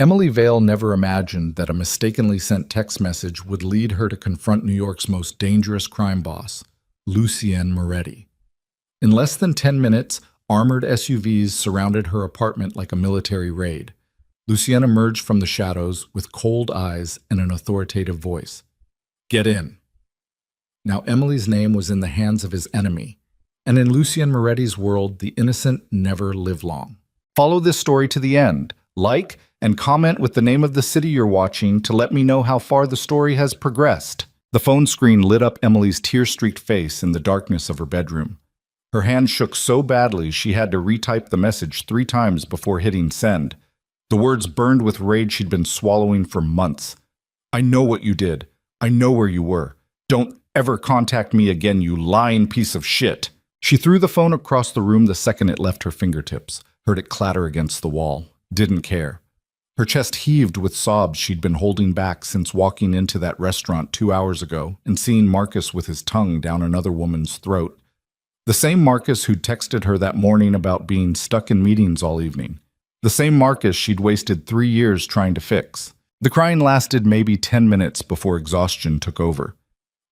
Emily Vale never imagined that a mistakenly sent text message would lead her to confront New York's most dangerous crime boss, Lucien Moretti. In less than 10 minutes, armored SUVs surrounded her apartment like a military raid. Lucien emerged from the shadows with cold eyes and an authoritative voice. "Get in." Now Emily's name was in the hands of his enemy, and in Lucien Moretti's world, the innocent never live long. Follow this story to the end. Like and comment with the name of the city you're watching to let me know how far the story has progressed. The phone screen lit up Emily's tear-streaked face in the darkness of her bedroom. Her hand shook so badly she had to retype the message 3 times before hitting send. The words burned with rage she'd been swallowing for months. "I know what you did. I know where you were. Don't ever contact me again, you lying piece of shit." She threw the phone across the room the second it left her fingertips, heard it clatter against the wall, didn't care. Her chest heaved with sobs she'd been holding back since walking into that restaurant 2 hours ago and seeing Marcus with his tongue down another woman's throat. The same Marcus who'd texted her that morning about being stuck in meetings all evening. The same Marcus she'd wasted 3 years trying to fix. The crying lasted maybe 10 minutes before exhaustion took over.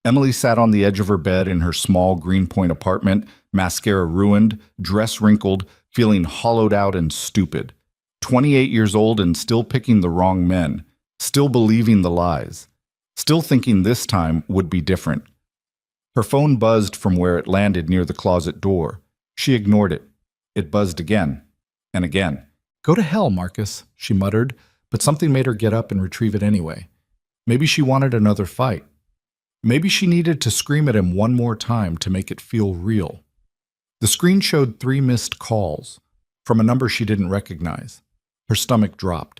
Emily sat on the edge of her bed in her small Greenpoint apartment, mascara ruined, dress wrinkled, feeling hollowed out and stupid. 28 years old and still picking the wrong men, still believing the lies, still thinking this time would be different. Her phone buzzed from where it landed near the closet door. She ignored it. It buzzed again and again. "Go to hell, Marcus," she muttered, but something made her get up and retrieve it anyway. Maybe she wanted another fight. Maybe she needed to scream at him one more time to make it feel real. The screen showed 3 missed calls from a number she didn't recognize. Her stomach dropped.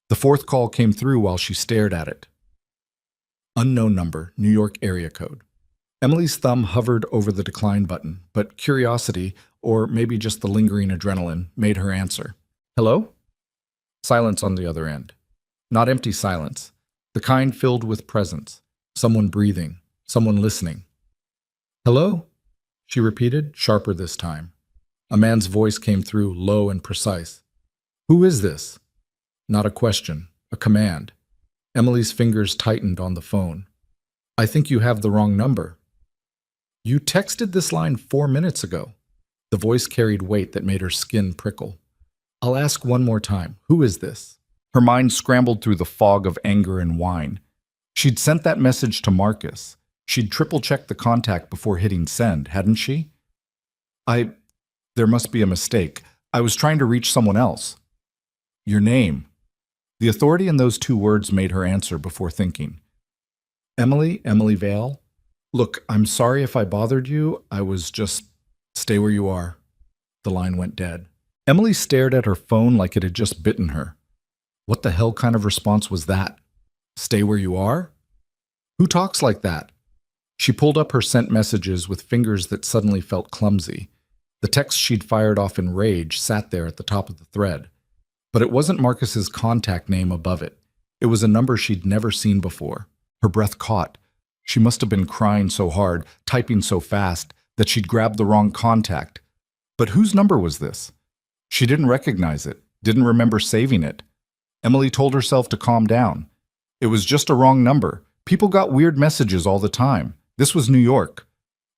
The 4th call came through while she stared at it. Unknown number, New York area code. Emily's thumb hovered over the decline button, but curiosity, or maybe just the lingering adrenaline, made her answer. "Hello?" Silence on the other end. Not empty silence, the kind filled with presence. Someone breathing, someone listening. "Hello?" she repeated, sharper this time. A man's voice came through, low and precise. "Who is this?" Not a question, a command. Emily's fingers tightened on the phone. "I think you have the wrong number." "You texted this line 4 minutes ago." The voice carried weight that made her skin prickle. "I'll ask one more time. Who is this?" Her mind scrambled through the fog of anger and wine. She'd sent that message to Marcus. She'd triple-checked the contact before hitting send, hadn't she? There must be a mistake. I was trying to reach someone else." "Your name." The authority in those 2 words made her answer before thinking. Emily Vale? Look, I'm sorry if I bothered you. I was just... Stay where you are." The line went dead. Emily stared at her phone like it had just bitten her. What the hell kind of response was that? "Stay where you are?" Who talks like that? She pulled up her sent messages with fingers that suddenly felt clumsy. The text she'd fired off in rage sat there at the top of the thread. But it wasn't Marcus's contact name above it. It was a number she'd never seen before. Her breath caught. She must have been crying so hard, typing so fast, that she'd grabbed the wrong contact. But whose number was this? She didn't recognize it, didn't remember saving it. Emily told herself to calm down. It was just a wrong number. People got weird messages all the time. This was New York.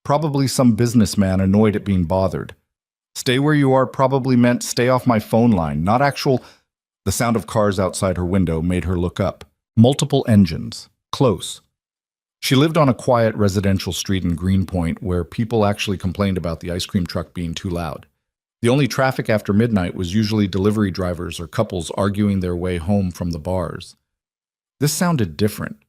Probably some businessman annoyed at being bothered. "Stay where you are" probably meant stay off my phone line, not actual... The sound of cars outside her window made her look up. Multiple engines. Close. She lived on a quiet residential street in Greenpoint where people actually complained about the ice cream truck being too loud. The only traffic after midnight was usually delivery drivers or couples arguing their way home from the bars. This sounded different.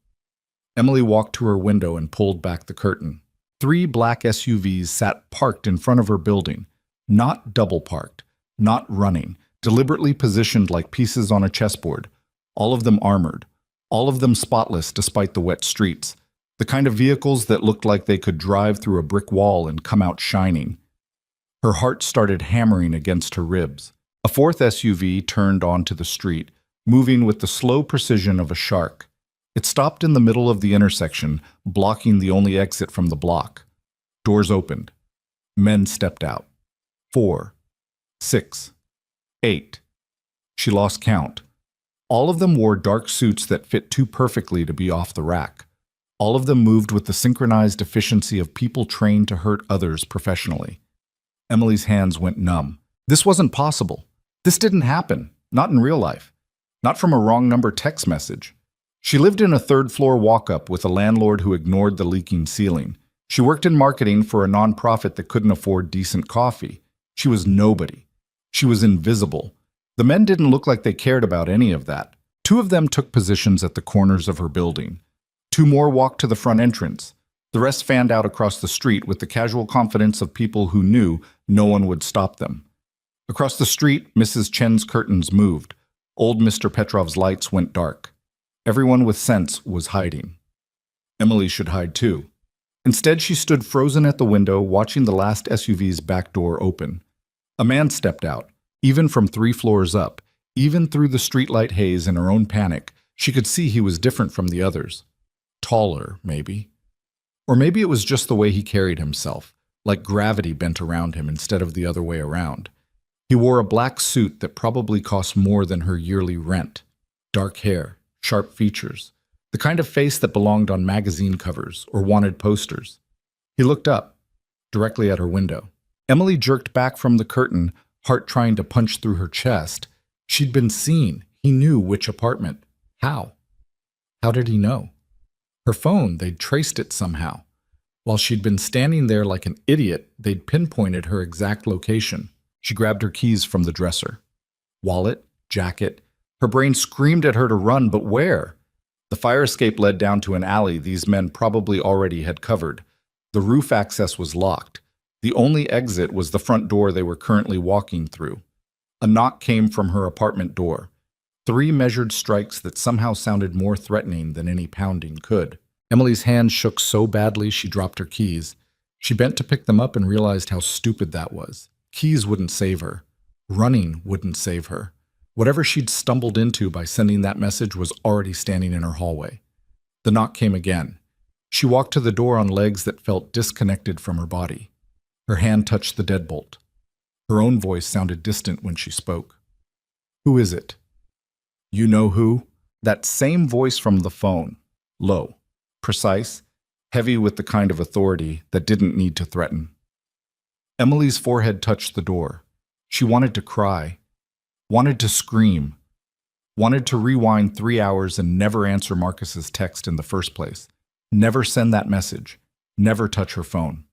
Emily walked to her window and pulled back the curtain. 3 black SUVs sat parked in front of her building. Not double parked, not running, deliberately positioned like pieces on a chessboard. All of them armored. All of them spotless despite the wet streets. The kind of vehicles that looked like they could drive through a brick wall and come out shining. Her heart started hammering against her ribs. A 4th SUV turned onto the street, moving with the slow precision of a shark. It stopped in the middle of the intersection, blocking the only exit from the block. Doors opened. Men stepped out. 4, 6, 8. She lost count. All of them wore dark suits that fit too perfectly to be off the rack. All of them moved with the synchronized efficiency of people trained to hurt others professionally. Emily's hands went numb. This wasn't possible. This didn't happen. Not in real life. Not from a wrong number text message. She lived in a third-floor walk-up with a landlord who ignored the leaking ceiling. She worked in marketing for a nonprofit that couldn't afford decent coffee. She was nobody. She was invisible. The men didn't look like they cared about any of that. 2 of them took positions at the corners of her building. 2 more walked to the front entrance. The rest fanned out across the street with the casual confidence of people who knew no one would stop them. Across the street, Mrs. Chen's curtains moved. Old Mr. Petrov's lights went dark. Everyone with sense was hiding. Emily should hide too. Instead, she stood frozen at the window, watching the last SUV's back door open. A man stepped out, even from 3 floors up. Even through the streetlight haze in her own panic, she could see he was different from the others. Taller, maybe. Or maybe it was just the way he carried himself, like gravity bent around him instead of the other way around. He wore a black suit that probably cost more than her yearly rent. Dark hair, sharp features, the kind of face that belonged on magazine covers or wanted posters. He looked up, directly at her window. Emily jerked back from the curtain, heart trying to punch through her chest. She'd been seen. He knew which apartment. How? How did he know? Her phone, they'd traced it somehow. While she'd been standing there like an idiot, they'd pinpointed her exact location. She grabbed her keys from the dresser. Wallet, jacket. Her brain screamed at her to run, but where? The fire escape led down to an alley these men probably already had covered. The roof access was locked. The only exit was the front door they were currently walking through. A knock came from her apartment door. 3 measured strikes that somehow sounded more threatening than any pounding could. Emily's hand shook so badly she dropped her keys. She bent to pick them up and realized how stupid that was. Keys wouldn't save her. Running wouldn't save her. Whatever she'd stumbled into by sending that message was already standing in her hallway. The knock came again. She walked to the door on legs that felt disconnected from her body. Her hand touched the deadbolt. Her own voice sounded distant when she spoke. "Who is it?" "You know who?" That same voice from the phone. Low, precise, heavy with the kind of authority that didn't need to threaten. Emily's forehead touched the door. She wanted to cry, wanted to scream, wanted to rewind 3 hours and never answer Marcus's text in the first place, never send that message, never touch her phone.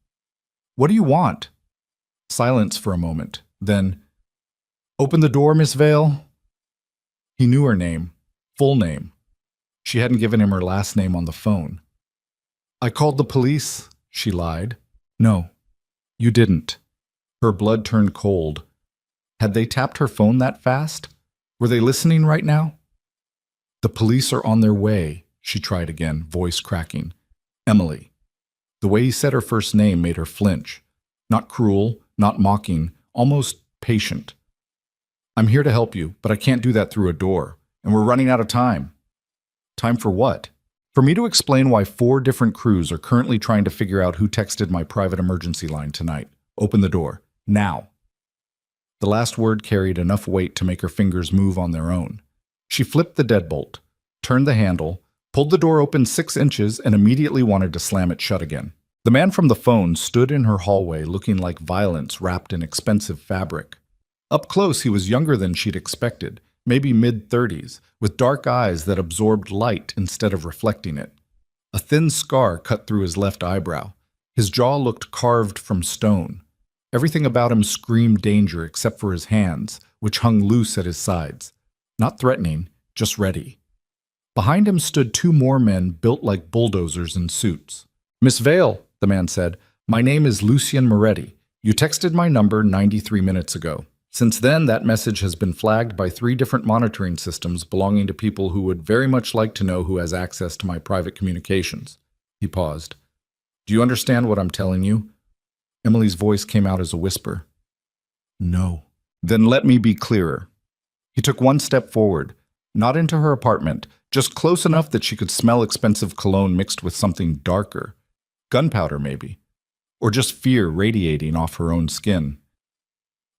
"What do you want?" Silence for a moment, then, "Open the door, Miss Vale." He knew her name, full name. She hadn't given him her last name on the phone. "I called the police," she lied. "No, you didn't." Her blood turned cold. Had they tapped her phone that fast? Were they listening right now? "The police are on their way," she tried again, voice cracking. "Emily." The way he said her first name made her flinch. Not cruel, not mocking, almost patient. "I'm here to help you, but I can't do that through a door. And we're running out of time." "Time for what?" "For me to explain why 4 different crews are currently trying to figure out who texted my private emergency line tonight. Open the door. Now." The last word carried enough weight to make her fingers move on their own. She flipped the deadbolt, turned the handle, pulled the door open 6 inches, and immediately wanted to slam it shut again. The man from the phone stood in her hallway looking like violence wrapped in expensive fabric. Up close, he was younger than she'd expected, maybe mid-30s, with dark eyes that absorbed light instead of reflecting it. A thin scar cut through his left eyebrow. His jaw looked carved from stone. Everything about him screamed danger except for his hands, which hung loose at his sides. Not threatening, just ready. Behind him stood 2 more men built like bulldozers in suits. "Miss Vale," the man said, "my name is Lucien Moretti. You texted my number 93 minutes ago. Since then, that message has been flagged by 3 different monitoring systems belonging to people who would very much like to know who has access to my private communications." He paused. "Do you understand what I'm telling you?" Emily's voice came out as a whisper. "No." "Then let me be clearer." He took 1 step forward, not into her apartment, just close enough that she could smell expensive cologne mixed with something darker. Gunpowder, maybe. Or just fear radiating off her own skin.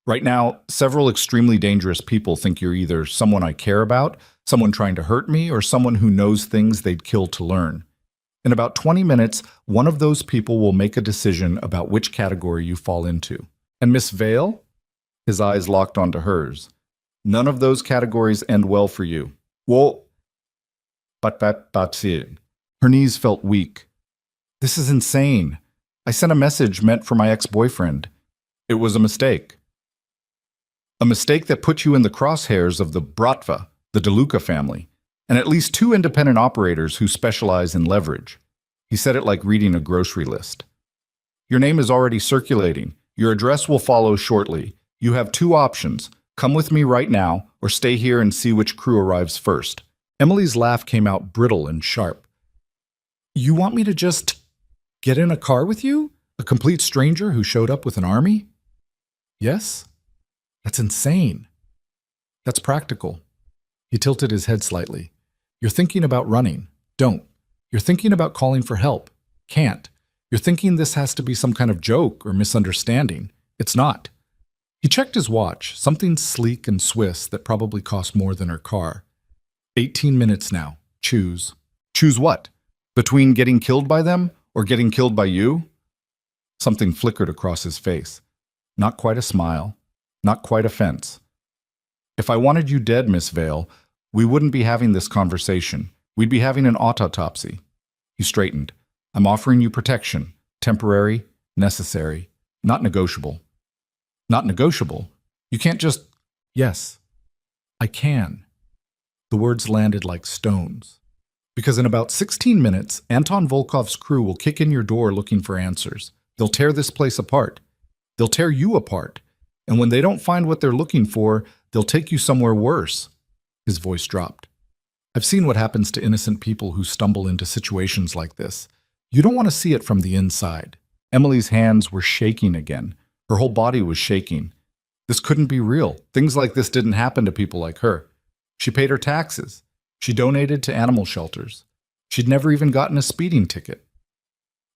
Right now, several extremely dangerous people think you're either someone I care about, someone trying to hurt me, or someone who knows things they'd kill to learn. In about 20 minutes, one of those people will make a decision about which category you fall into. And Miss Vale? His eyes locked onto hers. None of those categories end well for you. Well, that's it. Her knees felt weak. This is insane. I sent a message meant for my ex-boyfriend. It was a mistake. A mistake that put you in the crosshairs of the Bratva, the DeLuca family, and at least two independent operators who specialize in leverage. He said it like reading a grocery list. Your name is already circulating. Your address will follow shortly. You have two options. Come with me right now, or stay here and see which crew arrives first. Emily's laugh came out brittle and sharp. You want me to just get in a car with you? A complete stranger who showed up with an army? Yes? That's insane. That's practical. He tilted his head slightly. You're thinking about running. Don't. You're thinking about calling for help. Can't. You're thinking this has to be some kind of joke or misunderstanding. It's not. He checked his watch, something sleek and Swiss that probably cost more than her car. 18 minutes now. Choose. Choose what? Between getting killed by them or getting killed by you? Something flickered across his face. Not quite a smile. Not quite offense. If I wanted you dead, Miss Vale, we wouldn't be having this conversation. We'd be having an autopsy. He straightened. I'm offering you protection. Temporary, necessary, not negotiable. Not negotiable? You can't just... Yes, I can. The words landed like stones. Because in about 16 minutes, Anton Volkov's crew will kick in your door looking for answers. They'll tear this place apart. They'll tear you apart. And when they don't find what they're looking for, they'll take you somewhere worse. His voice dropped. I've seen what happens to innocent people who stumble into situations like this. You don't want to see it from the inside. Emily's hands were shaking again. Her whole body was shaking. This couldn't be real. Things like this didn't happen to people like her. She paid her taxes. She donated to animal shelters. She'd never even gotten a speeding ticket.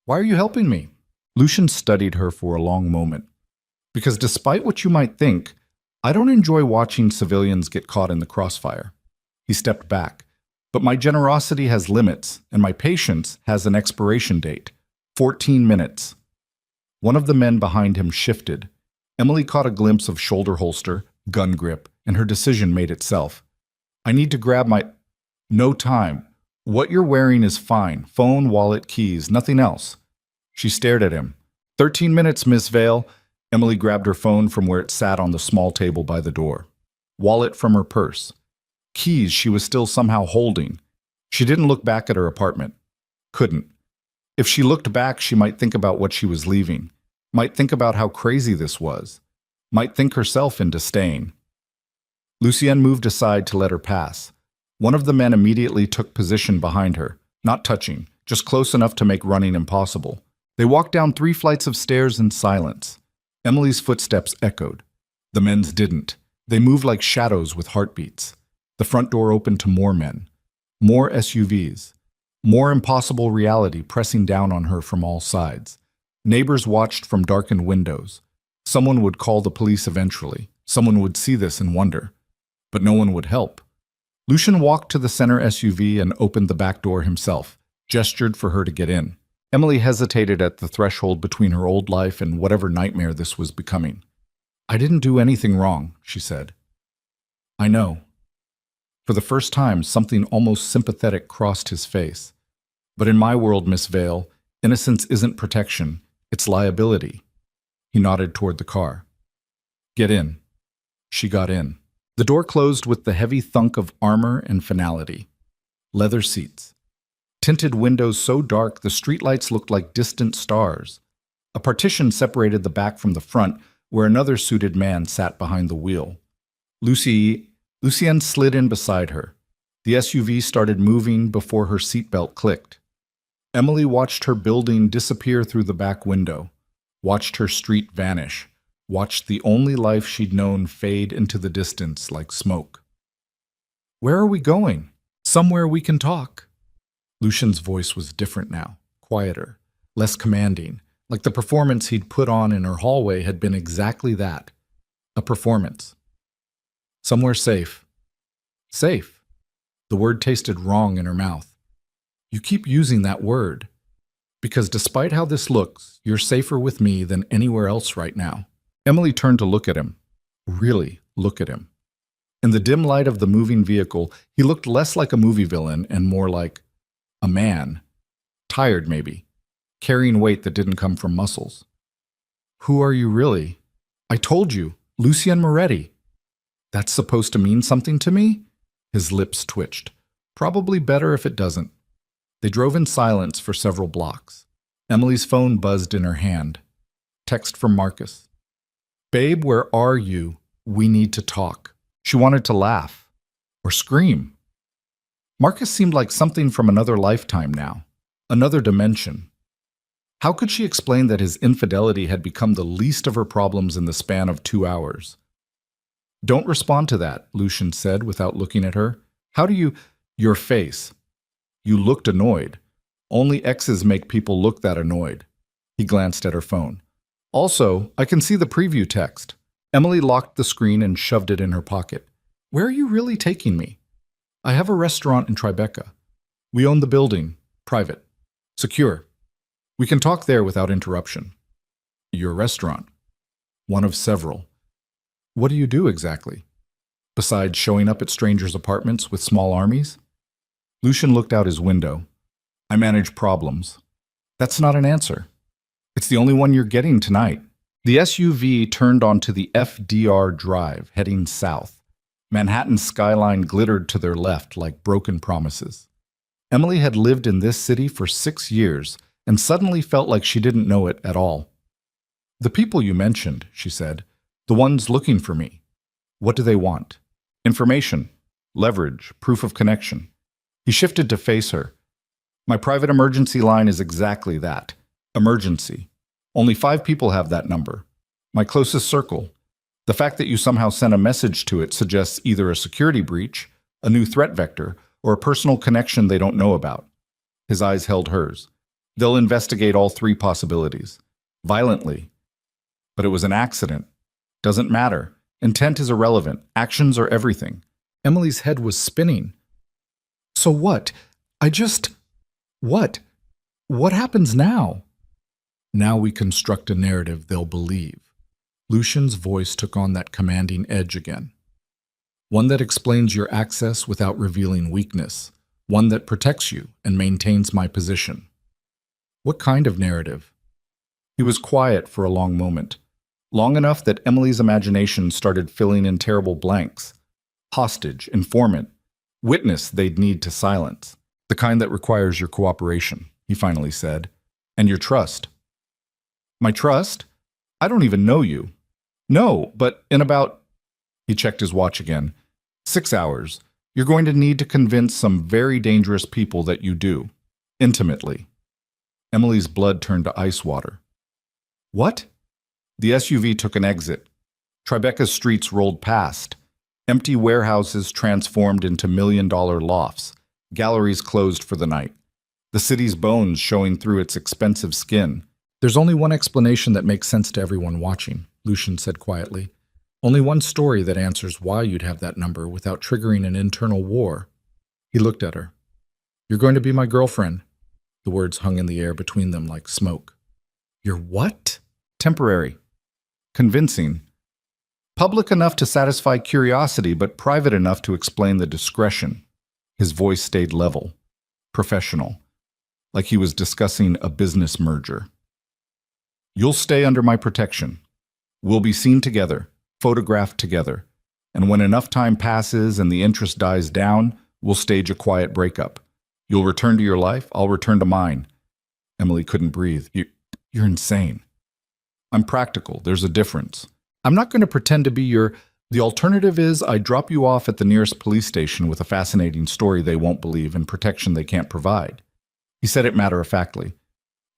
Why are you helping me? Lucian studied her for a long moment. Because despite what you might think, I don't enjoy watching civilians get caught in the crossfire. He stepped back. But my generosity has limits, and my patience has an expiration date. 14 minutes. One of the men behind him shifted. Emily caught a glimpse of shoulder holster, gun grip, and her decision made itself. I need to grab my... No time. What you're wearing is fine. Phone, wallet, keys, nothing else. She stared at him. 13 minutes, Miss Vale. Emily grabbed her phone from where it sat on the small table by the door. Wallet from her purse. Keys she was still somehow holding. She didn't look back at her apartment. Couldn't. If she looked back, she might think about what she was leaving. Might think about how crazy this was. Might think herself into staying. Lucien moved aside to let her pass. One of the men immediately took position behind her, not touching, just close enough to make running impossible. They walked down 3 flights of stairs in silence. Emily's footsteps echoed. The men's didn't. They moved like shadows with heartbeats. The front door opened to more men. More SUVs. More impossible reality pressing down on her from all sides. Neighbors watched from darkened windows. Someone would call the police eventually. Someone would see this and wonder. But no one would help. Lucian walked to the center SUV and opened the back door himself, gestured for her to get in. Emily hesitated at the threshold between her old life and whatever nightmare this was becoming. I didn't do anything wrong, she said. I know. For the first time, something almost sympathetic crossed his face. But in my world, Miss Vale, innocence isn't protection, it's liability. He nodded toward the car. Get in. She got in. The door closed with the heavy thunk of armor and finality. Leather seats. Tinted windows so dark the streetlights looked like distant stars. A partition separated the back from the front, where another suited man sat behind the wheel. Lucien slid in beside her. The SUV started moving before her seatbelt clicked. Emily watched her building disappear through the back window, watched her street vanish, watched the only life she'd known fade into the distance like smoke. Where are we going? Somewhere we can talk. Lucian's voice was different now, quieter, less commanding, like the performance he'd put on in her hallway had been exactly that. A performance. Somewhere safe. Safe. The word tasted wrong in her mouth. You keep using that word. Because despite how this looks, you're safer with me than anywhere else right now. Emily turned to look at him. Really look at him. In the dim light of the moving vehicle, he looked less like a movie villain and more like a man. Tired, maybe. Carrying weight that didn't come from muscles. Who are you really? I told you, Lucien Moretti. That's supposed to mean something to me? His lips twitched. Probably better if it doesn't. They drove in silence for several blocks. Emily's phone buzzed in her hand. Text from Marcus. Babe, where are you? We need to talk. She wanted to laugh. Or scream. Marcus seemed like something from another lifetime now. Another dimension. How could she explain that his infidelity had become the least of her problems in the span of 2 hours? Don't respond to that, Lucien said without looking at her. How do you... Your face. You looked annoyed. Only exes make people look that annoyed. He glanced at her phone. Also, I can see the preview text. Emily locked the screen and shoved it in her pocket. Where are you really taking me? I have a restaurant in Tribeca. We own the building. Private. Secure. We can talk there without interruption. Your restaurant. One of several. What do you do exactly? Besides showing up at strangers' apartments with small armies? Lucien looked out his window. I manage problems. That's not an answer. It's the only one you're getting tonight. The SUV turned onto the FDR Drive, heading south. Manhattan's skyline glittered to their left like broken promises. Emily had lived in this city for 6 years and suddenly felt like she didn't know it at all. The people you mentioned, she said, the ones looking for me. What do they want? Information, leverage, proof of connection. He shifted to face her. My private emergency line is exactly that. Emergency. Only 5 people have that number. My closest circle. The fact that you somehow sent a message to it suggests either a security breach, a new threat vector, or a personal connection they don't know about. His eyes held hers. They'll investigate all 3 possibilities. Violently. But it was an accident. Doesn't matter. Intent is irrelevant. Actions are everything. Emily's head was spinning. So what? What? What happens now? Now we construct a narrative they'll believe. Lucien's voice took on that commanding edge again. One that explains your access without revealing weakness. One that protects you and maintains my position. What kind of narrative? He was quiet for a long moment. Long enough that Emily's imagination started filling in terrible blanks. Hostage, informant, witness they'd need to silence. The kind that requires your cooperation, he finally said. And your trust. My trust? I don't even know you. No, but in about... He checked his watch again. 6 hours. You're going to need to convince some very dangerous people that you do. Intimately. Emily's blood turned to ice water. What? The SUV took an exit. Tribeca's streets rolled past. Empty warehouses transformed into million-dollar lofts. Galleries closed for the night. The city's bones showing through its expensive skin. There's only one explanation that makes sense to everyone watching, Lucien said quietly. Only one story that answers why you'd have that number without triggering an internal war. He looked at her. You're going to be my girlfriend. The words hung in the air between them like smoke. You're what? Temporary. Convincing. Public enough to satisfy curiosity, but private enough to explain the discretion. His voice stayed level. Professional. Like he was discussing a business merger. You'll stay under my protection. We'll be seen together, photographed together. And when enough time passes and the interest dies down, we'll stage a quiet breakup. You'll return to your life, I'll return to mine. Emily couldn't breathe. You're insane. I'm practical. There's a difference. I'm not going to pretend to be your... The alternative is I drop you off at the nearest police station with a fascinating story they won't believe and protection they can't provide. He said it matter-of-factly.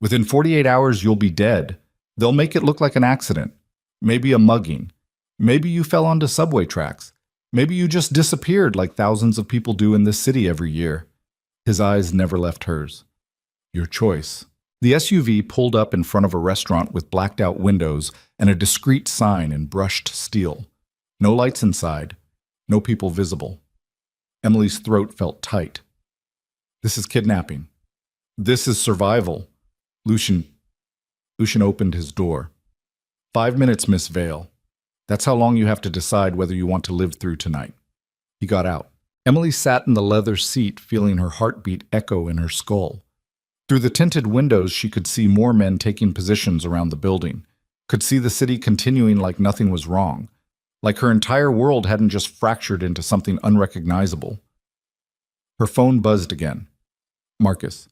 Within 48 hours, you'll be dead. They'll make it look like an accident. Maybe a mugging. Maybe you fell onto subway tracks. Maybe you just disappeared like thousands of people do in this city every year. His eyes never left hers. Your choice. The SUV pulled up in front of a restaurant with blacked-out windows and a discreet sign in brushed steel. No lights inside, no people visible. Emily's throat felt tight. This is kidnapping. This is survival. Lucian opened his door. 5 minutes, Miss Vale. That's how long you have to decide whether you want to live through tonight. He got out. Emily sat in the leather seat, feeling her heartbeat echo in her skull. Through the tinted windows, she could see more men taking positions around the building, could see the city continuing like nothing was wrong, like her entire world hadn't just fractured into something unrecognizable. Her phone buzzed again. Marcus.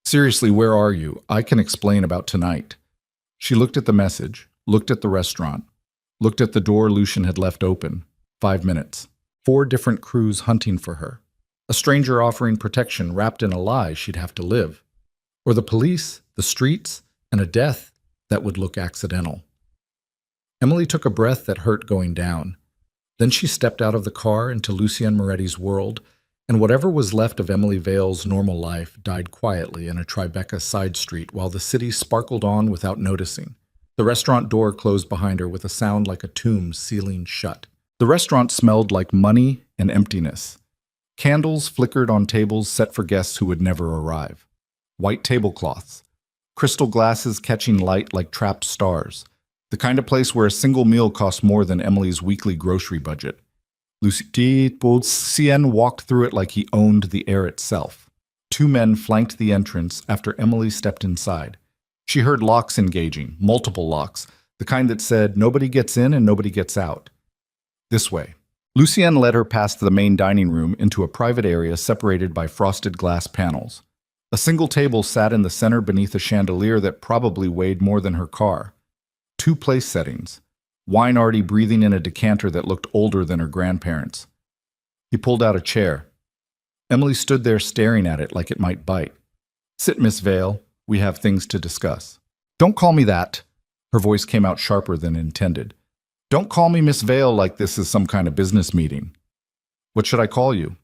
Seriously, where are you? I can explain about tonight. She looked at the message, looked at the restaurant, looked at the door Lucian had left open. 5 minutes. 4 different crews hunting for her. A stranger offering protection wrapped in a lie she'd have to live. Or the police, the streets, and a death that would look accidental. Emily took a breath that hurt going down. Then she stepped out of the car into Lucien Moretti's world, and whatever was left of Emily Vale's normal life died quietly in a Tribeca side street while the city sparkled on without noticing. The restaurant door closed behind her with a sound like a tomb sealing shut. The restaurant smelled like money and emptiness. Candles flickered on tables set for guests who would never arrive. White tablecloths. Crystal glasses catching light like trapped stars. The kind of place where a single meal cost more than Emily's weekly grocery budget. Lucien walked through it like he owned the air itself. 2 men flanked the entrance after Emily stepped inside. She heard locks engaging, multiple locks, the kind that said nobody gets in and nobody gets out. This way. Lucien led her past the main dining room into a private area separated by frosted glass panels. A single table sat in the center beneath a chandelier that probably weighed more than her car. 2 place settings. Wine already breathing in a decanter that looked older than her grandparents. He pulled out a chair. Emily stood there staring at it like it might bite. Sit, Miss Vale. We have things to discuss. Don't call me that. Her voice came out sharper than intended. Don't call me Miss Vale like this is some kind of business meeting. What should I call you?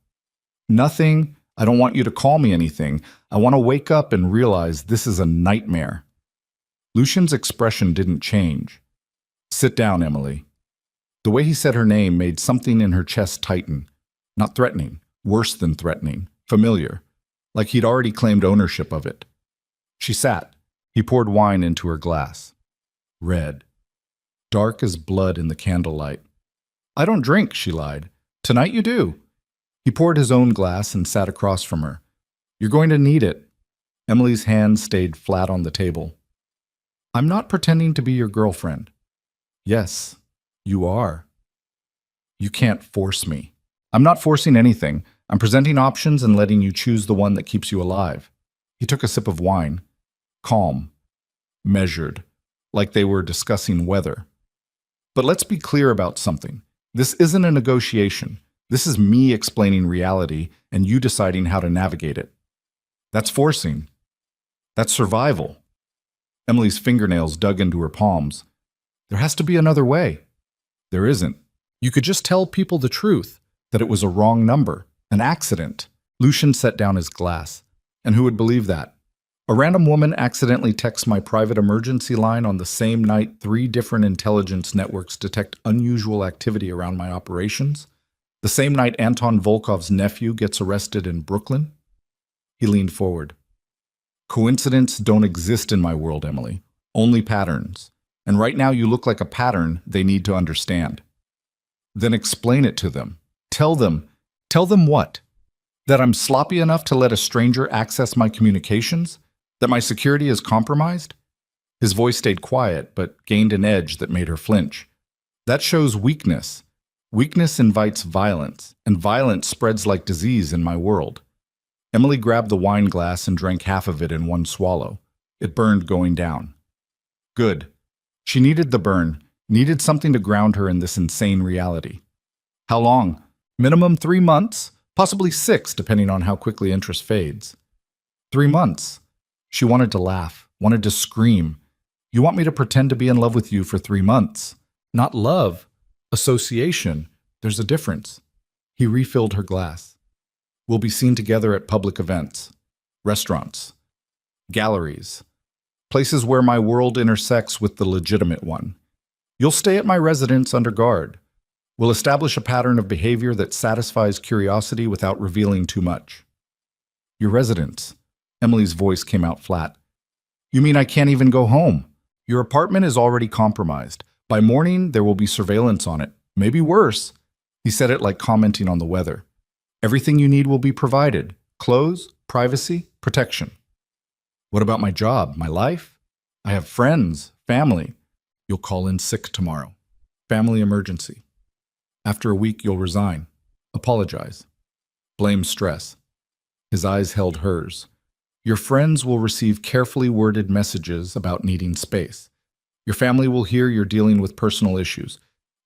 Nothing. I don't want you to call me anything. I want to wake up and realize this is a nightmare. Lucian's expression didn't change. Sit down, Emily. The way he said her name made something in her chest tighten. Not threatening, worse than threatening, familiar, like he'd already claimed ownership of it. She sat. He poured wine into her glass. Red. Dark as blood in the candlelight. I don't drink, she lied. Tonight you do. He poured his own glass and sat across from her. You're going to need it. Emily's hand stayed flat on the table. I'm not pretending to be your girlfriend. Yes, you are. You can't force me. I'm not forcing anything. I'm presenting options and letting you choose the one that keeps you alive. He took a sip of wine. Calm. Measured. Like they were discussing weather. But let's be clear about something. This isn't a negotiation. This is me explaining reality and you deciding how to navigate it. That's forcing. That's survival. Emily's fingernails dug into her palms. There has to be another way. There isn't. You could just tell people the truth, that it was a wrong number, an accident. Lucian set down his glass. And who would believe that? A random woman accidentally texts my private emergency line on the same night 3 different intelligence networks detect unusual activity around my operations? The same night Anton Volkov's nephew gets arrested in Brooklyn? He leaned forward. Coincidences don't exist in my world, Emily. Only patterns. And right now you look like a pattern they need to understand. Then explain it to them. Tell them what? That I'm sloppy enough to let a stranger access my communications? That my security is compromised? His voice stayed quiet, but gained an edge that made her flinch. That shows weakness. Weakness invites violence, and violence spreads like disease in my world. Emily grabbed the wine glass and drank half of it in one swallow. It burned going down. Good. She needed the burn, needed something to ground her in this insane reality. How long? Minimum 3 months, possibly 6, depending on how quickly interest fades. 3 months. She wanted to laugh, wanted to scream. You want me to pretend to be in love with you for 3 months? Not love. Association. There's a difference. He refilled her glass. We'll be seen together at public events, restaurants, galleries, places where my world intersects with the legitimate one. You'll stay at my residence under guard. We'll establish a pattern of behavior that satisfies curiosity without revealing too much. Your residence. Emily's voice came out flat. You mean I can't even go home? Your apartment is already compromised. By morning, there will be surveillance on it. Maybe worse. He said it like commenting on the weather. Everything you need will be provided. Clothes, privacy, protection. What about my job, my life? I have friends, family. You'll call in sick tomorrow. Family emergency. After a week, you'll resign. Apologize. Blame stress. His eyes held hers. Your friends will receive carefully worded messages about needing space. Your family will hear you're dealing with personal issues.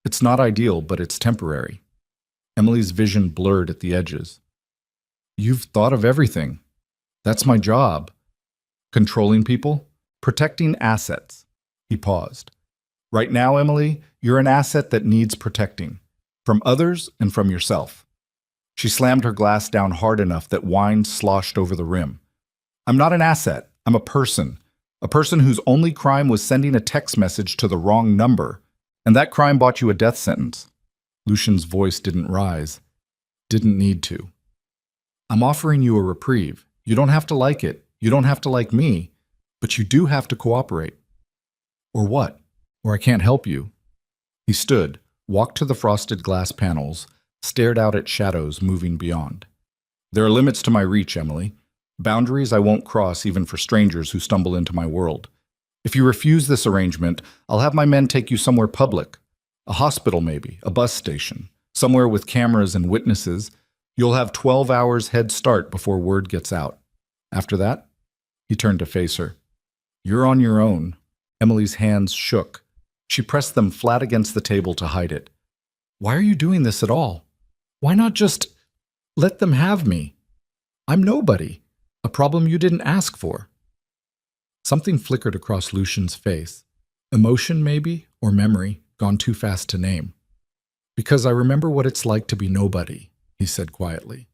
It's not ideal, but it's temporary. Emily's vision blurred at the edges. You've thought of everything. That's my job. Controlling people? Protecting assets. He paused. Right now, Emily, you're an asset that needs protecting. From others and from yourself. She slammed her glass down hard enough that wine sloshed over the rim. I'm not an asset. I'm a person. A person whose only crime was sending a text message to the wrong number. And that crime bought you a death sentence. Lucian's voice didn't rise. Didn't need to. I'm offering you a reprieve. You don't have to like it. You don't have to like me. But you do have to cooperate. Or what? Or I can't help you. He stood, walked to the frosted glass panels, stared out at shadows moving beyond. There are limits to my reach, Emily. Boundaries I won't cross even for strangers who stumble into my world. If you refuse this arrangement, I'll have my men take you somewhere public. A hospital maybe, a bus station, somewhere with cameras and witnesses. You'll have 12 hours head start before word gets out. After that, he turned to face her. You're on your own. Emily's hands shook. She pressed them flat against the table to hide it. Why are you doing this at all? Why not just let them have me? I'm nobody. A problem you didn't ask for. Something flickered across Lucian's face. Emotion, maybe, or memory, gone too fast to name. Because I remember what it's like to be nobody, he said quietly.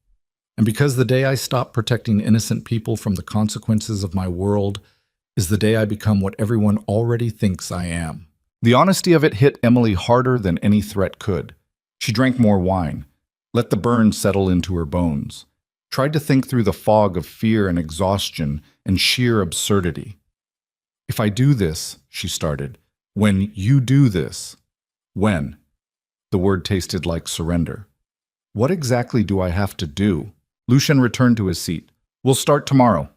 And because the day I stop protecting innocent people from the consequences of my world is the day I become what everyone already thinks I am. The honesty of it hit Emily harder than any threat could. She drank more wine, let the burn settle into her bones. Tried to think through the fog of fear and exhaustion and sheer absurdity. If I do this, she started, when you do this, when? The word tasted like surrender. What exactly do I have to do? Lucian returned to his seat. We'll start tomorrow.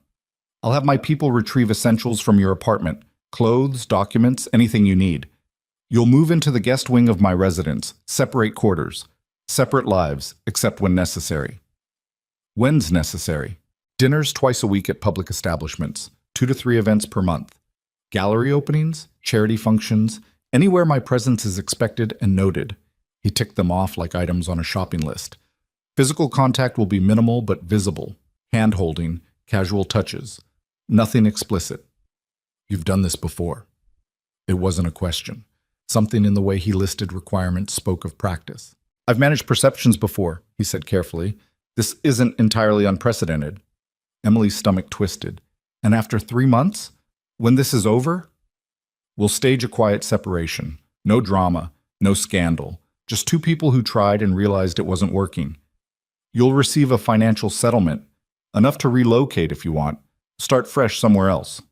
I'll have my people retrieve essentials from your apartment, clothes, documents, anything you need. You'll move into the guest wing of my residence, separate quarters, separate lives, except when necessary. When's necessary? Dinners twice a week at public establishments, 2 to 3 events per month. Gallery openings, charity functions, anywhere my presence is expected and noted. He ticked them off like items on a shopping list. Physical contact will be minimal but visible. Hand-holding, casual touches. Nothing explicit. You've done this before. It wasn't a question. Something in the way he listed requirements spoke of practice. I've managed perceptions before, he said carefully. This isn't entirely unprecedented. Emily's stomach twisted. And after 3 months? When this is over? We'll stage a quiet separation. No drama, no scandal. Just 2 people who tried and realized it wasn't working. You'll receive a financial settlement. Enough to relocate if you want. Start fresh somewhere else.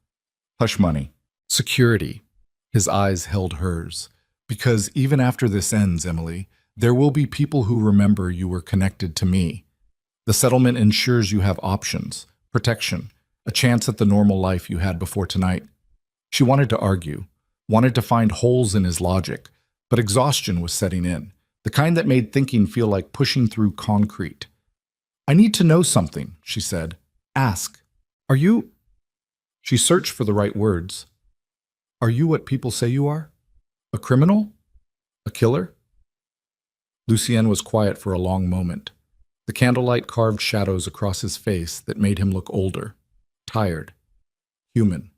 Hush money. Security. His eyes held hers. Because even after this ends, Emily, there will be people who remember you were connected to me. The settlement ensures you have options, protection, a chance at the normal life you had before tonight. She wanted to argue, wanted to find holes in his logic, but exhaustion was setting in, the kind that made thinking feel like pushing through concrete. I need to know something, she said. Ask. Are you... She searched for the right words. Are you what people say you are? A criminal? A killer? Lucien was quiet for a long moment. The candlelight carved shadows across his face that made him look older, tired, human.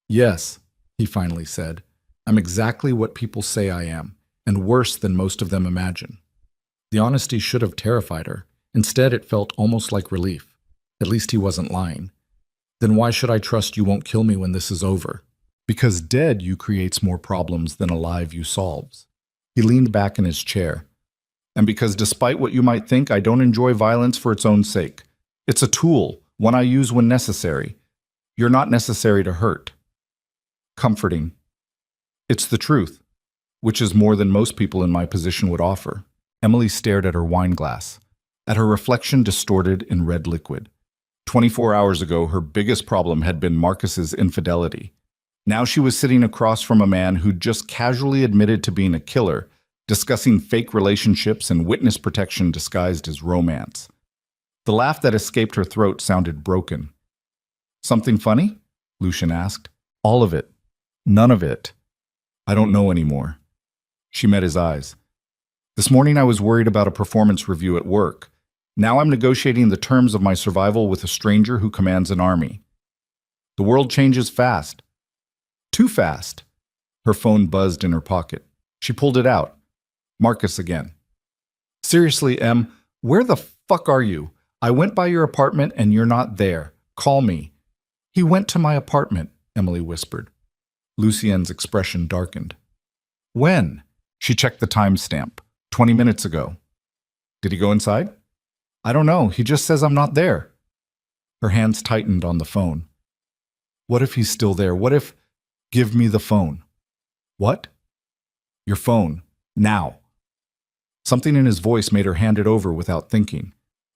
Yes, he finally said. I'm exactly what people say I am, and worse than most of them imagine. The honesty should have terrified her. Instead, it felt almost like relief. At least he wasn't lying. Then why should I trust you won't kill me when this is over? Because dead you creates more problems than alive you solves. He leaned back in his chair, And because despite what you might think, I don't enjoy violence for its own sake. It's a tool, one I use when necessary. You're not necessary to hurt. Comforting. It's the truth, which is more than most people in my position would offer. Emily stared at her wine glass, at her reflection distorted in red liquid. 24 hours ago, her biggest problem had been Marcus's infidelity. Now she was sitting across from a man who'd just casually admitted to being a killer, discussing fake relationships and witness protection disguised as romance. The laugh that escaped her throat sounded broken. Something funny? Lucian asked. All of it. None of it. I don't know anymore. She met his eyes. This morning I was worried about a performance review at work. Now I'm negotiating the terms of my survival with a stranger who commands an army. The world changes fast. Too fast. Her phone buzzed in her pocket. She pulled it out. Marcus again. Seriously, Em, where the fuck are you? I went by your apartment and you're not there. Call me. He went to my apartment, Emily whispered. Lucien's expression darkened. When? She checked the timestamp. 20 minutes ago. Did he go inside? I don't know. He just says I'm not there. Her hands tightened on the phone. What if he's still there? What if... Give me the phone. What? Your phone. Now. Something in his voice made her hand it over without thinking.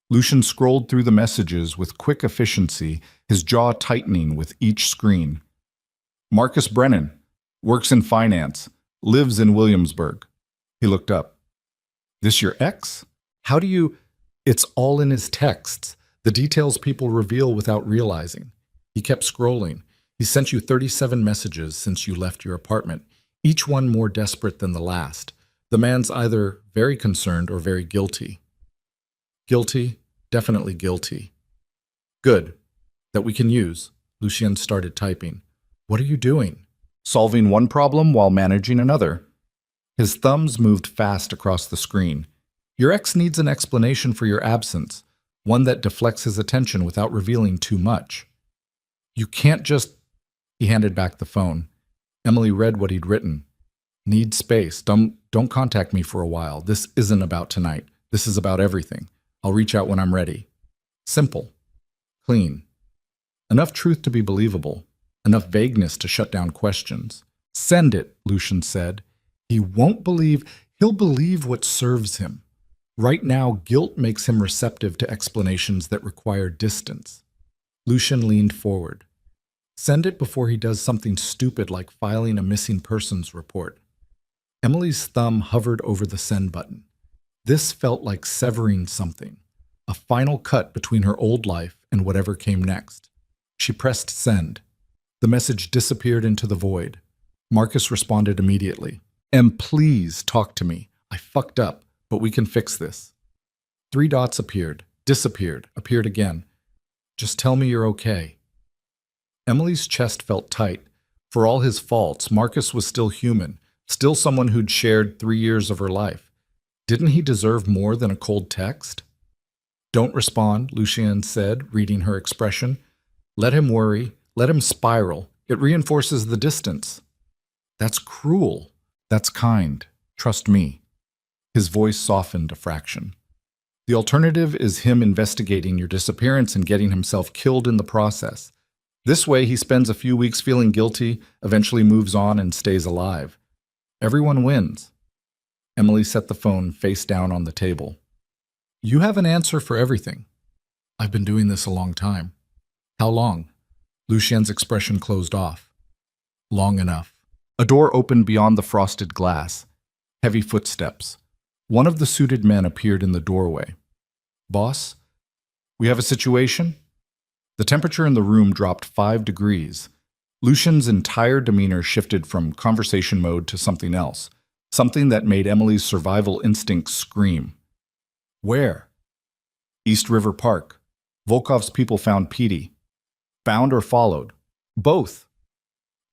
Lucian scrolled through the messages with quick efficiency, his jaw tightening with each screen. Marcus Brennan. Works in finance. Lives in Williamsburg. He looked up. This your ex? How do you... It's all in his texts, the details people reveal without realizing. He kept scrolling. He sent you 37 messages since you left your apartment, each one more desperate than the last. The man's either very concerned or very guilty. Guilty, definitely guilty. Good. That we can use. Lucien started typing. What are you doing? Solving one problem while managing another. His thumbs moved fast across the screen. Your ex needs an explanation for your absence, one that deflects his attention without revealing too much. You can't just... He handed back the phone. Emily read what he'd written. Need space. Don't contact me for a while. This isn't about tonight. This is about everything. I'll reach out when I'm ready. Simple. Clean. Enough truth to be believable. Enough vagueness to shut down questions. Send it, Lucian said. He won't believe. He'll believe what serves him. Right now, guilt makes him receptive to explanations that require distance. Lucian leaned forward. Send it before he does something stupid like filing a missing persons report. Emily's thumb hovered over the send button. This felt like severing something, a final cut between her old life and whatever came next. She pressed send. The message disappeared into the void. Marcus responded immediately. Em, please talk to me. I fucked up, but we can fix this. 3 dots appeared, disappeared, appeared again. Just tell me you're okay. Emily's chest felt tight. For all his faults, Marcus was still human, still someone who'd shared 3 years of her life. Didn't he deserve more than a cold text? Don't respond, Lucien said, reading her expression. Let him worry, let him spiral. It reinforces the distance. That's cruel. That's kind. Trust me. His voice softened a fraction. The alternative is him investigating your disappearance and getting himself killed in the process. This way, he spends a few weeks feeling guilty, eventually moves on and stays alive. Everyone wins. Emily set the phone face down on the table. You have an answer for everything. I've been doing this a long time. How long? Lucien's expression closed off. Long enough. A door opened beyond the frosted glass. Heavy footsteps. One of the suited men appeared in the doorway. Boss, we have a situation? The temperature in the room dropped 5 degrees. Lucian's entire demeanor shifted from conversation mode to something else, something that made Emily's survival instincts scream. Where? East River Park. Volkov's people found Petey. Found or followed? Both.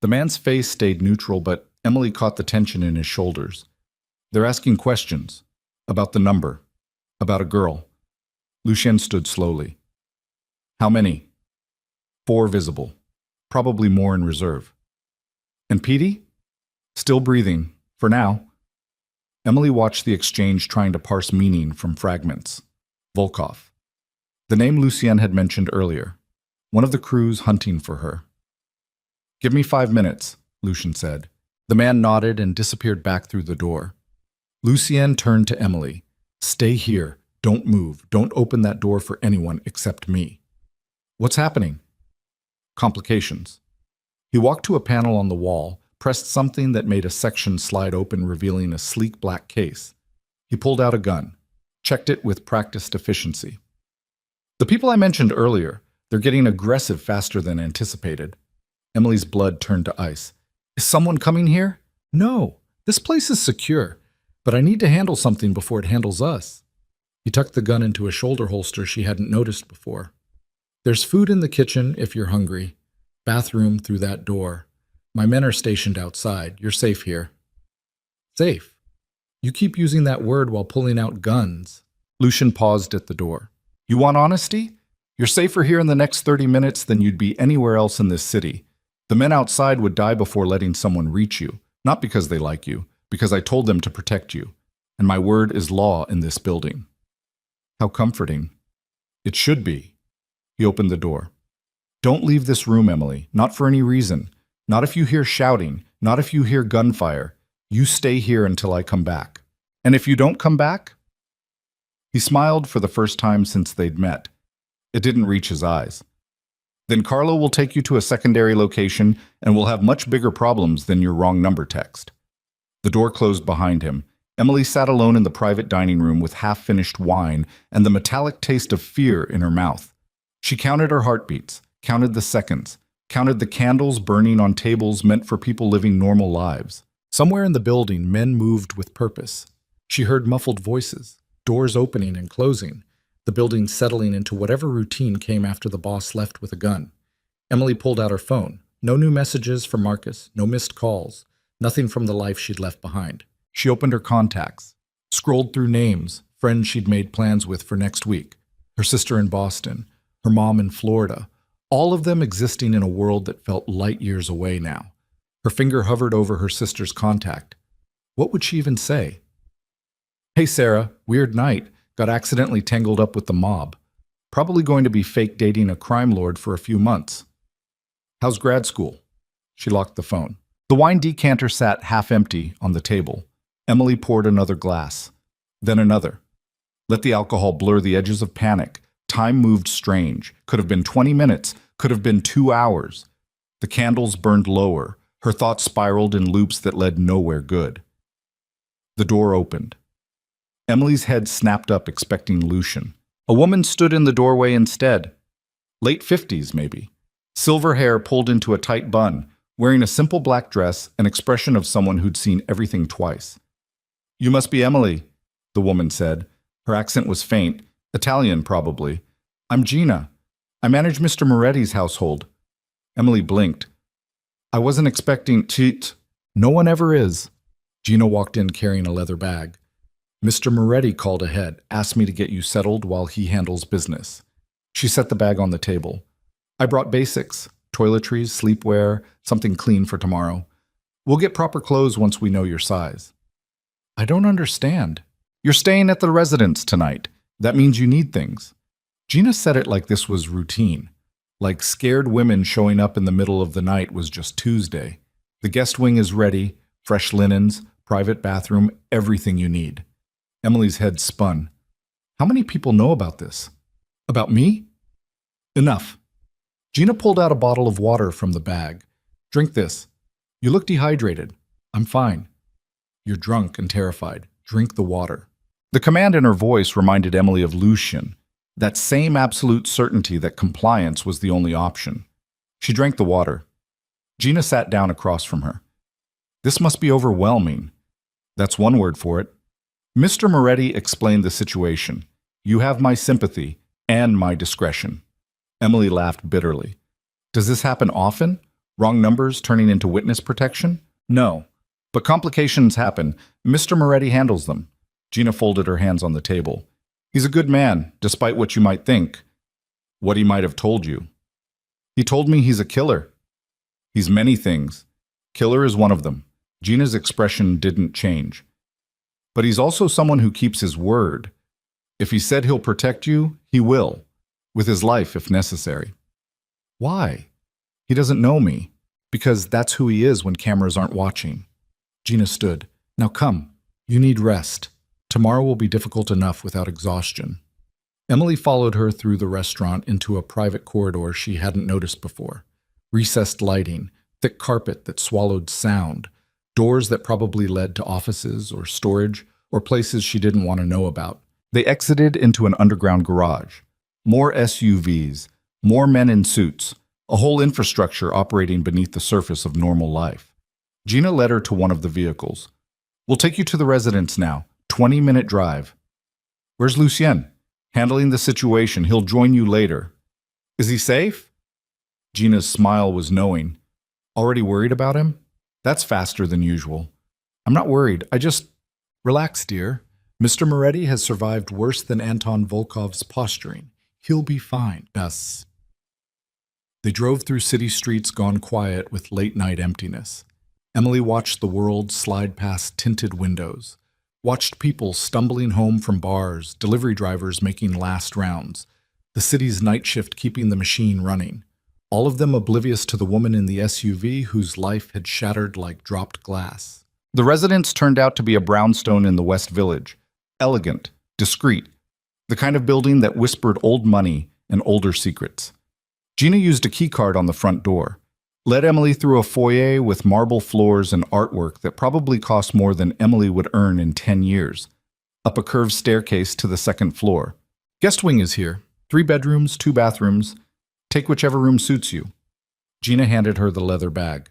The man's face stayed neutral, but Emily caught the tension in his shoulders. They're asking questions. About the number. About a girl. Lucien stood slowly. How many? 4 visible. Probably more in reserve. And Petey? Still breathing. For now. Emily watched the exchange, trying to parse meaning from fragments. Volkov. The name Lucien had mentioned earlier. One of the crews hunting for her. "Give me 5 minutes," Lucien said. The man nodded and disappeared back through the door. Lucien turned to Emily. "Stay here. Don't move. Don't open that door for anyone except me." "What's happening?" "Complications." He walked to a panel on the wall, pressed something that made a section slide open, revealing a sleek black case. He pulled out a gun, checked it with practiced efficiency. "The people I mentioned earlier, they're getting aggressive faster than anticipated." Emily's blood turned to ice. "Is someone coming here?" "No, this place is secure, but I need to handle something before it handles us." He tucked the gun into a shoulder holster she hadn't noticed before. "There's food in the kitchen if you're hungry. Bathroom through that door. My men are stationed outside. You're safe here." "Safe? You keep using that word while pulling out guns." Lucien paused at the door. "You want honesty? You're safer here in the next 30 minutes than you'd be anywhere else in this city. The men outside would die before letting someone reach you, not because they like you, because I told them to protect you. And my word is law in this building." "How comforting." "It should be." He opened the door. "Don't leave this room, Emily, not for any reason. Not if you hear shouting, not if you hear gunfire. You stay here until I come back. And if you don't come back?" He smiled for the first time since they'd met. It didn't reach his eyes. "Then Carlo will take you to a secondary location, and we'll have much bigger problems than your wrong number text." The door closed behind him. Emily sat alone in the private dining room with half-finished wine and the metallic taste of fear in her mouth. She counted her heartbeats, counted the seconds, counted the candles burning on tables meant for people living normal lives. Somewhere in the building, men moved with purpose. She heard muffled voices, doors opening and closing, the building settling into whatever routine came after the boss left with a gun. Emily pulled out her phone. No new messages from Marcus, no missed calls, nothing from the life she'd left behind. She opened her contacts, scrolled through names, friends she'd made plans with for next week, her sister in Boston, her mom in Florida, all of them existing in a world that felt light years away now. Her finger hovered over her sister's contact. What would she even say? "Hey Sarah, weird night. Got accidentally tangled up with the mob. Probably going to be fake dating a crime lord for a few months. How's grad school?" She locked the phone. The wine decanter sat half empty on the table. Emily poured another glass, then another. Let the alcohol blur the edges of panic. Time moved strange. Could have been 20 minutes, could have been 2 hours. The candles burned lower. Her thoughts spiraled in loops that led nowhere good. The door opened. Emily's head snapped up, expecting Lucien. A woman stood in the doorway instead. Late 50s, maybe. Silver hair pulled into a tight bun, wearing a simple black dress, an expression of someone who'd seen everything twice. "You must be Emily," the woman said. Her accent was faint, Italian probably. "I'm Gina. I manage Mr. Moretti's household." Emily blinked. "I wasn't expecting cheat. No one ever is." Gina walked in carrying a leather bag. "Mr. Moretti called ahead, asked me to get you settled while he handles business." She set the bag on the table. "I brought basics, toiletries, sleepwear, something clean for tomorrow. We'll get proper clothes once we know your size." "I don't understand." "You're staying at the residence tonight. That means you need things." Gina said it like this was routine, like scared women showing up in the middle of the night was just Tuesday. "The guest wing is ready, fresh linens, private bathroom, everything you need." Emily's head spun. How many people know about this? About me? Enough. Gina pulled out a bottle of water from the bag. "Drink this. You look dehydrated." "I'm fine." "You're drunk and terrified. Drink the water." The command in her voice reminded Emily of Lucien, that same absolute certainty that compliance was the only option. She drank the water. Gina sat down across from her. "This must be overwhelming." "That's one word for it." Mr. Moretti explained the situation. "You have my sympathy and my discretion." Emily laughed bitterly. "Does this happen often? Wrong numbers turning into witness protection?" "No. But complications happen. Mr. Moretti handles them." Gina folded her hands on the table. "He's a good man, despite what you might think. What he might have told you." "He told me he's a killer." "He's many things. Killer is one of them." Gina's expression didn't change. But he's also someone who keeps his word. If he said he'll protect you, he will, with his life if necessary. Why? He doesn't know me, because that's who he is when cameras aren't watching. Gina stood. Now come, you need rest. Tomorrow will be difficult enough without exhaustion. Emily followed her through the restaurant into a private corridor she hadn't noticed before. Recessed lighting, thick carpet that swallowed sound, doors that probably led to offices or storage or places she didn't want to know about. They exited into an underground garage. More SUVs, more men in suits, a whole infrastructure operating beneath the surface of normal life. Gina led her to one of the vehicles. We'll take you to the residence now. 20-minute drive. Where's Lucien? Handling the situation. He'll join you later. Is he safe? Gina's smile was knowing. Already worried about him? That's faster than usual. I'm not worried. I just... Relax, dear. Mr. Moretti has survived worse than Anton Volkov's posturing. He'll be fine. Yes. They drove through city streets gone quiet with late-night emptiness. Emily watched the world slide past tinted windows, watched people stumbling home from bars, delivery drivers making last rounds, the city's night shift keeping the machine running, all of them oblivious to the woman in the SUV whose life had shattered like dropped glass. The residence turned out to be a brownstone in the West Village, elegant, discreet, the kind of building that whispered old money and older secrets. Gina used a keycard on the front door, led Emily through a foyer with marble floors and artwork that probably cost more than Emily would earn in 10 years, up a curved staircase to the second floor. Guest wing is here. 3 bedrooms, 2 bathrooms. Take whichever room suits you. Gina handed her the leather bag.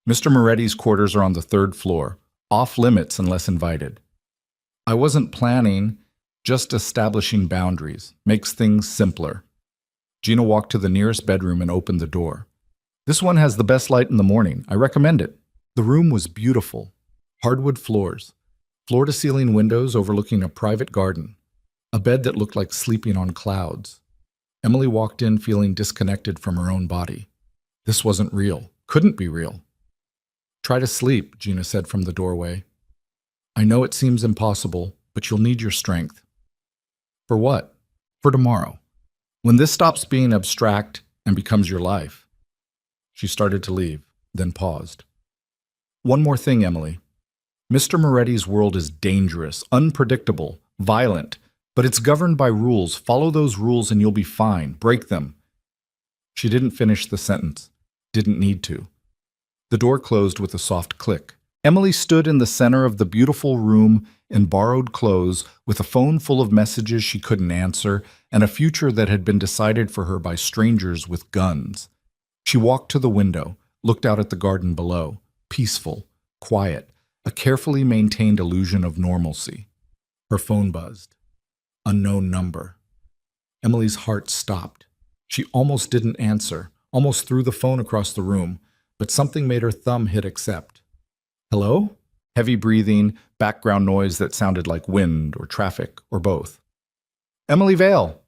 Mr. Moretti's quarters are on the 3rd floor, off limits unless invited. I wasn't planning, just establishing boundaries. Makes things simpler. Gina walked to the nearest bedroom and opened the door. This one has the best light in the morning. I recommend it. The room was beautiful. Hardwood floors, floor-to-ceiling windows overlooking a private garden, a bed that looked like sleeping on clouds. Emily walked in feeling disconnected from her own body. This wasn't real. Couldn't be real. Try to sleep, Gina said from the doorway. I know it seems impossible, but you'll need your strength. For what? For tomorrow. When this stops being abstract and becomes your life. She started to leave, then paused. One more thing, Emily. Mr. Moretti's world is dangerous, unpredictable, violent, but it's governed by rules. Follow those rules and you'll be fine. Break them. She didn't finish the sentence. Didn't need to. The door closed with a soft click. Emily stood in the center of the beautiful room in borrowed clothes with a phone full of messages she couldn't answer and a future that had been decided for her by strangers with guns. She walked to the window, looked out at the garden below, peaceful, quiet, a carefully maintained illusion of normalcy. Her phone buzzed. Unknown number. Emily's heart stopped. She almost didn't answer, almost threw the phone across the room, but something made her thumb hit accept. Hello? Heavy breathing, background noise that sounded like wind or traffic or both. Emily Vale.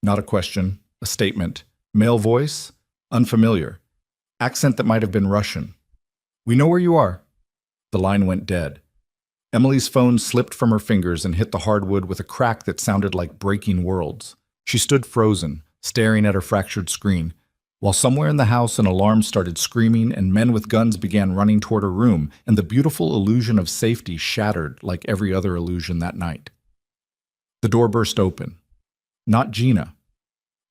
Not a question, a statement. Male voice, unfamiliar. Accent that might have been Russian. We know where you are. The line went dead. Emily's phone slipped from her fingers and hit the hardwood with a crack that sounded like breaking worlds. She stood frozen, staring at her fractured screen, while somewhere in the house an alarm started screaming and men with guns began running toward her room, and the beautiful illusion of safety shattered like every other illusion that night. The door burst open. Not Gina.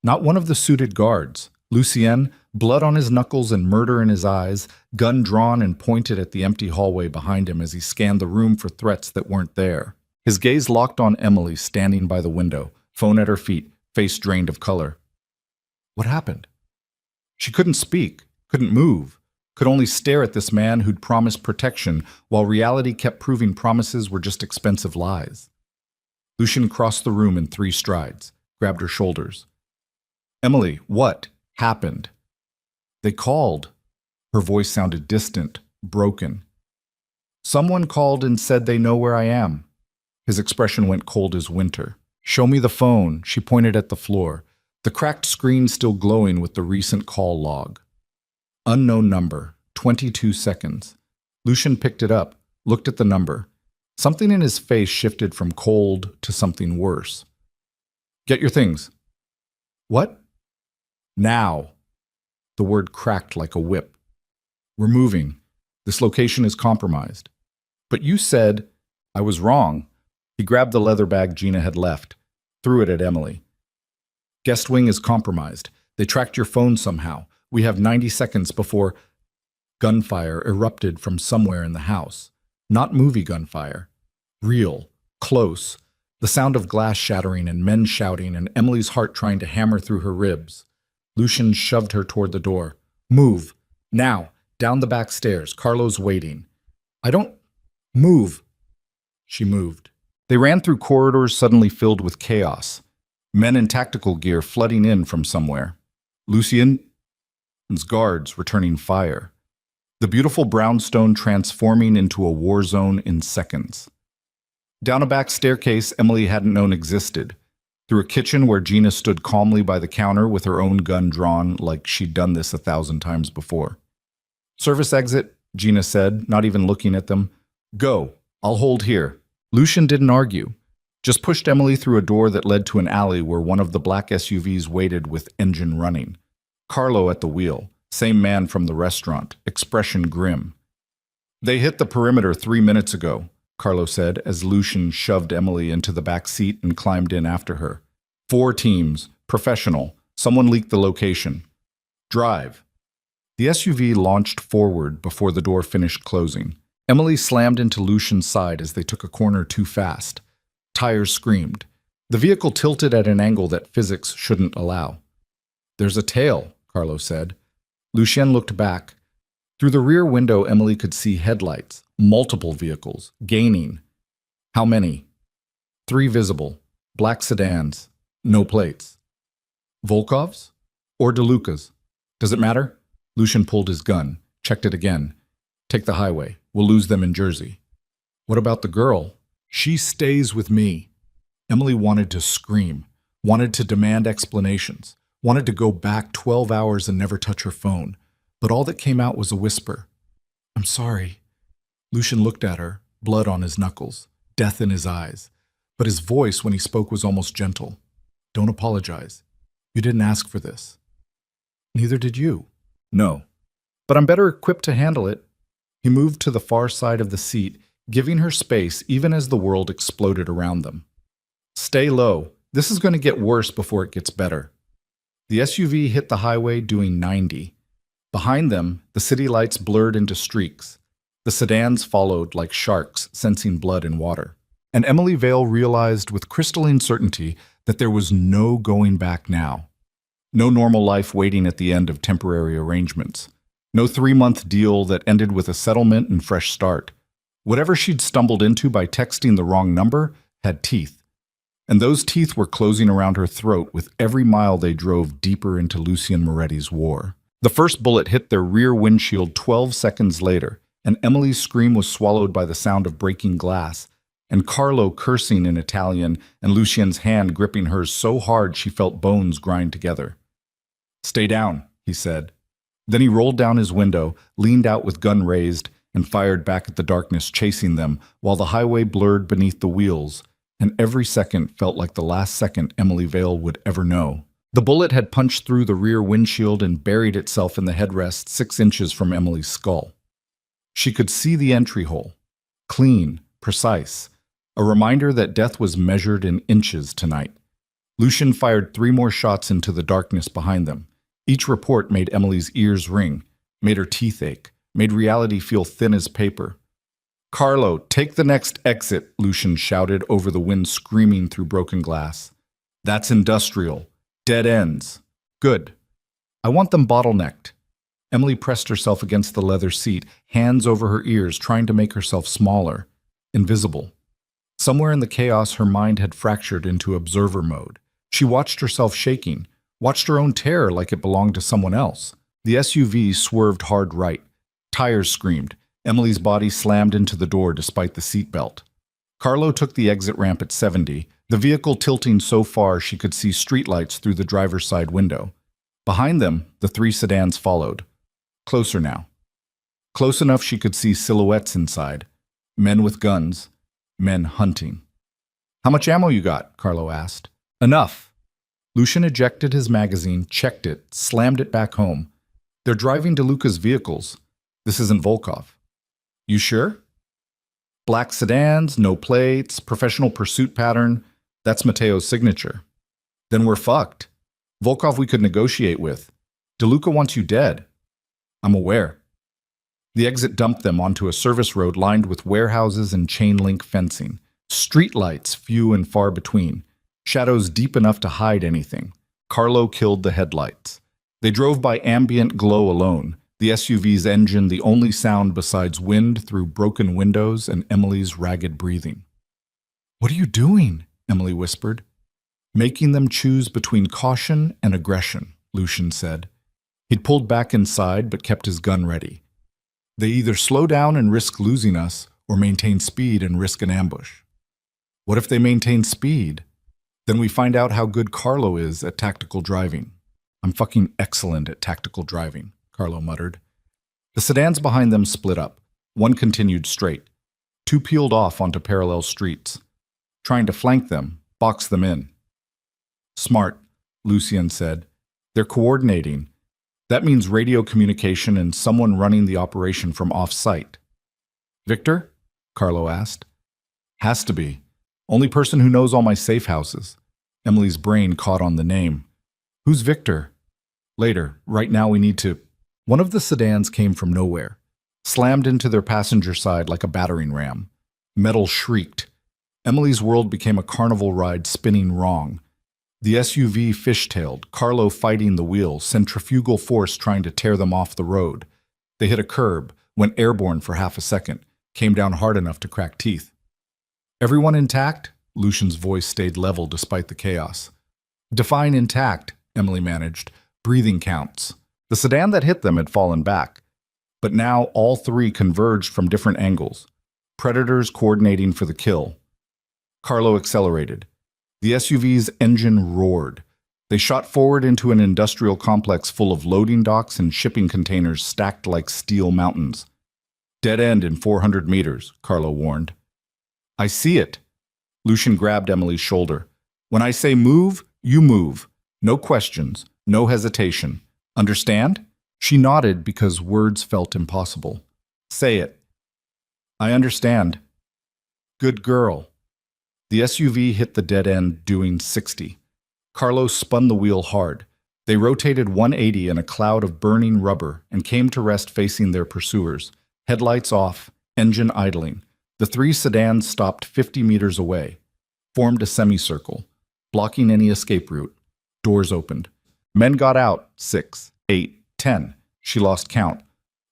Not one of the suited guards. Lucien, blood on his knuckles and murder in his eyes, gun drawn and pointed at the empty hallway behind him as he scanned the room for threats that weren't there. His gaze locked on Emily standing by the window, phone at her feet, face drained of color. What happened? She couldn't speak, couldn't move, could only stare at this man who'd promised protection while reality kept proving promises were just expensive lies. Lucien crossed the room in 3 strides, grabbed her shoulders. Emily, what happened? They called. Her voice sounded distant, broken. Someone called and said they know where I am. His expression went cold as winter. Show me the phone, she pointed at the floor, the cracked screen still glowing with the recent call log. Unknown number, 22 seconds. Lucien picked it up, looked at the number. Something in his face shifted from cold to something worse. Get your things. What? Now. The word cracked like a whip. We're moving. This location is compromised. But you said I was wrong. He grabbed the leather bag Gina had left, threw it at Emily. Guest wing is compromised. They tracked your phone somehow. We have 90 seconds before... Gunfire erupted from somewhere in the house. Not movie gunfire. Real. Close. The sound of glass shattering and men shouting and Emily's heart trying to hammer through her ribs. Lucian shoved her toward the door. Move. Now. Down the back stairs. Carlo's waiting. I don't... Move. She moved. They ran through corridors suddenly filled with chaos. Men in tactical gear flooding in from somewhere. Lucian's guards returning fire. The beautiful brownstone transforming into a war zone in seconds. Down a back staircase Emily hadn't known existed. Through a kitchen where Gina stood calmly by the counter with her own gun drawn like she'd done this 1,000 times before. Service exit, Gina said, not even looking at them. Go. I'll hold here. Lucian didn't argue. Just pushed Emily through a door that led to an alley where one of the black SUVs waited with engine running. Carlo at the wheel. Same man from the restaurant, expression grim. They hit the perimeter 3 minutes ago, Carlo said as Lucian shoved Emily into the back seat and climbed in after her. 4 teams, professional. Someone leaked the location. Drive. The SUV launched forward before the door finished closing. Emily slammed into Lucian's side as they took a corner too fast. Tires screamed. The vehicle tilted at an angle that physics shouldn't allow. There's a tail, Carlo said. Lucien looked back. Through the rear window, Emily could see headlights, multiple vehicles, gaining. How many? 3 visible, black sedans, no plates. Volkovs? Or DeLucas? Does it matter? Lucien pulled his gun, checked it again. Take the highway. We'll lose them in Jersey. What about the girl? She stays with me. Emily wanted to scream, wanted to demand explanations. Wanted to go back 12 hours and never touch her phone, but all that came out was a whisper. I'm sorry. Lucian looked at her, blood on his knuckles, death in his eyes, but his voice when he spoke was almost gentle. Don't apologize. You didn't ask for this. Neither did you. No. But I'm better equipped to handle it. He moved to the far side of the seat, giving her space even as the world exploded around them. Stay low. This is going to get worse before it gets better. The SUV hit the highway doing 90. Behind them, the city lights blurred into streaks. The sedans followed like sharks, sensing blood and water. And Emily Vale realized with crystalline certainty that there was no going back now. No normal life waiting at the end of temporary arrangements. No 3-month deal that ended with a settlement and fresh start. Whatever she'd stumbled into by texting the wrong number had teeth. And those teeth were closing around her throat with every mile they drove deeper into Lucian Moretti's war. The first bullet hit their rear windshield 12 seconds later, and Emily's scream was swallowed by the sound of breaking glass, and Carlo cursing in Italian, and Lucian's hand gripping hers so hard she felt bones grind together. Stay down, he said. Then he rolled down his window, leaned out with gun raised, and fired back at the darkness chasing them, while the highway blurred beneath the wheels, and every second felt like the last second Emily Vale would ever know. The bullet had punched through the rear windshield and buried itself in the headrest 6 inches from Emily's skull. She could see the entry hole. Clean, precise. A reminder that death was measured in inches tonight. Lucian fired 3 more shots into the darkness behind them. Each report made Emily's ears ring, made her teeth ache, made reality feel thin as paper. Carlo, take the next exit, Lucian shouted over the wind screaming through broken glass. That's industrial. Dead ends. Good. I want them bottlenecked. Emily pressed herself against the leather seat, hands over her ears, trying to make herself smaller, invisible. Somewhere in the chaos, her mind had fractured into observer mode. She watched herself shaking, watched her own terror like it belonged to someone else. The SUV swerved hard right. Tires screamed. Emily's body slammed into the door despite the seatbelt. Carlo took the exit ramp at 70, the vehicle tilting so far she could see streetlights through the driver's side window. Behind them, the 3 sedans followed. Closer now. Close enough she could see silhouettes inside. Men with guns. Men hunting. How much ammo you got? Carlo asked. Enough. Lucian ejected his magazine, checked it, slammed it back home. They're driving DeLuca's vehicles. This isn't Volkov. You sure? Black sedans, no plates, professional pursuit pattern. That's Mateo's signature. Then we're fucked. Volkov we could negotiate with. DeLuca wants you dead. I'm aware. The exit dumped them onto a service road lined with warehouses and chain-link fencing. Street lights few and far between. Shadows deep enough to hide anything. Carlo killed the headlights. They drove by ambient glow alone, the SUV's engine the only sound besides wind through broken windows and Emily's ragged breathing. What are you doing? Emily whispered. Making them choose between caution and aggression, Lucian said. He'd pulled back inside but kept his gun ready. They either slow down and risk losing us, or maintain speed and risk an ambush. What if they maintain speed? Then we find out how good Carlo is at tactical driving. I'm fucking excellent at tactical driving, Carlo muttered. The sedans behind them split up. One continued straight. Two peeled off onto parallel streets. Trying to flank them, box them in. Smart, Lucien said. They're coordinating. That means radio communication and someone running the operation from off-site. Victor? Carlo asked. Has to be. Only person who knows all my safe houses. Emily's brain caught on the name. Who's Victor? Later. Right now we need to... One of the sedans came from nowhere. Slammed into their passenger side like a battering ram. Metal shrieked. Emily's world became a carnival ride spinning wrong. The SUV fishtailed, Carlo fighting the wheel, centrifugal force trying to tear them off the road. They hit a curb, went airborne for half a second, came down hard enough to crack teeth. Everyone intact? Lucian's voice stayed level despite the chaos. Define intact, Emily managed. Breathing counts. The sedan that hit them had fallen back. But now all three converged from different angles. Predators coordinating for the kill. Carlo accelerated. The SUV's engine roared. They shot forward into an industrial complex full of loading docks and shipping containers stacked like steel mountains. Dead end in 400 meters, Carlo warned. I see it. Lucian grabbed Emily's shoulder. When I say move, you move. No questions, no hesitation. Understand? She nodded because words felt impossible. Say it. I understand. Good girl. The SUV hit the dead end doing 60. Carlos spun the wheel hard. They rotated 180 in a cloud of burning rubber and came to rest facing their pursuers. Headlights off, engine idling. The three sedans stopped 50 meters away, formed a semicircle, blocking any escape route. Doors opened. Men got out, 6, 8, 10. She lost count.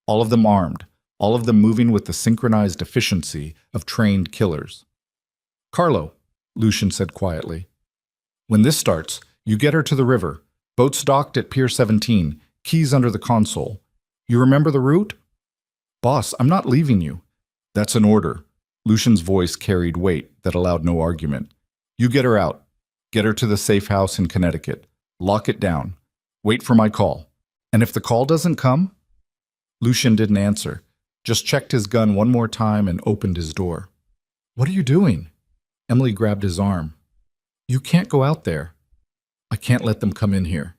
All of them armed, all of them moving with the synchronized efficiency of trained killers. Carlo, Lucian said quietly. When this starts, you get her to the river. Boats docked at Pier 17, keys under the console. You remember the route? Boss, I'm not leaving you. That's an order. Lucian's voice carried weight that allowed no argument. You get her out. Get her to the safe house in Connecticut. Lock it down. Wait for my call. And if the call doesn't come? Lucian didn't answer, just checked his gun one more time and opened his door. What are you doing? Emily grabbed his arm. You can't go out there. I can't let them come in here.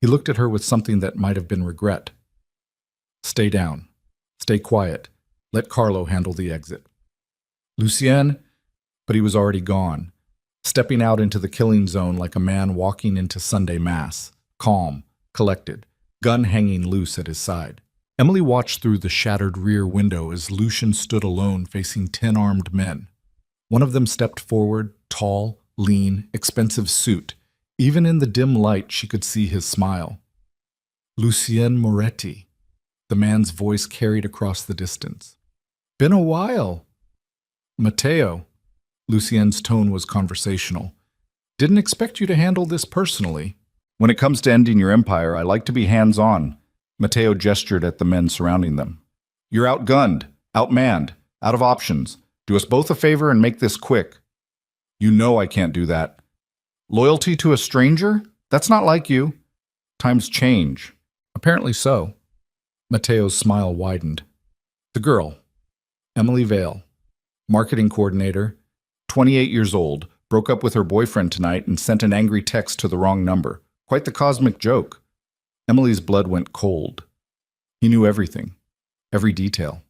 He looked at her with something that might have been regret. Stay down. Stay quiet. Let Carlo handle the exit. Lucien? But he was already gone, stepping out into the killing zone like a man walking into Sunday Mass, calm, collected, gun hanging loose at his side. Emily watched through the shattered rear window as Lucian stood alone facing 10 armed men. One of them stepped forward, tall, lean, expensive suit. Even in the dim light, she could see his smile. Lucien Moretti. The man's voice carried across the distance. Been a while. Matteo. Lucien's tone was conversational. Didn't expect you to handle this personally. When it comes to ending your empire, I like to be hands-on. Matteo gestured at the men surrounding them. You're outgunned, outmanned, out of options. Do us both a favor and make this quick. You know I can't do that. Loyalty to a stranger? That's not like you. Times change. Apparently so. Matteo's smile widened. The girl, Emily Vale, marketing coordinator, 28 years old, broke up with her boyfriend tonight and sent an angry text to the wrong number. Quite the cosmic joke. Emily's blood went cold. He knew everything, every detail.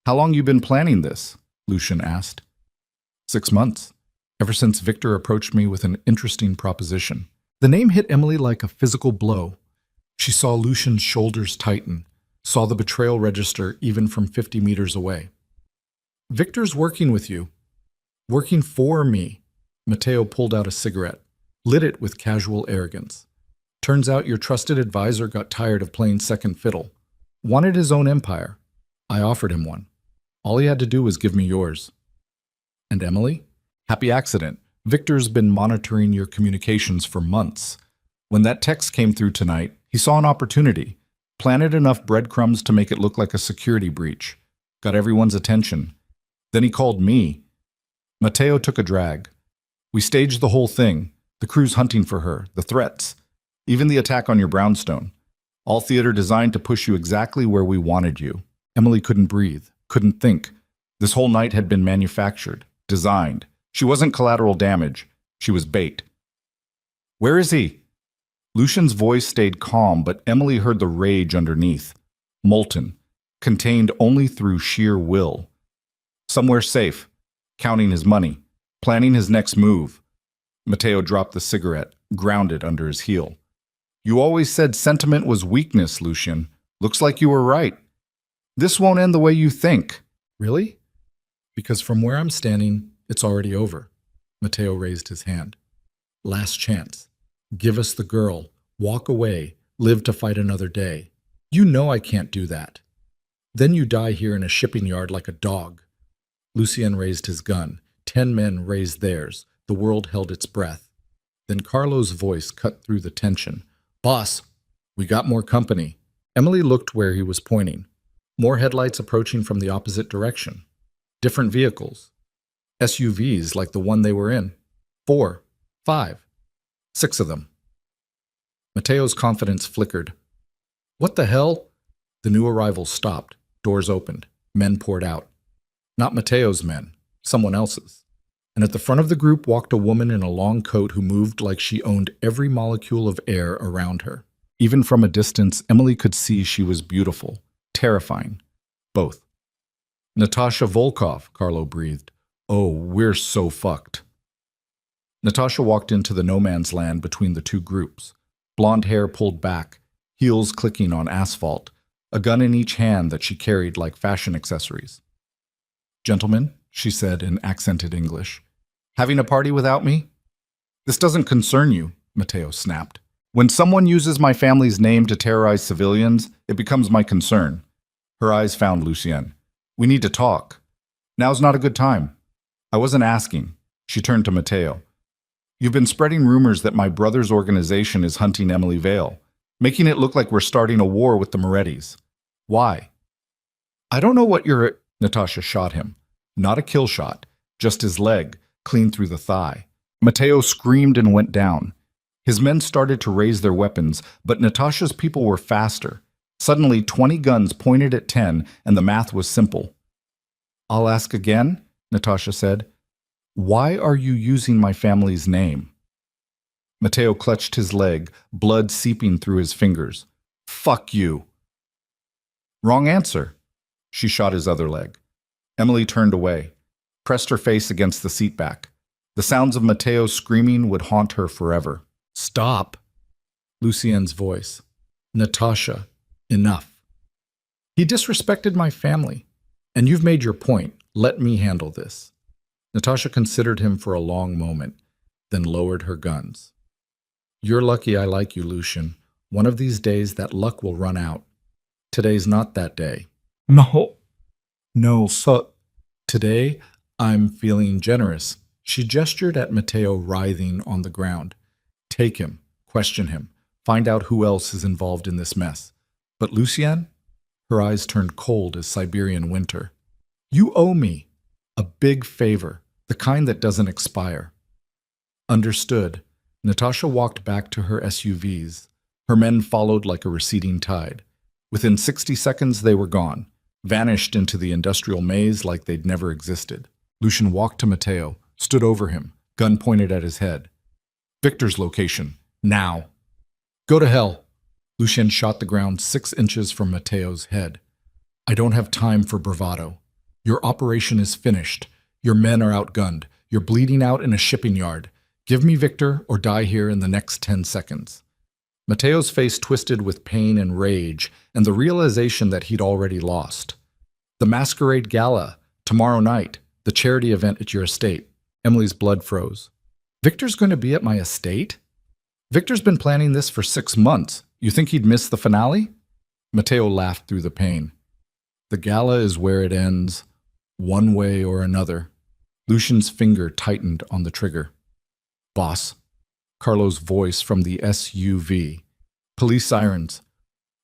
How long you been planning this? Lucian asked. 6 months, ever since Victor approached me with an interesting proposition. The name hit Emily like a physical blow. She saw Lucian's shoulders tighten, saw the betrayal register even from 50 meters away. Victor's working with you. Working for me. Matteo pulled out a cigarette, lit it with casual arrogance. Turns out your trusted advisor got tired of playing second fiddle. Wanted his own empire. I offered him one. All he had to do was give me yours. And Emily? Happy accident. Victor's been monitoring your communications for months. When that text came through tonight, he saw an opportunity, planted enough breadcrumbs to make it look like a security breach, got everyone's attention. Then he called me. Matteo took a drag. We staged the whole thing, the crew's hunting for her, the threats, even the attack on your brownstone. All theater designed to push you exactly where we wanted you. Emily couldn't breathe, couldn't think. This whole night had been manufactured, designed. She wasn't collateral damage. She was bait. Where is he? Lucian's voice stayed calm, but Emily heard the rage underneath. Molten, contained only through sheer will. Somewhere safe, counting his money, planning his next move. Matteo dropped the cigarette, grounded under his heel. You always said sentiment was weakness, Lucian. Looks like you were right. This won't end the way you think. Really? Because from where I'm standing, it's already over. Matteo raised his hand. Last chance. Give us the girl. Walk away. Live to fight another day. You know I can't do that. Then you die here in a shipping yard like a dog. Lucien raised his gun. 10 men raised theirs. The world held its breath. Then Carlo's voice cut through the tension. Boss, we got more company. Emily looked where he was pointing. More headlights approaching from the opposite direction. Different vehicles. SUVs like the one they were in. 4, 5, 6 of them. Matteo's confidence flickered. What the hell? The new arrivals stopped. Doors opened. Men poured out. Not Matteo's men, someone else's. And at the front of the group walked a woman in a long coat who moved like she owned every molecule of air around her. Even from a distance, Emily could see she was beautiful, terrifying, both. Natasha Volkov, Carlo breathed. Oh, we're so fucked. Natasha walked into the no man's land between the two groups. Blonde hair pulled back, heels clicking on asphalt, a gun in each hand that she carried like fashion accessories. Gentlemen, she said in accented English, having a party without me? This doesn't concern you, Matteo snapped. When someone uses my family's name to terrorize civilians, it becomes my concern. Her eyes found Lucien. We need to talk. Now's not a good time. I wasn't asking. She turned to Matteo. You've been spreading rumors that my brother's organization is hunting Emily Vale, making it look like we're starting a war with the Morettis. Why? I don't know what you're... Natasha shot him. Not a kill shot, just his leg, clean through the thigh. Matteo screamed and went down. His men started to raise their weapons, but Natasha's people were faster. Suddenly, 20 guns pointed at 10, and the math was simple. I'll ask again, Natasha said. Why are you using my family's name? Matteo clutched his leg, blood seeping through his fingers. Fuck you. Wrong answer. She shot his other leg. Emily turned away, pressed her face against the seat back. The sounds of Matteo screaming would haunt her forever. Stop. Lucien's voice. Natasha, enough. He disrespected my family. And you've made your point. Let me handle this. Natasha considered him for a long moment, then lowered her guns. You're lucky I like you, Lucian. One of these days that luck will run out. Today's not that day. No, sir. Today, I'm feeling generous. She gestured at Matteo writhing on the ground. Take him, question him, find out who else is involved in this mess. But Lucien? Her eyes turned cold as Siberian winter. You owe me a big favor, the kind that doesn't expire. Understood. Natasha walked back to her SUVs. Her men followed like a receding tide. Within 60 seconds, they were gone, vanished into the industrial maze like they'd never existed. Lucian walked to Matteo, stood over him, gun pointed at his head. Victor's location, now. Go to hell. Lucien shot the ground 6 inches from Mateo's head. I don't have time for bravado. Your operation is finished. Your men are outgunned. You're bleeding out in a shipping yard. Give me Victor or die here in the next 10 seconds. Mateo's face twisted with pain and rage and the realization that he'd already lost. The masquerade gala, tomorrow night, the charity event at your estate. Emily's blood froze. Victor's going to be at my estate? Victor's been planning this for 6 months. You think he'd miss the finale? Mateo laughed through the pain. The gala is where it ends, one way or another. Lucien's finger tightened on the trigger. Boss. Carlo's voice from the SUV. Police sirens.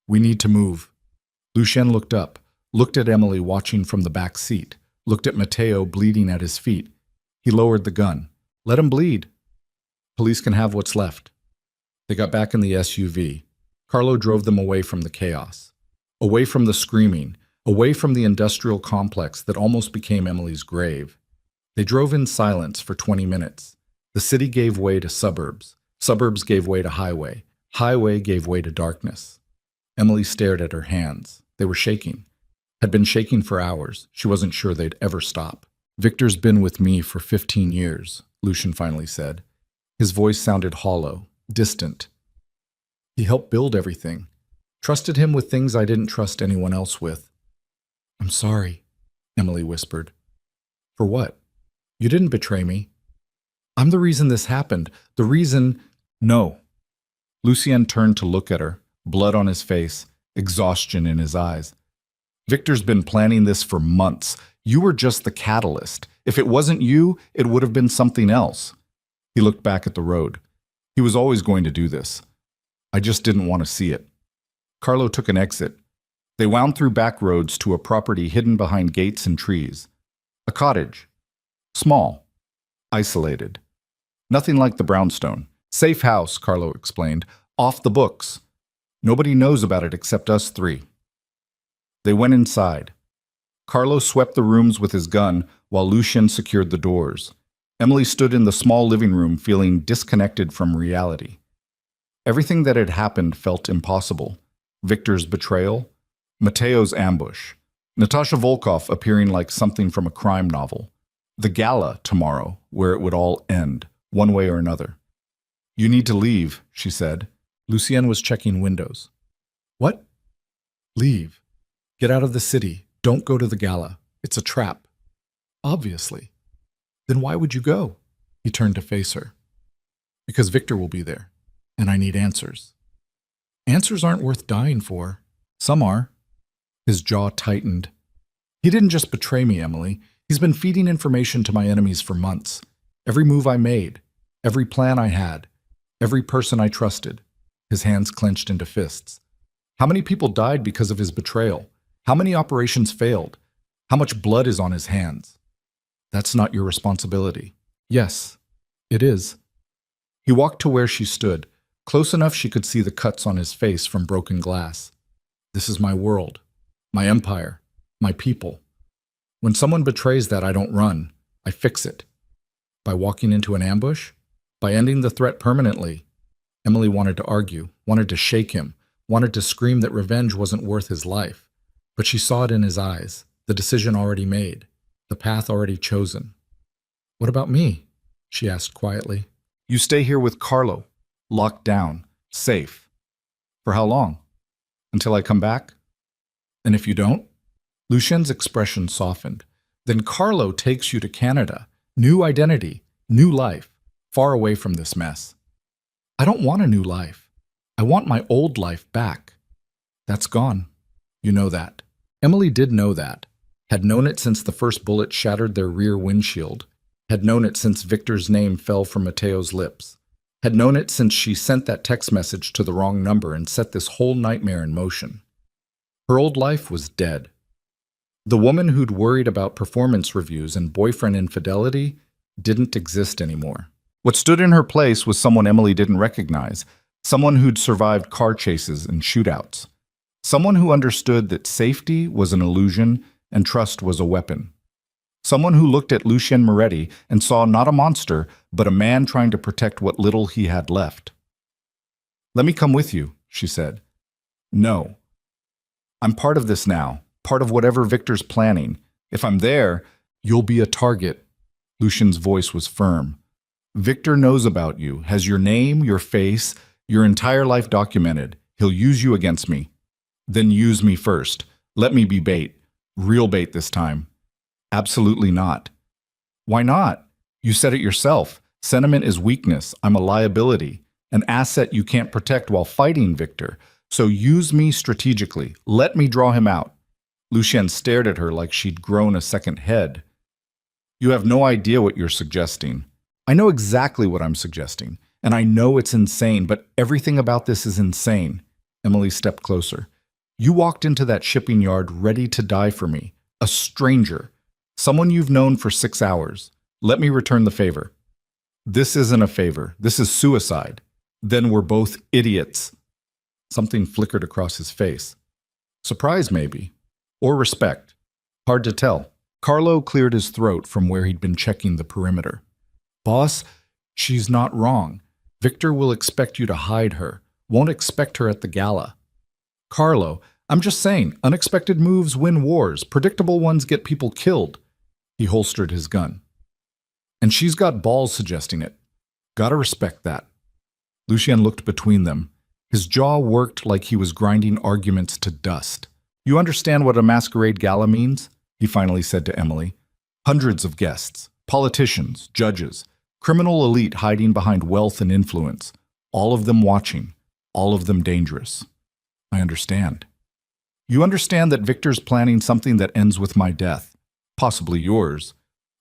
We need to move. Lucien looked up, looked at Emily watching from the back seat, looked at Mateo bleeding at his feet. He lowered the gun. Let him bleed. Police can have what's left. They got back in the SUV. Carlo drove them away from the chaos, away from the screaming, away from the industrial complex that almost became Emily's grave. They drove in silence for 20 minutes. The city gave way to suburbs. Suburbs gave way to highway. Highway gave way to darkness. Emily stared at her hands. They were shaking. Had been shaking for hours. She wasn't sure they'd ever stop. Victor's been with me for 15 years, Lucien finally said. His voice sounded hollow, distant. He helped build everything. Trusted him with things I didn't trust anyone else with. I'm sorry, Emily whispered. For what? You didn't betray me. I'm the reason this happened. The reason... No. Lucien turned to look at her, blood on his face, exhaustion in his eyes. Victor's been planning this for months. You were just the catalyst. If it wasn't you, it would have been something else. He looked back at the road. He was always going to do this. I just didn't want to see it. Carlo took an exit. They wound through back roads to a property hidden behind gates and trees. A cottage. Small. Isolated. Nothing like the brownstone. Safe house, Carlo explained. Off the books. Nobody knows about it except us 3. They went inside. Carlo swept the rooms with his gun while Lucien secured the doors. Emily stood in the small living room feeling disconnected from reality. Everything that had happened felt impossible. Victor's betrayal, Mateo's ambush, Natasha Volkov appearing like something from a crime novel, the gala tomorrow where it would all end, one way or another. You need to leave, she said. Lucien was checking windows. What? Leave. Get out of the city. Don't go to the gala. It's a trap. Obviously. Then why would you go? He turned to face her. Because Victor will be there, and I need answers. Answers aren't worth dying for. Some are. His jaw tightened. He didn't just betray me, Emily. He's been feeding information to my enemies for months. Every move I made, every plan I had, every person I trusted. His hands clenched into fists. How many people died because of his betrayal? How many operations failed? How much blood is on his hands? That's not your responsibility. Yes, it is. He walked to where she stood, close enough she could see the cuts on his face from broken glass. This is my world, my empire, my people. When someone betrays that, I don't run. I fix it. By walking into an ambush? By ending the threat permanently. Emily wanted to argue, wanted to shake him, wanted to scream that revenge wasn't worth his life. But she saw it in his eyes, the decision already made, the path already chosen. What about me? She asked quietly. You stay here with Carlo, locked down, safe. For how long? Until I come back? And if you don't? Lucien's expression softened. Then Carlo takes you to Canada. New identity, new life, far away from this mess. I don't want a new life. I want my old life back. That's gone. You know that. Emily did know that. Had known it since the first bullet shattered their rear windshield. Had known it since Victor's name fell from Mateo's lips. Had known it since she sent that text message to the wrong number and set this whole nightmare in motion. Her old life was dead. The woman who'd worried about performance reviews and boyfriend infidelity didn't exist anymore. What stood in her place was someone Emily didn't recognize, someone who'd survived car chases and shootouts, someone who understood that safety was an illusion and trust was a weapon. Someone who looked at Lucien Moretti and saw not a monster, but a man trying to protect what little he had left. "Let me come with you," she said. "No. I'm part of this now, part of whatever Victor's planning. If I'm there, you'll be a target." Lucien's voice was firm. "Victor knows about you, has your name, your face, your entire life documented. He'll use you against me. Then use me first. Let me be bait. Real bait this time." "Absolutely not." "Why not? You said it yourself. Sentiment is weakness. I'm a liability, an asset you can't protect while fighting Victor. So use me strategically. Let me draw him out." Lucien stared at her like she'd grown a second head. "You have no idea what you're suggesting." "I know exactly what I'm suggesting, and I know it's insane, but everything about this is insane." Emily stepped closer. "You walked into that shipping yard ready to die for me. A stranger. Someone you've known for 6 hours. Let me return the favor." "This isn't a favor. This is suicide." "Then we're both idiots." Something flickered across his face. Surprise, maybe. Or respect. Hard to tell. Carlo cleared his throat from where he'd been checking the perimeter. "Boss, she's not wrong. Victor will expect you to hide her. Won't expect her at the gala." "Carlo, I'm just saying, unexpected moves win wars. Predictable ones get people killed." He holstered his gun. "And she's got balls suggesting it. Gotta respect that." Lucien looked between them. His jaw worked like he was grinding arguments to dust. "You understand what a masquerade gala means?" he finally said to Emily. "Hundreds of guests, politicians, judges, criminal elite hiding behind wealth and influence, all of them watching, all of them dangerous." "I understand." "You understand that Victor's planning something that ends with my death, possibly yours,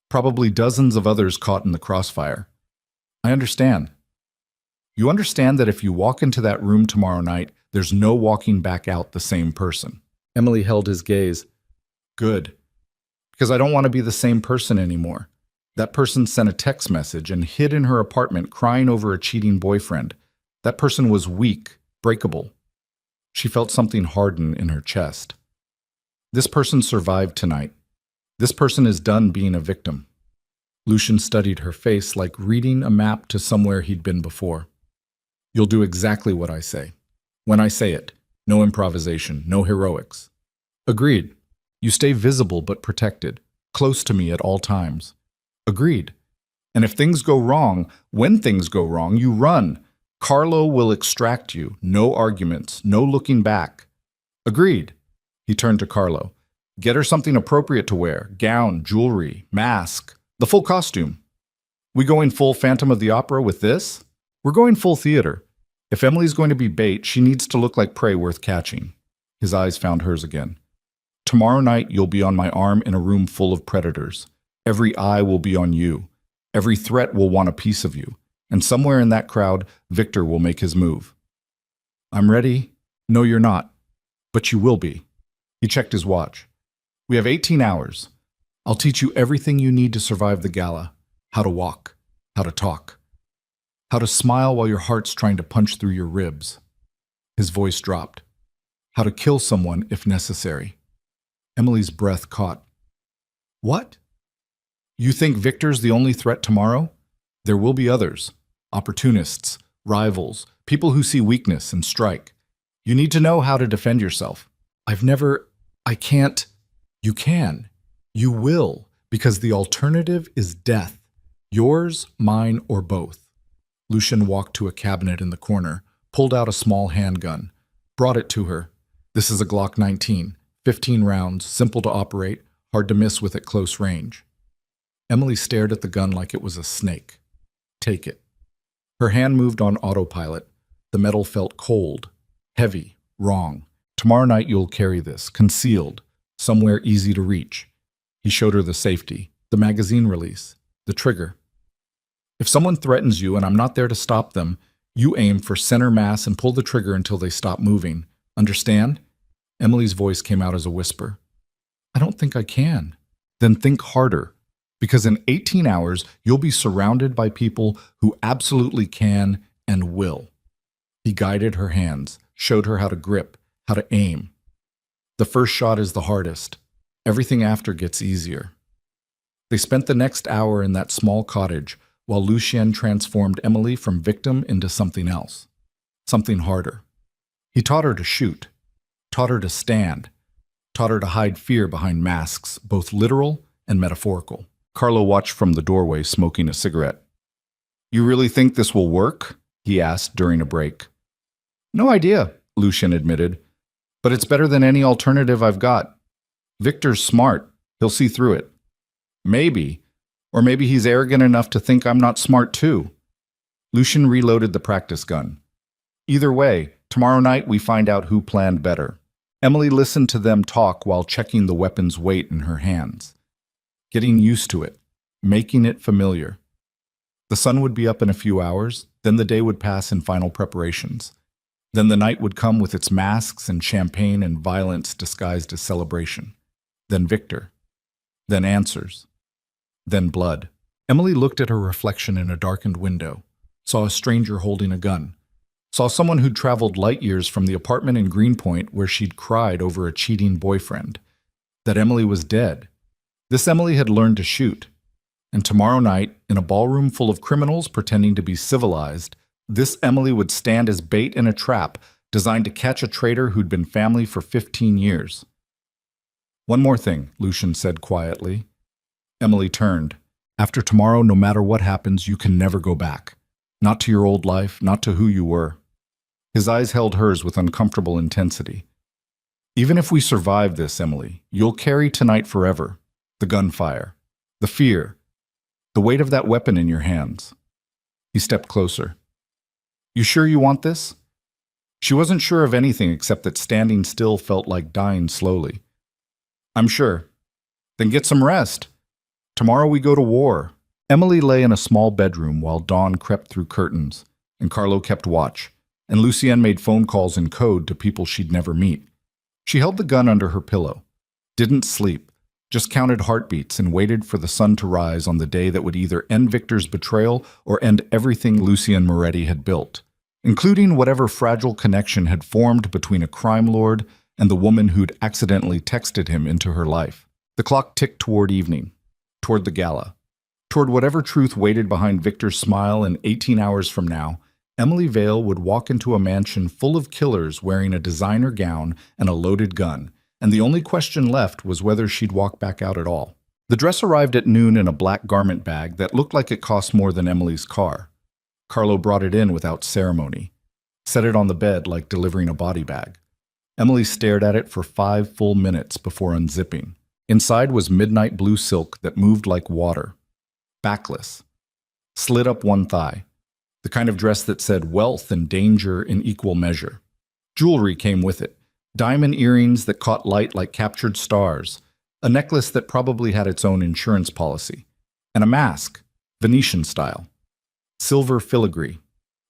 probably dozens of others caught in the crossfire." "I understand." "You understand that if you walk into that room tomorrow night, there's no walking back out the same person." Emily held his gaze. "Good. Because I don't want to be the same person anymore. That person sent a text message and hid in her apartment crying over a cheating boyfriend. That person was weak, breakable." She felt something harden in her chest. "This person survived tonight. This person is done being a victim." Lucien studied her face like reading a map to somewhere he'd been before. "You'll do exactly what I say. When I say it. No improvisation, no heroics." "Agreed. You stay visible but protected, close to me at all times." "Agreed. And if things go wrong, when things go wrong, you run. Carlo will extract you. No arguments, no looking back." "Agreed." He turned to Carlo. "Get her something appropriate to wear. Gown, jewelry, mask, the full costume." "We going full Phantom of the Opera with this?" "We're going full theater. If Emily's going to be bait, she needs to look like prey worth catching." His eyes found hers again. "Tomorrow night you'll be on my arm in a room full of predators. Every eye will be on you. Every threat will want a piece of you. And somewhere in that crowd, Victor will make his move." "I'm ready." "No, you're not. But you will be." He checked his watch. "We have 18 hours. I'll teach you everything you need to survive the gala. How to walk. How to talk. How to smile while your heart's trying to punch through your ribs." His voice dropped. "How to kill someone if necessary." Emily's breath caught. "What? You think Victor's the only threat tomorrow? There will be others. Opportunists, rivals, people who see weakness and strike. You need to know how to defend yourself." I can't." "You can. You will, because the alternative is death. Yours, mine, or both." Lucien walked to a cabinet in the corner, pulled out a small handgun, brought it to her. "This is a Glock 19, 15 rounds, simple to operate, hard to miss with at close range." Emily stared at the gun like it was a snake. "Take it." Her hand moved on autopilot. The metal felt cold, heavy, wrong. "Tomorrow night you'll carry this, concealed, somewhere easy to reach." He showed her the safety, the magazine release, the trigger. "If someone threatens you and I'm not there to stop them, you aim for center mass and pull the trigger until they stop moving. Understand?" Emily's voice came out as a whisper. "I don't think I can." "Then think harder, because in 18 hours you'll be surrounded by people who absolutely can and will." He guided her hands, showed her how to grip, how to aim. "The first shot is the hardest. Everything after gets easier." They spent the next hour in that small cottage while Lucien transformed Emily from victim into something else, something harder. He taught her to shoot, taught her to stand, taught her to hide fear behind masks, both literal and metaphorical. Carlo watched from the doorway, smoking a cigarette. "You really think this will work?" he asked during a break. "No idea," Lucien admitted, "but it's better than any alternative I've got. Victor's smart. He'll see through it." "Maybe. Or maybe he's arrogant enough to think I'm not smart too." Lucien reloaded the practice gun. "Either way, tomorrow night we find out who planned better." Emily listened to them talk while checking the weapon's weight in her hands, getting used to it, making it familiar. The sun would be up in a few hours, then the day would pass in final preparations. Then the night would come with its masks and champagne and violence disguised as celebration. Then Victor. Then answers. Then blood. Emily looked at her reflection in a darkened window, saw a stranger holding a gun, saw someone who'd traveled light years from the apartment in Greenpoint where she'd cried over a cheating boyfriend. That Emily was dead. This Emily had learned to shoot. And tomorrow night, in a ballroom full of criminals pretending to be civilized, this Emily would stand as bait in a trap designed to catch a traitor who'd been family for 15 years. "One more thing," Lucien said quietly. Emily turned. "After tomorrow, no matter what happens, you can never go back. Not to your old life, not to who you were." His eyes held hers with uncomfortable intensity. "Even if we survive this, Emily, you'll carry tonight forever. The gunfire, the fear, the weight of that weapon in your hands." He stepped closer. "You sure you want this?" She wasn't sure of anything except that standing still felt like dying slowly. "I'm sure." "Then get some rest. Tomorrow we go to war." Emily lay in a small bedroom while dawn crept through curtains, and Carlo kept watch, and Lucien made phone calls in code to people she'd never meet. She held the gun under her pillow, didn't sleep, just counted heartbeats and waited for the sun to rise on the day that would either end Victor's betrayal or end everything Lucien Moretti had built, including whatever fragile connection had formed between a crime lord and the woman who'd accidentally texted him into her life. The clock ticked toward evening, toward the gala, toward whatever truth waited behind Victor's smile, and 18 hours from now, Emily Vale would walk into a mansion full of killers wearing a designer gown and a loaded gun, and the only question left was whether she'd walk back out at all. The dress arrived at noon in a black garment bag that looked like it cost more than Emily's car. Carlo brought it in without ceremony, set it on the bed like delivering a body bag. Emily stared at it for 5 full minutes before unzipping. Inside was midnight blue silk that moved like water, backless, slid up one thigh, the kind of dress that said wealth and danger in equal measure. Jewelry came with it. Diamond earrings that caught light like captured stars, a necklace that probably had its own insurance policy, and a mask, Venetian style. Silver filigree,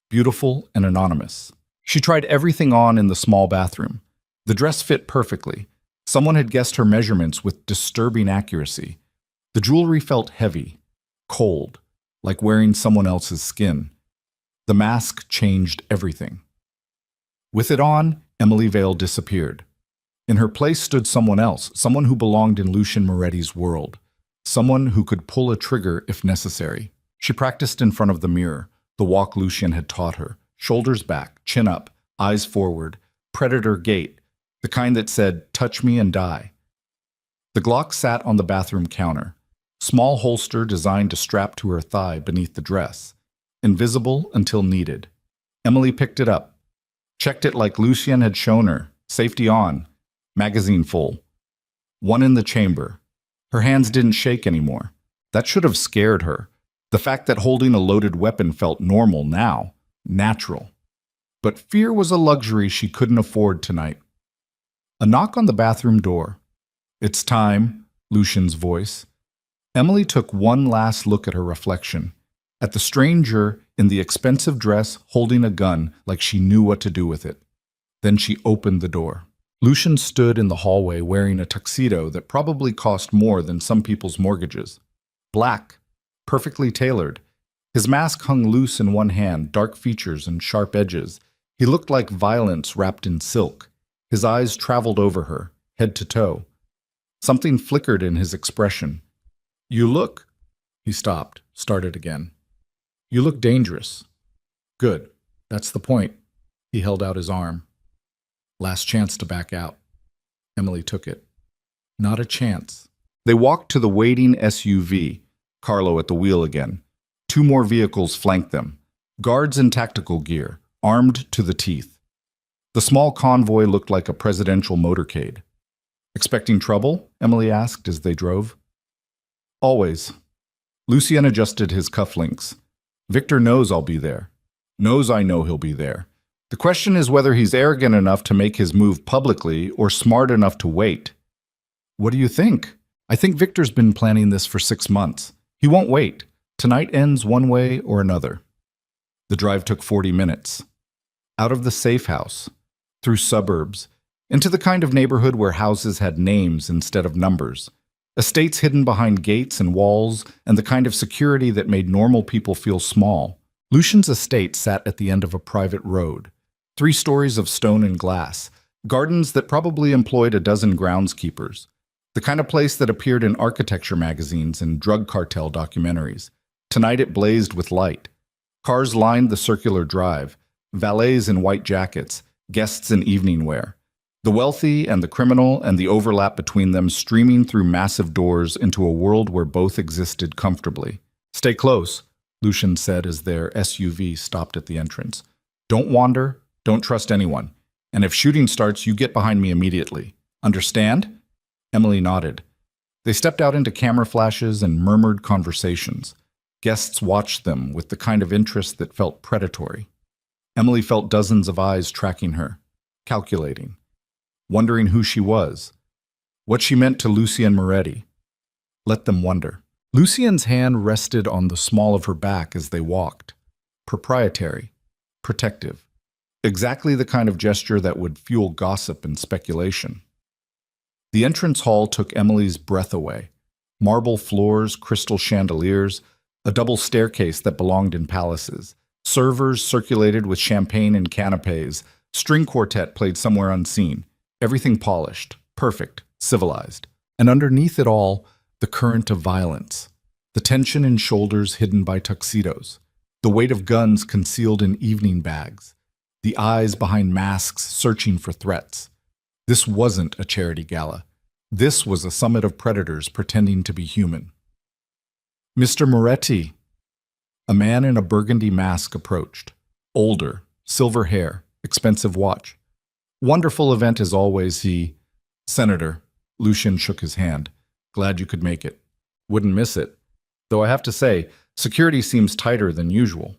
beautiful and anonymous. She tried everything on in the small bathroom. The dress fit perfectly. Someone had guessed her measurements with disturbing accuracy. The jewelry felt heavy, cold, like wearing someone else's skin. The mask changed everything. With it on, Emily Vale disappeared. In her place stood someone else, someone who belonged in Lucien Moretti's world, someone who could pull a trigger if necessary. She practiced in front of the mirror, the walk Lucien had taught her, shoulders back, chin up, eyes forward, predator gait, the kind that said, "Touch me and die." The Glock sat on the bathroom counter, small holster designed to strap to her thigh beneath the dress, invisible until needed. Emily picked it up, checked it like Lucien had shown her, safety on, magazine full. One in the chamber. Her hands didn't shake anymore. That should have scared her. The fact that holding a loaded weapon felt normal now, natural. But fear was a luxury she couldn't afford tonight. A knock on the bathroom door. "It's time," Lucien's voice. Emily took one last look at her reflection, at the stranger in the expensive dress holding a gun like she knew what to do with it. Then she opened the door. Lucien stood in the hallway wearing a tuxedo that probably cost more than some people's mortgages. Black, perfectly tailored. His mask hung loose in one hand, dark features and sharp edges. He looked like violence wrapped in silk. His eyes traveled over her, head to toe. Something flickered in his expression. You look. He stopped, started again. You look dangerous. Good. That's the point. He held out his arm. Last chance to back out. Emily took it. Not a chance. They walked to the waiting SUV, Carlo at the wheel again. Two more vehicles flanked them. Guards in tactical gear, armed to the teeth. The small convoy looked like a presidential motorcade. Expecting trouble? Emily asked as they drove. Always. Lucien adjusted his cufflinks. Victor knows I'll be there. Knows I know he'll be there. The question is whether he's arrogant enough to make his move publicly or smart enough to wait. What do you think? I think Victor's been planning this for 6 months. He won't wait. Tonight ends one way or another. The drive took 40 minutes. Out of the safe house, through suburbs, into the kind of neighborhood where houses had names instead of numbers, estates hidden behind gates and walls, and the kind of security that made normal people feel small. Lucian's estate sat at the end of a private road. 3 stories of stone and glass, gardens that probably employed a dozen groundskeepers, the kind of place that appeared in architecture magazines and drug cartel documentaries. Tonight it blazed with light. Cars lined the circular drive, valets in white jackets, guests in evening wear. The wealthy and the criminal and the overlap between them streaming through massive doors into a world where both existed comfortably. Stay close, Lucian said as their SUV stopped at the entrance. Don't wander, don't trust anyone. And if shooting starts, you get behind me immediately. Understand? Emily nodded. They stepped out into camera flashes and murmured conversations. Guests watched them with the kind of interest that felt predatory. Emily felt dozens of eyes tracking her, calculating, wondering who she was, what she meant to Lucien Moretti. Let them wonder. Lucien's hand rested on the small of her back as they walked. Proprietary, protective. Exactly the kind of gesture that would fuel gossip and speculation. The entrance hall took Emily's breath away. Marble floors, crystal chandeliers, a double staircase that belonged in palaces. Servers circulated with champagne and canapes. String quartet played somewhere unseen. Everything polished, perfect, civilized. And underneath it all, the current of violence. The tension in shoulders hidden by tuxedos. The weight of guns concealed in evening bags. The eyes behind masks searching for threats. This wasn't a charity gala. This was a summit of predators pretending to be human. Mr. Moretti. A man in a burgundy mask approached. Older, silver hair, expensive watch. Wonderful event as always, he... Senator. Lucien shook his hand. Glad you could make it. Wouldn't miss it. Though I have to say, security seems tighter than usual.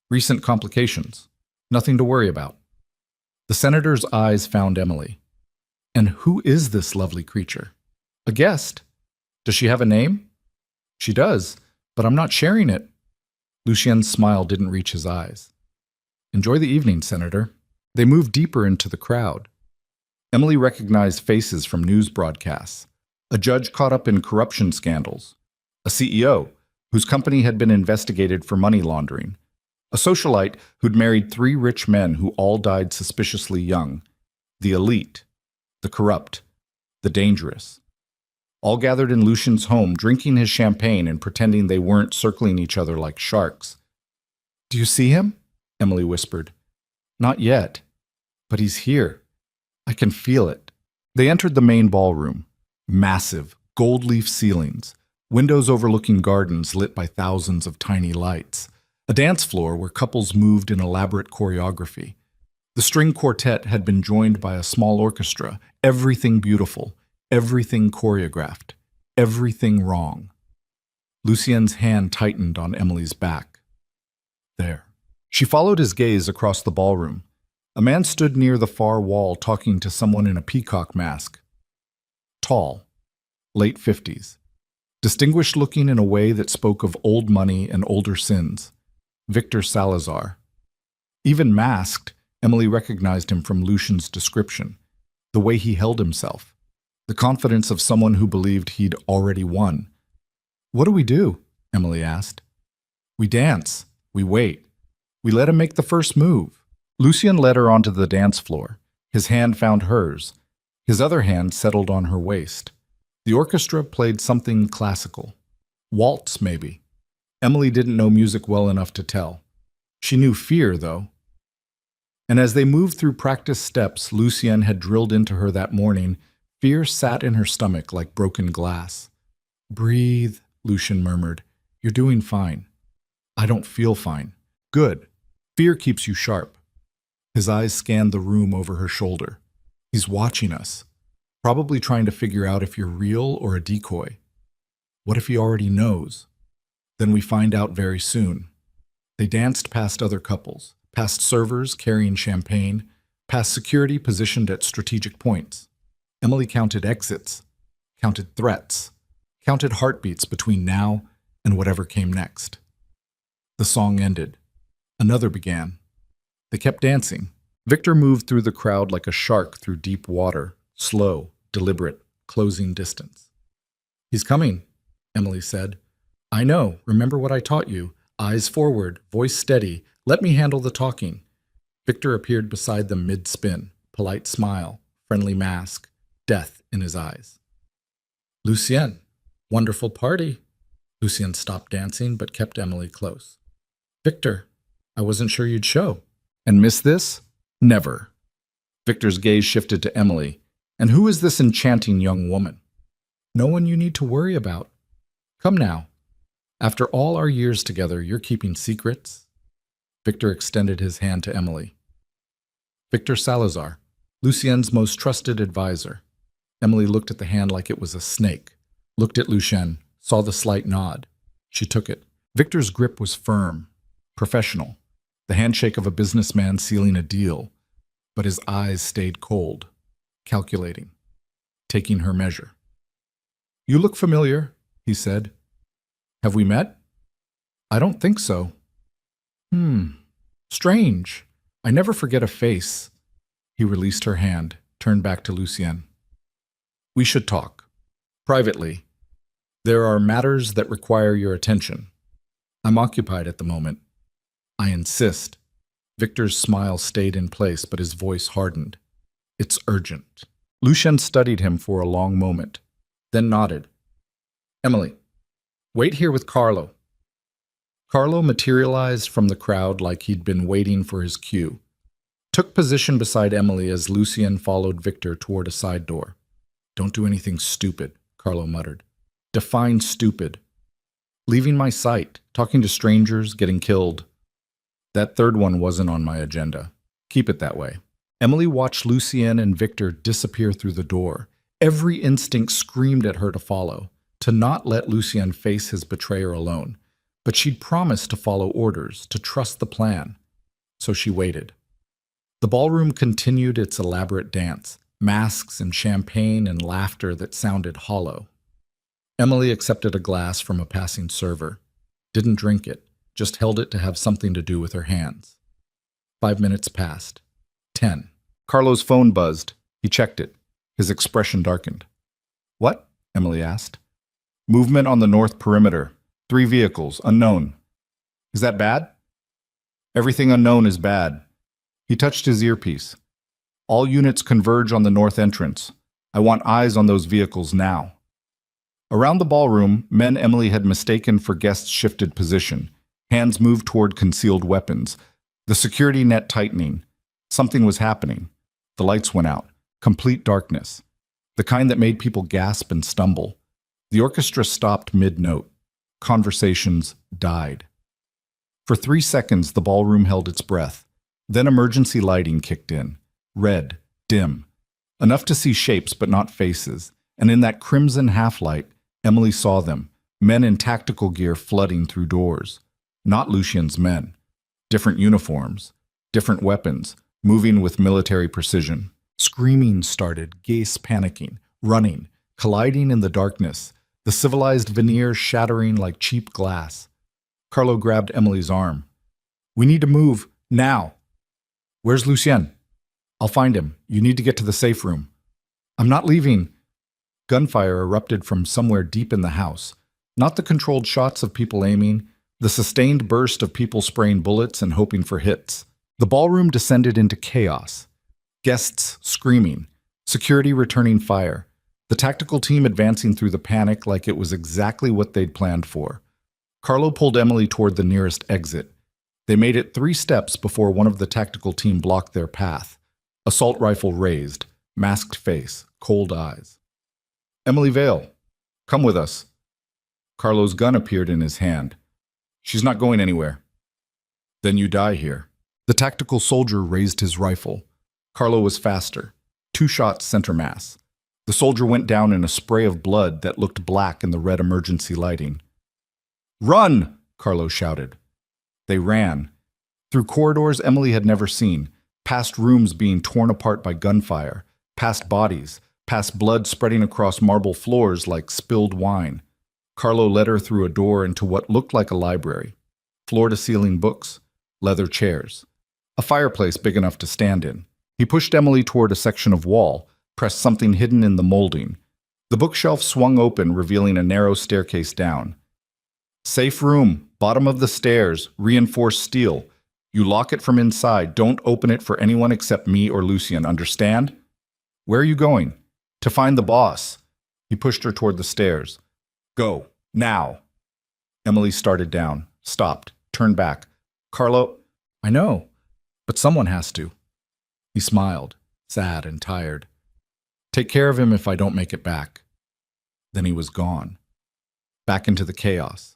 Recent complications. Nothing to worry about. The senator's eyes found Emily. And who is this lovely creature? A guest. Does she have a name? She does, but I'm not sharing it. Lucien's smile didn't reach his eyes. Enjoy the evening, Senator. They moved deeper into the crowd. Emily recognized faces from news broadcasts. A judge caught up in corruption scandals. A CEO whose company had been investigated for money laundering. A socialite who'd married 3 rich men who all died suspiciously young. The elite. The corrupt. The dangerous. All gathered in Lucian's home, drinking his champagne and pretending they weren't circling each other like sharks. Do you see him? Emily whispered. Not yet, but he's here. I can feel it. They entered the main ballroom. Massive, gold-leaf ceilings, windows overlooking gardens lit by thousands of tiny lights. A dance floor where couples moved in elaborate choreography. The string quartet had been joined by a small orchestra, everything beautiful, everything choreographed, everything wrong. Lucien's hand tightened on Emily's back. There. She followed his gaze across the ballroom. A man stood near the far wall talking to someone in a peacock mask. Tall, late 50s. Distinguished looking in a way that spoke of old money and older sins. Victor Salazar. Even masked, Emily recognized him from Lucian's description. The way he held himself. The confidence of someone who believed he'd already won. What do we do? Emily asked. We dance. We wait. We let him make the first move. Lucien led her onto the dance floor. His hand found hers. His other hand settled on her waist. The orchestra played something classical. Waltz, maybe. Emily didn't know music well enough to tell. She knew fear, though. And as they moved through practice steps Lucien had drilled into her that morning, fear sat in her stomach like broken glass. "Breathe," Lucien murmured. "You're doing fine." "I don't feel fine." "Good. Fear keeps you sharp." His eyes scanned the room over her shoulder. "He's watching us, probably trying to figure out if you're real or a decoy. What if he already knows? Then we find out very soon." They danced past other couples, past servers carrying champagne, past security positioned at strategic points. Emily counted exits, counted threats, counted heartbeats between now and whatever came next. The song ended. Another began. They kept dancing. Victor moved through the crowd like a shark through deep water, slow, deliberate, closing distance. "He's coming," Emily said. "I know. Remember what I taught you. Eyes forward, voice steady. Let me handle the talking." Victor appeared beside them mid-spin, polite smile, friendly mask, death in his eyes. "Lucien, wonderful party." Lucien stopped dancing but kept Emily close. "Victor, I wasn't sure you'd show." "And miss this?" "Never." Victor's gaze shifted to Emily. "And who is this enchanting young woman?" "No one you need to worry about. Come now. After all our years together, you're keeping secrets?" Victor extended his hand to Emily. "Victor Salazar, Lucien's most trusted advisor." Emily looked at the hand like it was a snake, looked at Lucien, saw the slight nod. She took it. Victor's grip was firm, professional, the handshake of a businessman sealing a deal, but his eyes stayed cold, calculating, taking her measure. "You look familiar," he said. "Have we met?" "I don't think so." Strange. I never forget a face." He released her hand, turned back to Lucien. "We should talk. Privately. There are matters that require your attention. I'm occupied at the moment." "I insist." Victor's smile stayed in place, but his voice hardened. "It's urgent." Lucien studied him for a long moment, then nodded. "Emily, wait here with Carlo." Carlo materialized from the crowd like he'd been waiting for his cue. Took position beside Emily as Lucien followed Victor toward a side door. "Don't do anything stupid," Carlo muttered. "Define stupid." "Leaving my sight, talking to strangers, getting killed." "That third one wasn't on my agenda. Keep it that way." Emily watched Lucien and Victor disappear through the door. Every instinct screamed at her to follow, to not let Lucien face his betrayer alone. But she'd promised to follow orders, to trust the plan. So she waited. The ballroom continued its elaborate dance, masks and champagne and laughter that sounded hollow. Emily accepted a glass from a passing server. Didn't drink it, just held it to have something to do with her hands. 5 minutes passed. 10. Carlo's phone buzzed. He checked it. His expression darkened. "What?" Emily asked. "Movement on the north perimeter. 3 vehicles, unknown." "Is that bad?" "Everything unknown is bad." He touched his earpiece. "All units converge on the north entrance. I want eyes on those vehicles now." Around the ballroom, men Emily had mistaken for guests shifted position. Hands moved toward concealed weapons. The security net tightening. Something was happening. The lights went out. Complete darkness. The kind that made people gasp and stumble. The orchestra stopped mid-note. Conversations died. For 3 seconds, the ballroom held its breath. Then emergency lighting kicked in. Red, dim. Enough to see shapes but not faces. And in that crimson half-light, Emily saw them. Men in tactical gear flooding through doors. Not Lucien's men. Different uniforms. Different weapons. Moving with military precision. Screaming started, gaze panicking, running, colliding in the darkness. The civilized veneer shattering like cheap glass. Carlo grabbed Emily's arm. "We need to move, now." "Where's Lucien?" "I'll find him. You need to get to the safe room." "I'm not leaving." Gunfire erupted from somewhere deep in the house. Not the controlled shots of people aiming, the sustained burst of people spraying bullets and hoping for hits. The ballroom descended into chaos. Guests screaming, security returning fire. the tactical team advancing through the panic like it was exactly what they'd planned for. Carlo pulled Emily toward the nearest exit. They made it 3 steps before one of the tactical team blocked their path. Assault rifle raised, masked face, cold eyes. "Emily Vale, come with us." Carlo's gun appeared in his hand. "She's not going anywhere." "Then you die here." The tactical soldier raised his rifle. Carlo was faster. 2 shots center mass. The soldier went down in a spray of blood that looked black in the red emergency lighting. "Run!" Carlo shouted. They ran. Through corridors Emily had never seen, past rooms being torn apart by gunfire, past bodies, past blood spreading across marble floors like spilled wine. Carlo led her through a door into what looked like a library. Floor-to-ceiling books, leather chairs, a fireplace big enough to stand in. He pushed Emily toward a section of wall, pressed something hidden in the molding. The bookshelf swung open, revealing a narrow staircase down. "Safe room, bottom of the stairs, reinforced steel. You lock it from inside. Don't open it for anyone except me or Lucien, understand?" "Where are you going?" "To find the boss." He pushed her toward the stairs. "Go, now." Emily started down, stopped, turned back. "Carlo, I know, but someone has to." He smiled, sad and tired. "Take care of him if I don't make it back." Then he was gone. Back into the chaos.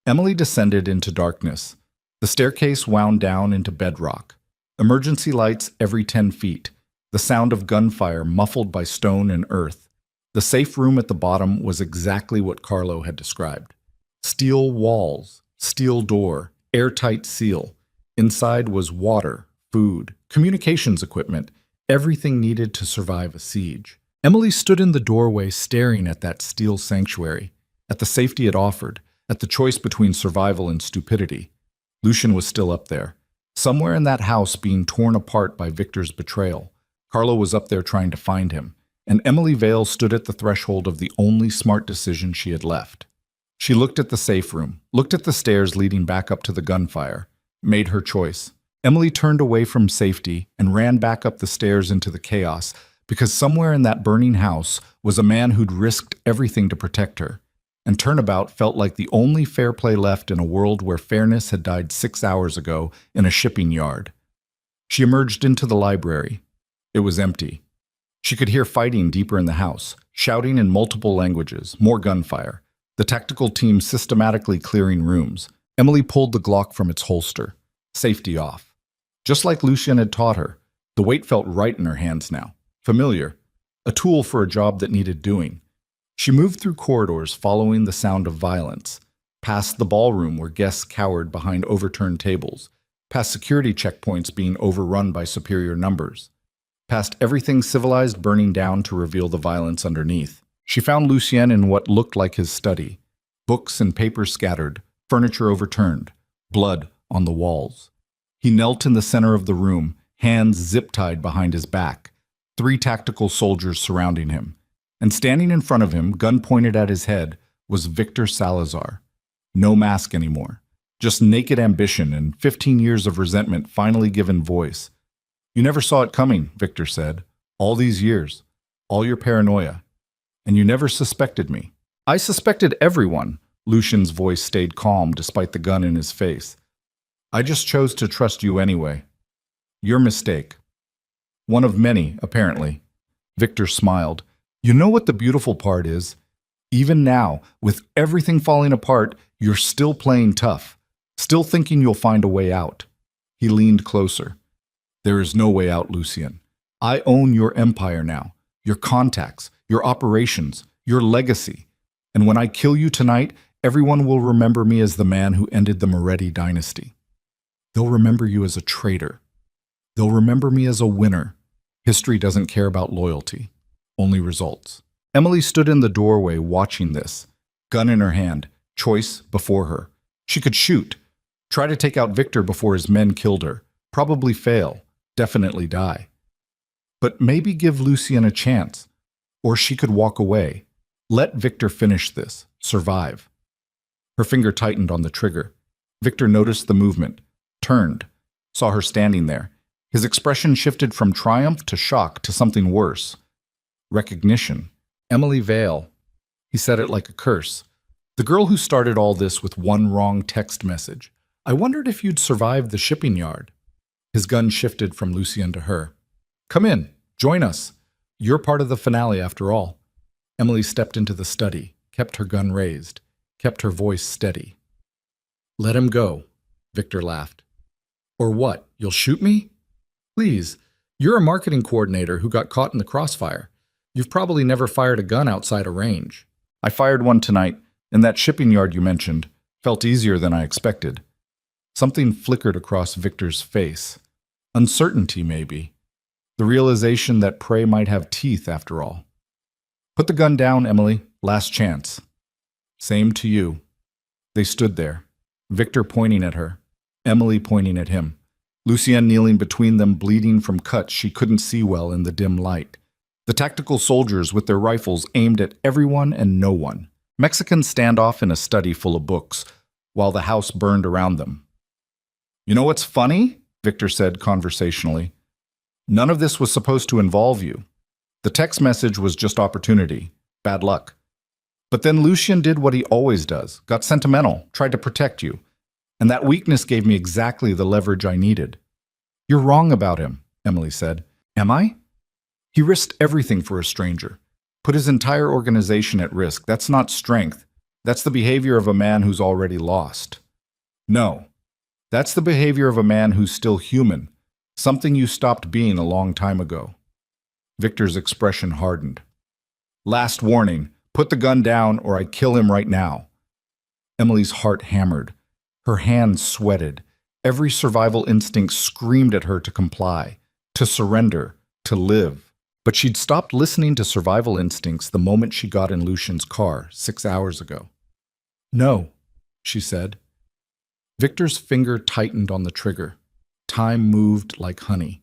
Emily descended into darkness. The staircase wound down into bedrock. Emergency lights every 10 feet. The sound of gunfire muffled by stone and earth. The safe room at the bottom was exactly what Carlo had described. Steel walls, steel door, airtight seal. Inside was water, food, communications equipment, everything needed to survive a siege. Emily stood in the doorway staring at that steel sanctuary, at the safety it offered, at the choice between survival and stupidity. Lucien was still up there, somewhere in that house being torn apart by Victor's betrayal. Carlo was up there trying to find him, and Emily Vale stood at the threshold of the only smart decision she had left. She looked at the safe room, looked at the stairs leading back up to the gunfire, made her choice. Emily turned away from safety and ran back up the stairs into the chaos, because somewhere in that burning house was a man who'd risked everything to protect her. And Turnabout felt like the only fair play left in a world where fairness had died 6 hours ago in a shipping yard. She emerged into the library. It was empty. She could hear fighting deeper in the house, shouting in multiple languages, more gunfire, the tactical team systematically clearing rooms. Emily pulled the Glock from its holster, safety off. Just like Lucien had taught her, the weight felt right in her hands now, familiar, a tool for a job that needed doing. She moved through corridors following the sound of violence, past the ballroom where guests cowered behind overturned tables, past security checkpoints being overrun by superior numbers, past everything civilized burning down to reveal the violence underneath. She found Lucien in what looked like his study, books and papers scattered, furniture overturned, blood on the walls. He knelt in the center of the room, hands zip-tied behind his back, 3 tactical soldiers surrounding him. And standing in front of him, gun pointed at his head, was Victor Salazar. No mask anymore, just naked ambition and 15 years of resentment finally given voice. "You never saw it coming," Victor said. "All these years, all your paranoia. And you never suspected me." "I suspected everyone." Lucien's voice stayed calm despite the gun in his face. "I just chose to trust you anyway. Your mistake. One of many, apparently." Victor smiled. "You know what the beautiful part is? Even now, with everything falling apart, you're still playing tough, still thinking you'll find a way out." He leaned closer. "There is no way out, Lucien. I own your empire now, your contacts, your operations, your legacy. And when I kill you tonight, everyone will remember me as the man who ended the Moretti dynasty. They'll remember you as a traitor. They'll remember me as a winner. History doesn't care about loyalty, only results." Emily stood in the doorway watching this, gun in her hand, choice before her. She could shoot, try to take out Victor before his men killed her, probably fail, definitely die. But maybe give Lucien a chance, or she could walk away. Let Victor finish this, survive. Her finger tightened on the trigger. Victor noticed the movement, turned, saw her standing there. His expression shifted from triumph to shock to something worse. Recognition. Emily Vale. He said it like a curse. The girl who started all this with one wrong text message. I wondered if you'd survive the shipping yard. His gun shifted from Lucien to her. Come in. Join us. You're part of the finale after all. Emily stepped into the study, kept her gun raised, kept her voice steady. Let him go, Victor laughed. Or what? You'll shoot me? Please. You're a marketing coordinator who got caught in the crossfire. You've probably never fired a gun outside a range. I fired one tonight, and that shipping yard you mentioned felt easier than I expected. Something flickered across Victor's face. Uncertainty, maybe. The realization that prey might have teeth after all. Put the gun down, Emily. Last chance. Same to you. They stood there, Victor pointing at her, Emily pointing at him. Lucien kneeling between them, bleeding from cuts she couldn't see well in the dim light. The tactical soldiers with their rifles aimed at everyone and no one. Mexican standoff in a study full of books, while the house burned around them. You know what's funny? Victor said conversationally. None of this was supposed to involve you. The text message was just opportunity. Bad luck. But then Lucien did what he always does, got sentimental, tried to protect you. And that weakness gave me exactly the leverage I needed. You're wrong about him, Emily said. Am I? He risked everything for a stranger. Put his entire organization at risk. That's not strength. That's the behavior of a man who's already lost. No. That's the behavior of a man who's still human, something you stopped being a long time ago. Victor's expression hardened. Last warning, put the gun down or I kill him right now. Emily's heart hammered. Her hands sweated. Every survival instinct screamed at her to comply, to surrender, to live. But she'd stopped listening to survival instincts the moment she got in Lucien's car 6 hours ago. No, she said. Victor's finger tightened on the trigger. Time moved like honey.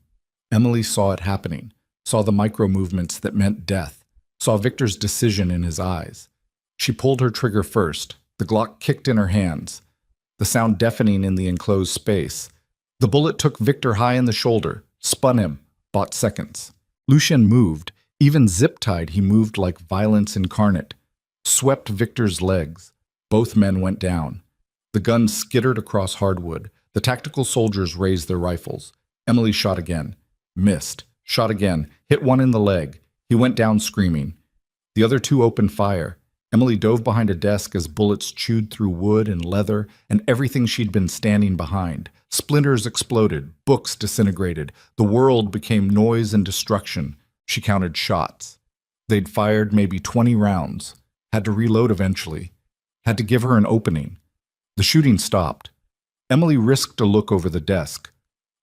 Emily saw it happening, saw the micro-movements that meant death, saw Victor's decision in his eyes. She pulled her trigger first. The Glock kicked in her hands, the sound deafening in the enclosed space. The bullet took Victor high in the shoulder, spun him, bought seconds. Lucien moved. Even zip-tied, he moved like violence incarnate. Swept Victor's legs. Both men went down. The gun skittered across hardwood. The tactical soldiers raised their rifles. Emily shot again. Missed. Shot again. Hit one in the leg. He went down screaming. The other two opened fire. Emily dove behind a desk as bullets chewed through wood and leather and everything she'd been standing behind. Splinters exploded. Books disintegrated. The world became noise and destruction. She counted shots. They'd fired maybe 20 rounds. Had to reload eventually. Had to give her an opening. The shooting stopped. Emily risked a look over the desk.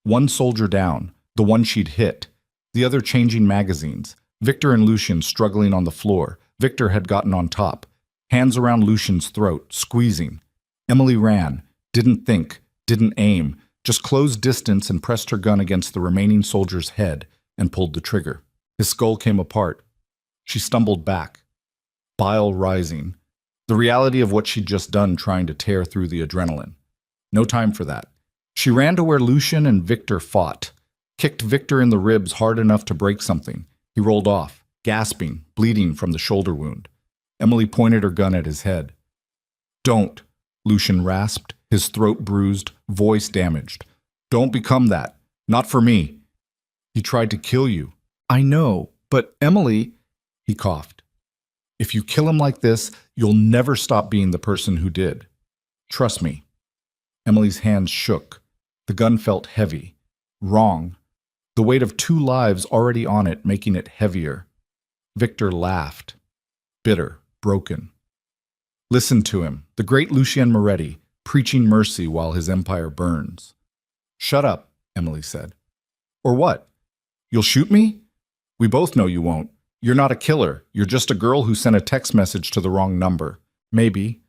One soldier down, the one she'd hit. The other changing magazines. Victor and Lucien struggling on the floor. Victor had gotten on top. Hands around Lucien's throat, squeezing. Emily ran. Didn't think. Didn't aim. Just closed distance and pressed her gun against the remaining soldier's head and pulled the trigger. His skull came apart. She stumbled back. Bile rising. The reality of what she'd just done trying to tear through the adrenaline. No time for that. She ran to where Lucien and Victor fought. Kicked Victor in the ribs hard enough to break something. He rolled off, gasping, bleeding from the shoulder wound. Emily pointed her gun at his head. Don't, Lucien rasped, his throat bruised, voice damaged. Don't become that. Not for me. He tried to kill you. I know, but Emily, he coughed. If you kill him like this, you'll never stop being the person who did. Trust me. Emily's hands shook. The gun felt heavy. Wrong. The weight of 2 lives already on it, making it heavier. Victor laughed. Bitter, broken. Listen to him, the great Lucien Moretti, preaching mercy while his empire burns. Shut up, Emily said. Or what? You'll shoot me? We both know you won't. You're not a killer. You're just a girl who sent a text message to the wrong number. Maybe.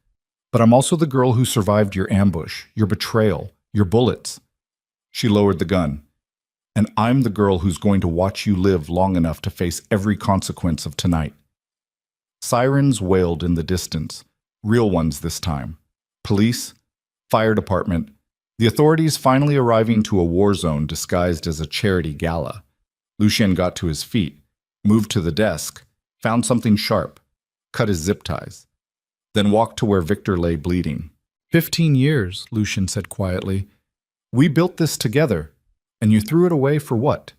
But I'm also the girl who survived your ambush, your betrayal, your bullets. She lowered the gun. And I'm the girl who's going to watch you live long enough to face every consequence of tonight. Sirens wailed in the distance. Real ones this time. Police, fire department, the authorities finally arriving to a war zone disguised as a charity gala. Lucien got to his feet, moved to the desk, found something sharp, cut his zip ties, then walked to where Victor lay bleeding. 15 years, Lucian said quietly. We built this together, and you threw it away for what?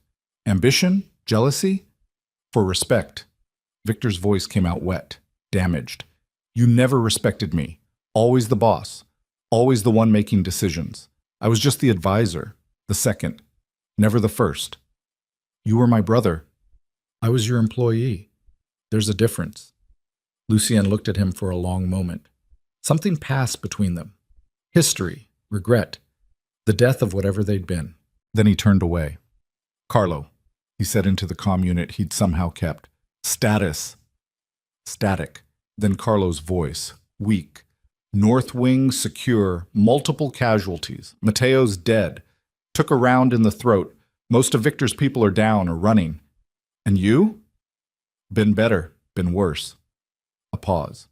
Ambition? Jealousy? For respect. Victor's voice came out wet, damaged. You never respected me. Always the boss. Always the one making decisions. I was just the advisor, the second, never the first. You were my brother. I was your employee. There's a difference. Lucien looked at him for a long moment. Something passed between them. History, regret, the death of whatever they'd been. Then he turned away. Carlo, he said into the comm unit he'd somehow kept. Status. Static. Then Carlo's voice, weak. North wing secure, multiple casualties. Mateo's dead. Took a round in the throat. Most of Victor's people are down or running. And you? Been better, been worse. A pause.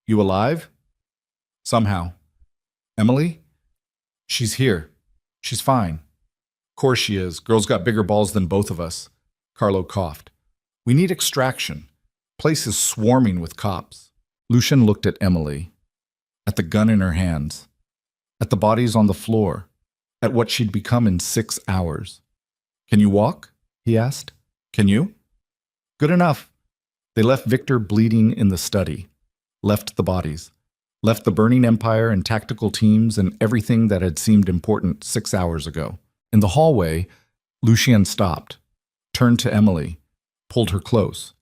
You alive? Somehow. Emily? She's here. She's fine. Course she is. Girl's got bigger balls than both of us. Carlo coughed. We need extraction. Place is swarming with cops. Lucian looked at Emily, at the gun in her hands, at the bodies on the floor, at what she'd become in 6 hours. Can you walk? He asked. Can you? Good enough. They left Victor bleeding in the study, left the bodies, left the burning empire and tactical teams and everything that had seemed important 6 hours ago. In the hallway, Lucien stopped, turned to Emily, pulled her close.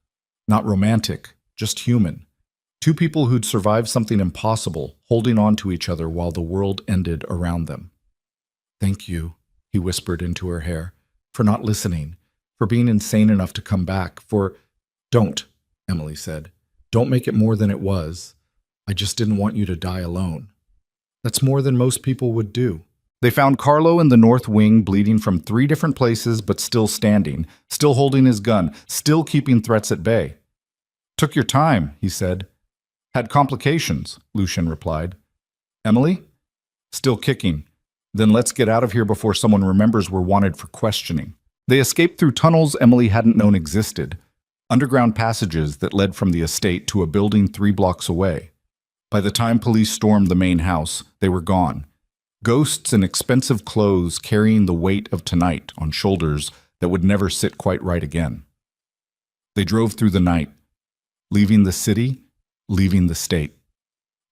Not romantic, just human. Two people who'd survived something impossible, holding on to each other while the world ended around them. Thank you, he whispered into her hair, for not listening, for being insane enough to come back, for... Don't, Emily said. Don't make it more than it was. I just didn't want you to die alone. That's more than most people would do. They found Carlo in the north wing, bleeding from 3 different places, but still standing, still holding his gun, still keeping threats at bay. Took your time, he said. Had complications, Lucien replied. Emily? Still kicking. Then let's get out of here before someone remembers we're wanted for questioning. They escaped through tunnels Emily hadn't known existed, underground passages that led from the estate to a building 3 blocks away. By the time police stormed the main house, they were gone. Ghosts in expensive clothes carrying the weight of tonight on shoulders that would never sit quite right again. They drove through the night, leaving the city, leaving the state,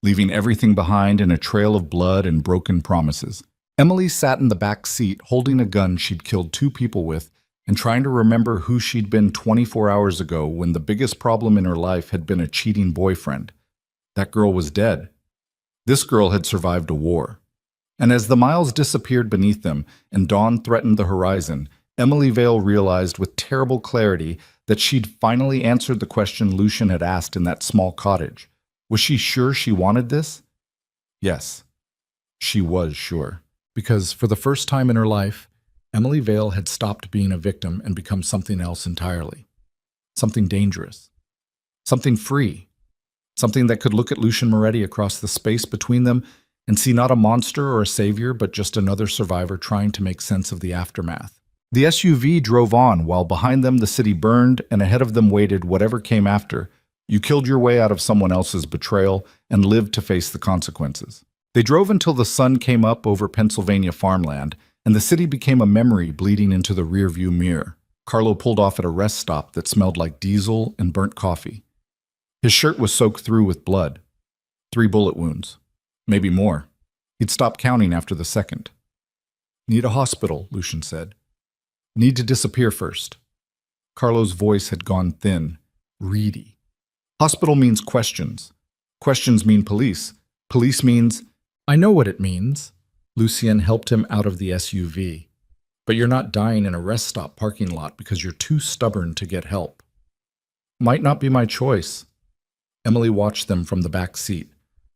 leaving everything behind in a trail of blood and broken promises. Emily sat in the back seat holding a gun she'd killed 2 people with and trying to remember who she'd been 24 hours ago when the biggest problem in her life had been a cheating boyfriend. That girl was dead. This girl had survived a war. And as the miles disappeared beneath them and dawn threatened the horizon, Emily Vale realized with terrible clarity that she'd finally answered the question Lucien had asked in that small cottage. Was she sure she wanted this? Yes, she was sure. Because for the first time in her life, Emily Vale had stopped being a victim and become something else entirely. Something dangerous. Something free. Something that could look at Lucien Moretti across the space between them and see not a monster or a savior, but just another survivor trying to make sense of the aftermath. The SUV drove on while behind them the city burned and ahead of them waited whatever came after. You killed your way out of someone else's betrayal and lived to face the consequences. They drove until the sun came up over Pennsylvania farmland and the city became a memory bleeding into the rearview mirror. Carlo pulled off at a rest stop that smelled like diesel and burnt coffee. His shirt was soaked through with blood. 3 bullet wounds. Maybe more. He'd stopped counting after the second. Need a hospital, Lucien said. Need to disappear first. Carlo's voice had gone thin, reedy. Hospital means questions. Questions mean police. Police means... I know what it means. Lucien helped him out of the SUV. But you're not dying in a rest stop parking lot because you're too stubborn to get help. Might not be my choice. Emily watched them from the back seat.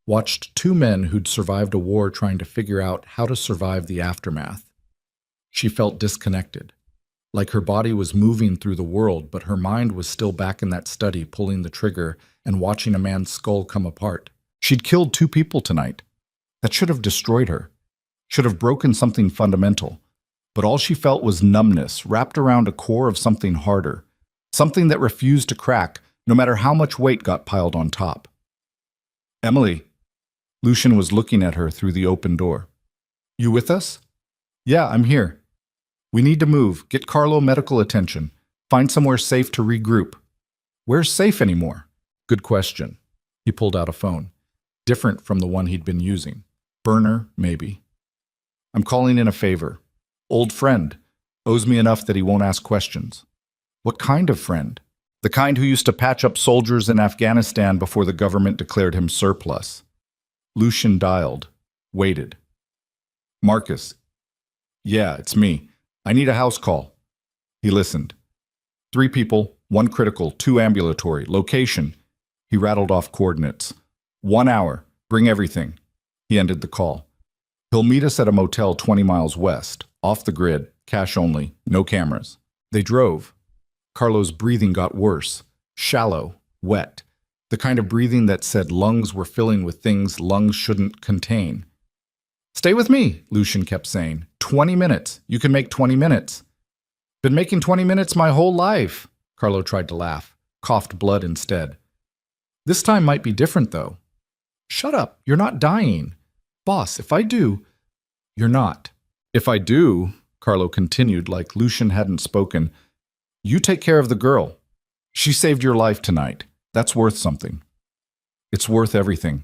Watched 2 men who'd survived a war trying to figure out how to survive the aftermath. She felt disconnected, like her body was moving through the world, but her mind was still back in that study pulling the trigger and watching a man's skull come apart. She'd killed 2 people tonight. That should have destroyed her, should have broken something fundamental, but all she felt was numbness wrapped around a core of something harder, something that refused to crack, no matter how much weight got piled on top. Emily. Lucian was looking at her through the open door. You with us? Yeah, I'm here. We need to move, get Carlo medical attention, find somewhere safe to regroup. Where's safe anymore? Good question. He pulled out a phone. Different from the one he'd been using. Burner, maybe. I'm calling in a favor. Old friend. Owes me enough that he won't ask questions. What kind of friend? The kind who used to patch up soldiers in Afghanistan before the government declared him surplus. Lucian dialed. Waited. Marcus. Yeah, it's me. I need a house call. He listened. 3 people, 1 critical, 2 ambulatory. Location. He rattled off coordinates. 1 hour. Bring everything. He ended the call. He'll meet us at a motel 20 miles west. Off the grid. Cash only. No cameras. They drove. Carlo's breathing got worse. Shallow. Wet. The kind of breathing that said lungs were filling with things lungs shouldn't contain. Stay with me, Lucian kept saying. 20 minutes. You can make 20 minutes. Been making 20 minutes my whole life. Carlo tried to laugh. Coughed blood instead. This time might be different, though. Shut up. You're not dying. Boss, if I do... You're not. If I do, Carlo continued like Lucian hadn't spoken, you take care of the girl. She saved your life tonight. That's worth something. It's worth everything.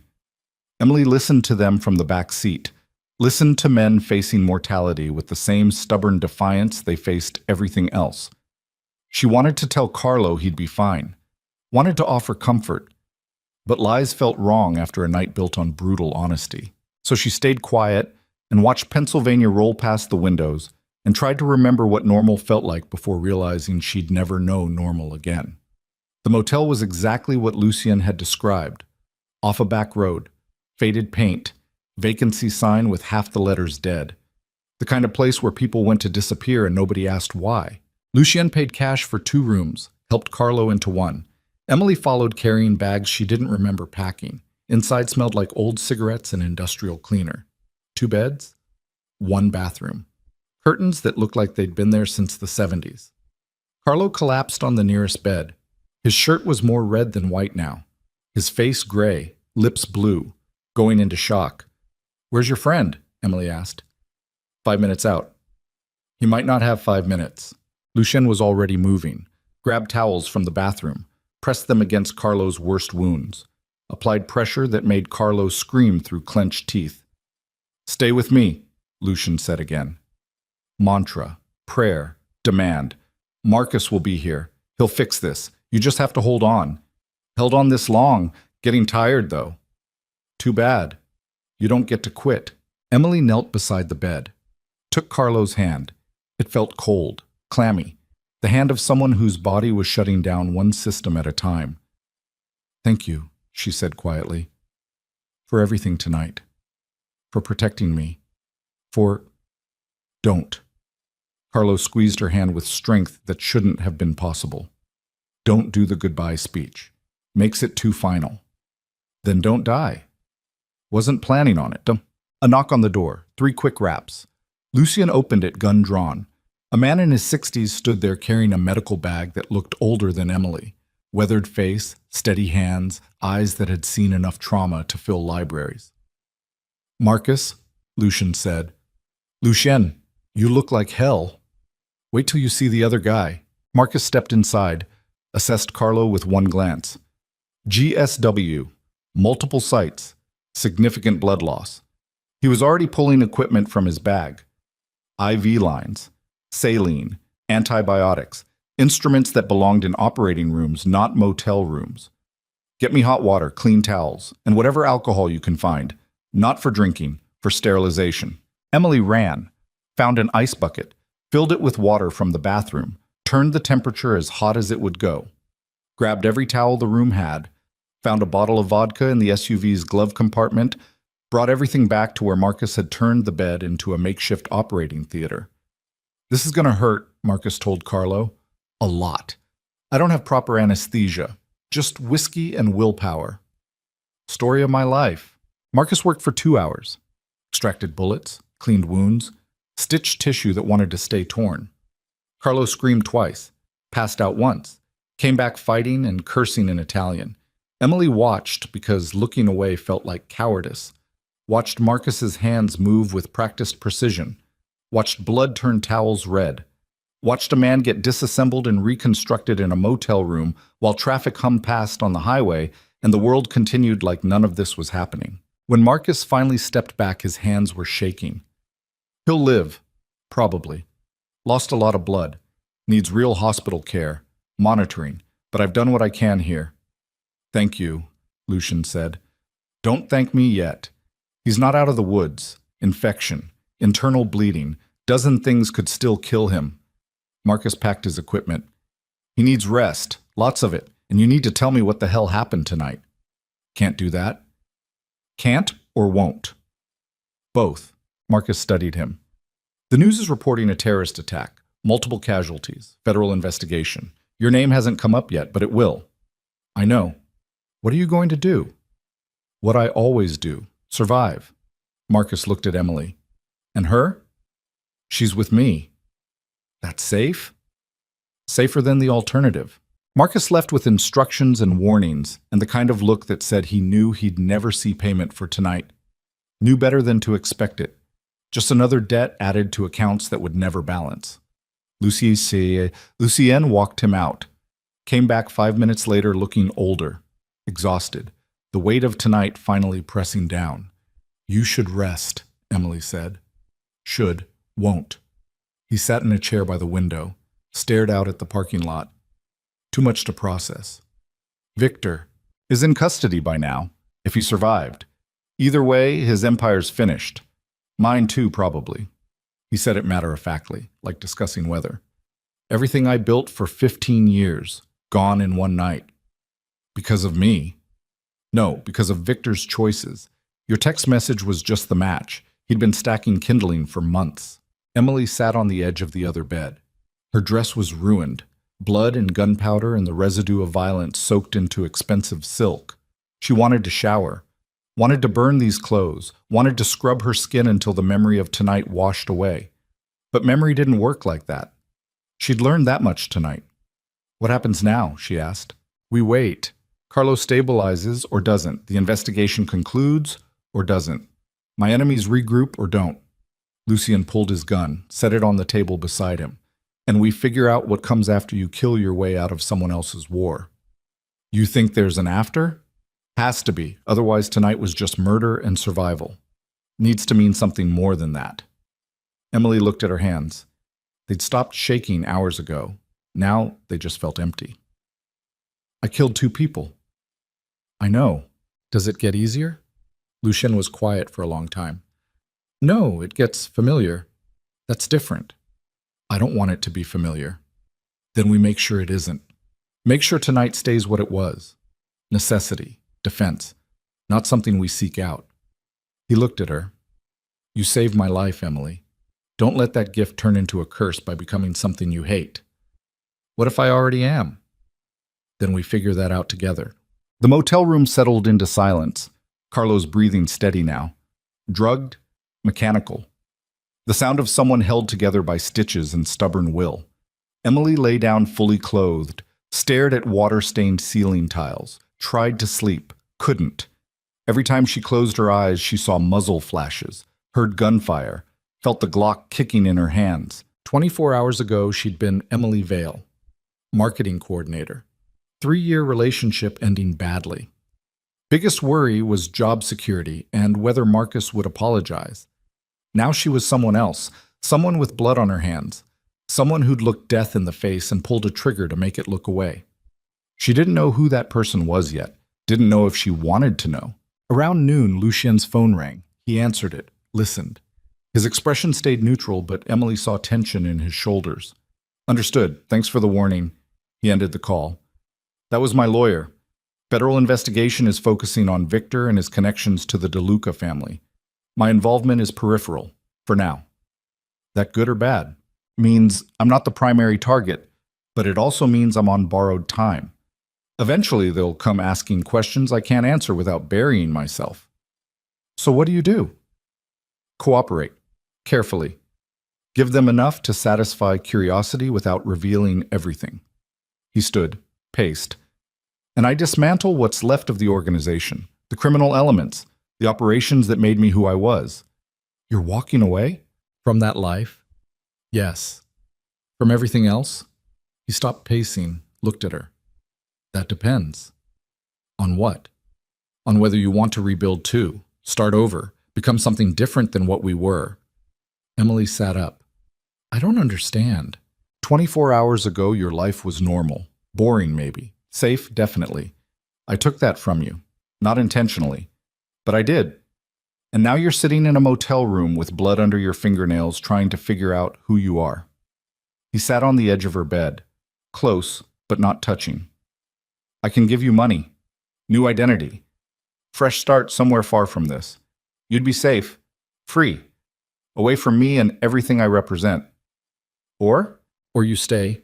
Emily listened to them from the back seat. Listened to men facing mortality with the same stubborn defiance they faced everything else. She wanted to tell Carlo he'd be fine. Wanted to offer comfort. But lies felt wrong after a night built on brutal honesty. So she stayed quiet and watched Pennsylvania roll past the windows and tried to remember what normal felt like before realizing she'd never know normal again. The motel was exactly what Lucian had described. Off a back road, faded paint, vacancy sign with half the letters dead. The kind of place where people went to disappear and nobody asked why. Lucian paid cash for 2 rooms, helped Carlo into 1. Emily followed carrying bags she didn't remember packing. Inside smelled like old cigarettes and industrial cleaner. 2 beds, 1 bathroom. Curtains that looked like they'd been there since the 70s. Carlo collapsed on the nearest bed. His shirt was more red than white now. His face gray, lips blue, going into shock. Where's your friend? Emily asked. 5 minutes out. He might not have 5 minutes. Lucian was already moving. Grabbed towels from the bathroom, pressed them against Carlo's worst wounds. Applied pressure that made Carlo scream through clenched teeth. Stay with me, Lucian said again. Mantra, prayer, demand. Marcus will be here. He'll fix this. You just have to hold on. Held on this long, getting tired though. Too bad. You don't get to quit. Emily knelt beside the bed. Took Carlo's hand. It felt cold, clammy. The hand of someone whose body was shutting down one system at a time. Thank you, she said quietly. For everything tonight. For protecting me. For... Don't. Carlo squeezed her hand with strength that shouldn't have been possible. Don't do the goodbye speech. Makes it too final. Then don't die. Wasn't planning on it. A knock on the door. 3 quick raps. Lucian opened it, gun drawn. A man in his 60s stood there carrying a medical bag that looked older than Emily. Weathered face, steady hands, eyes that had seen enough trauma to fill libraries. Marcus, Lucian said. Lucien, you look like hell. Wait till you see the other guy. Marcus stepped inside, assessed Carlo with 1 glance. GSW, multiple sites, significant blood loss. He was already pulling equipment from his bag. IV lines, saline, antibiotics, instruments that belonged in operating rooms, not motel rooms. Get me hot water, clean towels, and whatever alcohol you can find. Not for drinking, for sterilization. Emily ran, found an ice bucket, filled it with water from the bathroom, turned the temperature as hot as it would go. Grabbed every towel the room had, found a bottle of vodka in the SUV's glove compartment, brought everything back to where Marcus had turned the bed into a makeshift operating theater. This is going to hurt, Marcus told Carlo. A lot. I don't have proper anesthesia, just whiskey and willpower. Story of my life. Marcus worked for 2 hours. Extracted bullets, cleaned wounds, stitched tissue that wanted to stay torn. Carlo screamed twice, passed out once, Came back fighting and cursing in Italian. Emily watched because looking away felt like cowardice. Watched Marcus's hands move with practiced precision. Watched blood turn towels red. Watched a man get disassembled and reconstructed in a motel room while traffic hummed past on the highway and the world continued like none of this was happening. When Marcus finally stepped back, his hands were shaking. He'll live, probably. Lost a lot of blood. Needs real hospital care, monitoring, but I've done what I can here. Thank you, Lucian said. Don't thank me yet. He's not out of the woods. Infection, internal bleeding, dozen things could still kill him. Marcus packed his equipment. He needs rest, lots of it, and you need to tell me what the hell happened tonight. Can't do that. Can't or won't? Both. Marcus studied him. The news is reporting a terrorist attack, multiple casualties, federal investigation. Your name hasn't come up yet, but it will. I know. What are you going to do? What I always do. Survive. Marcus looked at Emily. And her? She's with me. That's safe? Safer than the alternative. Marcus left with instructions and warnings, and the kind of look that said he knew he'd never see payment for tonight. Knew better than to expect it. Just another debt added to accounts that would never balance. Lucienne walked him out. Came back 5 minutes later looking older, exhausted, the weight of tonight finally pressing down. You should rest, Emily said. Should, won't. He sat in a chair by the window, stared out at the parking lot. Too much to process. Victor is in custody by now, if he survived. Either way, his empire's finished. Mine too, probably. He said it matter-of-factly, like discussing weather. Everything I built for 15 years, gone in one night. Because of me. No, because of Victor's choices. Your text message was just the match. He'd been stacking kindling for months. Emily sat on the edge of the other bed. Her dress was ruined. Blood and gunpowder and the residue of violence soaked into expensive silk. She wanted to shower. Wanted to burn these clothes. Wanted to scrub her skin until the memory of tonight washed away. But memory didn't work like that. She'd learned that much tonight. What happens now? She asked. We wait. Carlos stabilizes or doesn't. The investigation concludes or doesn't. My enemies regroup or don't. Lucian pulled his gun, set it on the table beside him. And we figure out what comes after you kill your way out of someone else's war. You think there's an after? Has to be, otherwise tonight was just murder and survival. Needs to mean something more than that. Emily looked at her hands. They'd stopped shaking hours ago. Now they just felt empty. I killed 2 people. I know. Does it get easier? Lucien was quiet for a long time. No, it gets familiar. That's different. I don't want it to be familiar. Then we make sure it isn't. Make sure tonight stays what it was. Necessity, defense, not something we seek out. He looked at her. You saved my life, Emily. Don't let that gift turn into a curse by becoming something you hate. What if I already am? Then we figure that out together. The motel room settled into silence, Carlos breathing steady now. Drugged, mechanical. The sound of someone held together by stitches and stubborn will. Emily lay down fully clothed, stared at water-stained ceiling tiles, tried to sleep, couldn't. Every time she closed her eyes, she saw muzzle flashes, heard gunfire, felt the Glock kicking in her hands. 24 hours ago, she'd been Emily Vale, marketing coordinator. 3-year relationship ending badly. Biggest worry was job security and whether Marcus would apologize. Now she was someone else, someone with blood on her hands, someone who'd looked death in the face and pulled a trigger to make it look away. She didn't know who that person was yet, didn't know if she wanted to know. Around noon, Lucien's phone rang. He answered it, listened. His expression stayed neutral, but Emily saw tension in his shoulders. Understood. Thanks for the warning. He ended the call. That was my lawyer. Federal investigation is focusing on Victor and his connections to the DeLuca family. My involvement is peripheral, for now. That good or bad? Means I'm not the primary target, but it also means I'm on borrowed time. Eventually they'll come asking questions I can't answer without burying myself. So what do you do? Cooperate, carefully. Give them enough to satisfy curiosity without revealing everything. He stood, paste. And I dismantle what's left of the organization, the criminal elements, the operations that made me who I was. You're walking away? From that life? Yes. From everything else? He stopped pacing, looked at her. That depends. On what? On whether you want to rebuild too, start over, become something different than what we were. Emily sat up. I don't understand. 24 hours ago, your life was normal. Boring, maybe. Safe, definitely. I took that from you. Not intentionally. But I did. And now you're sitting in a motel room with blood under your fingernails trying to figure out who you are. He sat on the edge of her bed, close, but not touching. I can give you money. New identity. Fresh start somewhere far from this. You'd be safe. Free. Away from me and everything I represent. Or you stay.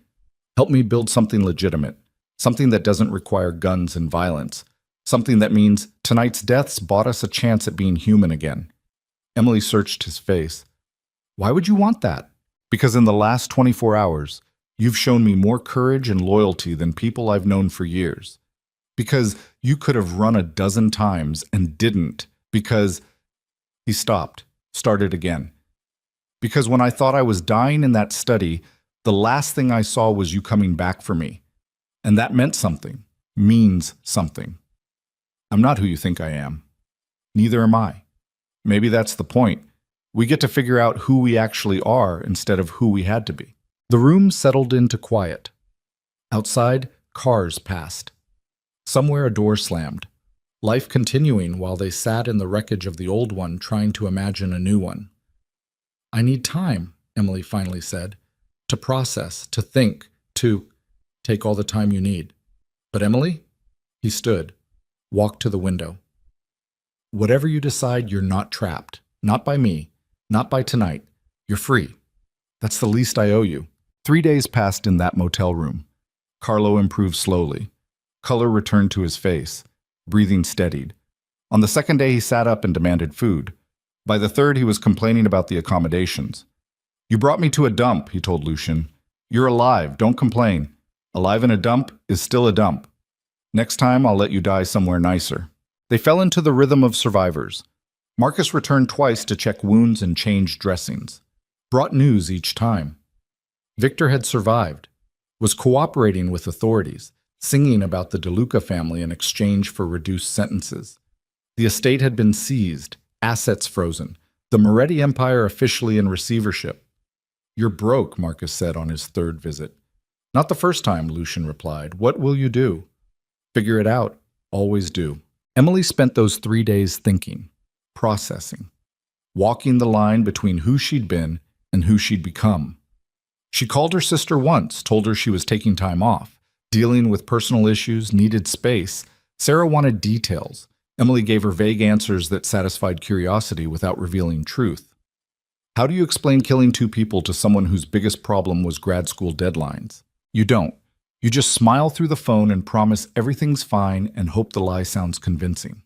Help me build something legitimate. Something that doesn't require guns and violence. Something that means tonight's deaths bought us a chance at being human again. Emily searched his face. Why would you want that? Because in the last 24 hours, you've shown me more courage and loyalty than people I've known for years. Because you could have run a dozen times and didn't. Because he stopped, started again. Because when I thought I was dying in that study, the last thing I saw was you coming back for me. And that meant something, means something. I'm not who you think I am. Neither am I. Maybe that's the point. We get to figure out who we actually are instead of who we had to be. The room settled into quiet. Outside, cars passed. Somewhere a door slammed. Life continuing while they sat in the wreckage of the old one trying to imagine a new one. I need time, Emily finally said. To process, to think, to take all the time you need. But Emily? He stood, walked to the window. Whatever you decide, you're not trapped. Not by me. Not by tonight. You're free. That's the least I owe you. 3 days passed in that motel room. Carlo improved slowly. Color returned to his face. Breathing steadied. On the second day, he sat up and demanded food. By the third, he was complaining about the accommodations. You brought me to a dump, he told Lucian. You're alive, don't complain. Alive in a dump is still a dump. Next time, I'll let you die somewhere nicer. They fell into the rhythm of survivors. Marcus returned twice to check wounds and change dressings. Brought news each time. Victor had survived. Was cooperating with authorities, singing about the DeLuca family in exchange for reduced sentences. The estate had been seized, assets frozen, the Moretti Empire officially in receivership. You're broke, Marcus said on his third visit. Not the first time, Lucian replied. What will you do? Figure it out. Always do. Emily spent those 3 days thinking, processing, walking the line between who she'd been and who she'd become. She called her sister once, told her she was taking time off, dealing with personal issues, needed space. Sarah wanted details. Emily gave her vague answers that satisfied curiosity without revealing truth. How do you explain killing 2 people to someone whose biggest problem was grad school deadlines? You don't. You just smile through the phone and promise everything's fine and hope the lie sounds convincing.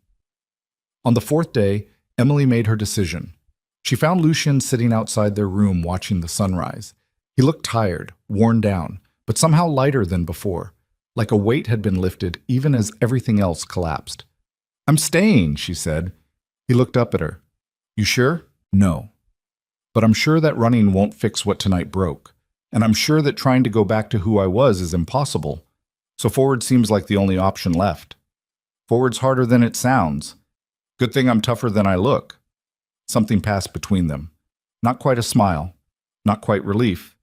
On the 4th day, Emily made her decision. She found Lucian sitting outside their room watching the sunrise. He looked tired, worn down, but somehow lighter than before, like a weight had been lifted even as everything else collapsed. I'm staying, she said. He looked up at her. You sure? No. But I'm sure that running won't fix what tonight broke. And I'm sure that trying to go back to who I was is impossible. So forward seems like the only option left. Forward's harder than it sounds. Good thing I'm tougher than I look. Something passed between them. Not quite a smile. Not quite relief.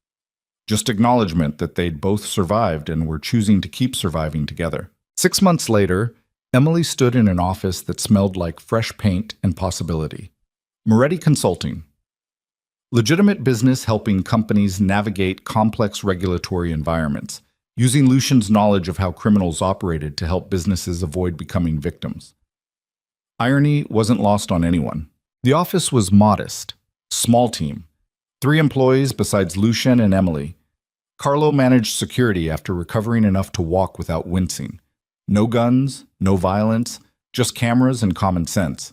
Just acknowledgement that they'd both survived and were choosing to keep surviving together. 6 months later, Emily stood in an office that smelled like fresh paint and possibility. Moretti Consulting. Legitimate business helping companies navigate complex regulatory environments, using Lucian's knowledge of how criminals operated to help businesses avoid becoming victims. Irony wasn't lost on anyone. The office was modest, small team, 3 employees besides Lucian and Emily. Carlo managed security after recovering enough to walk without wincing. No guns, no violence, just cameras and common sense.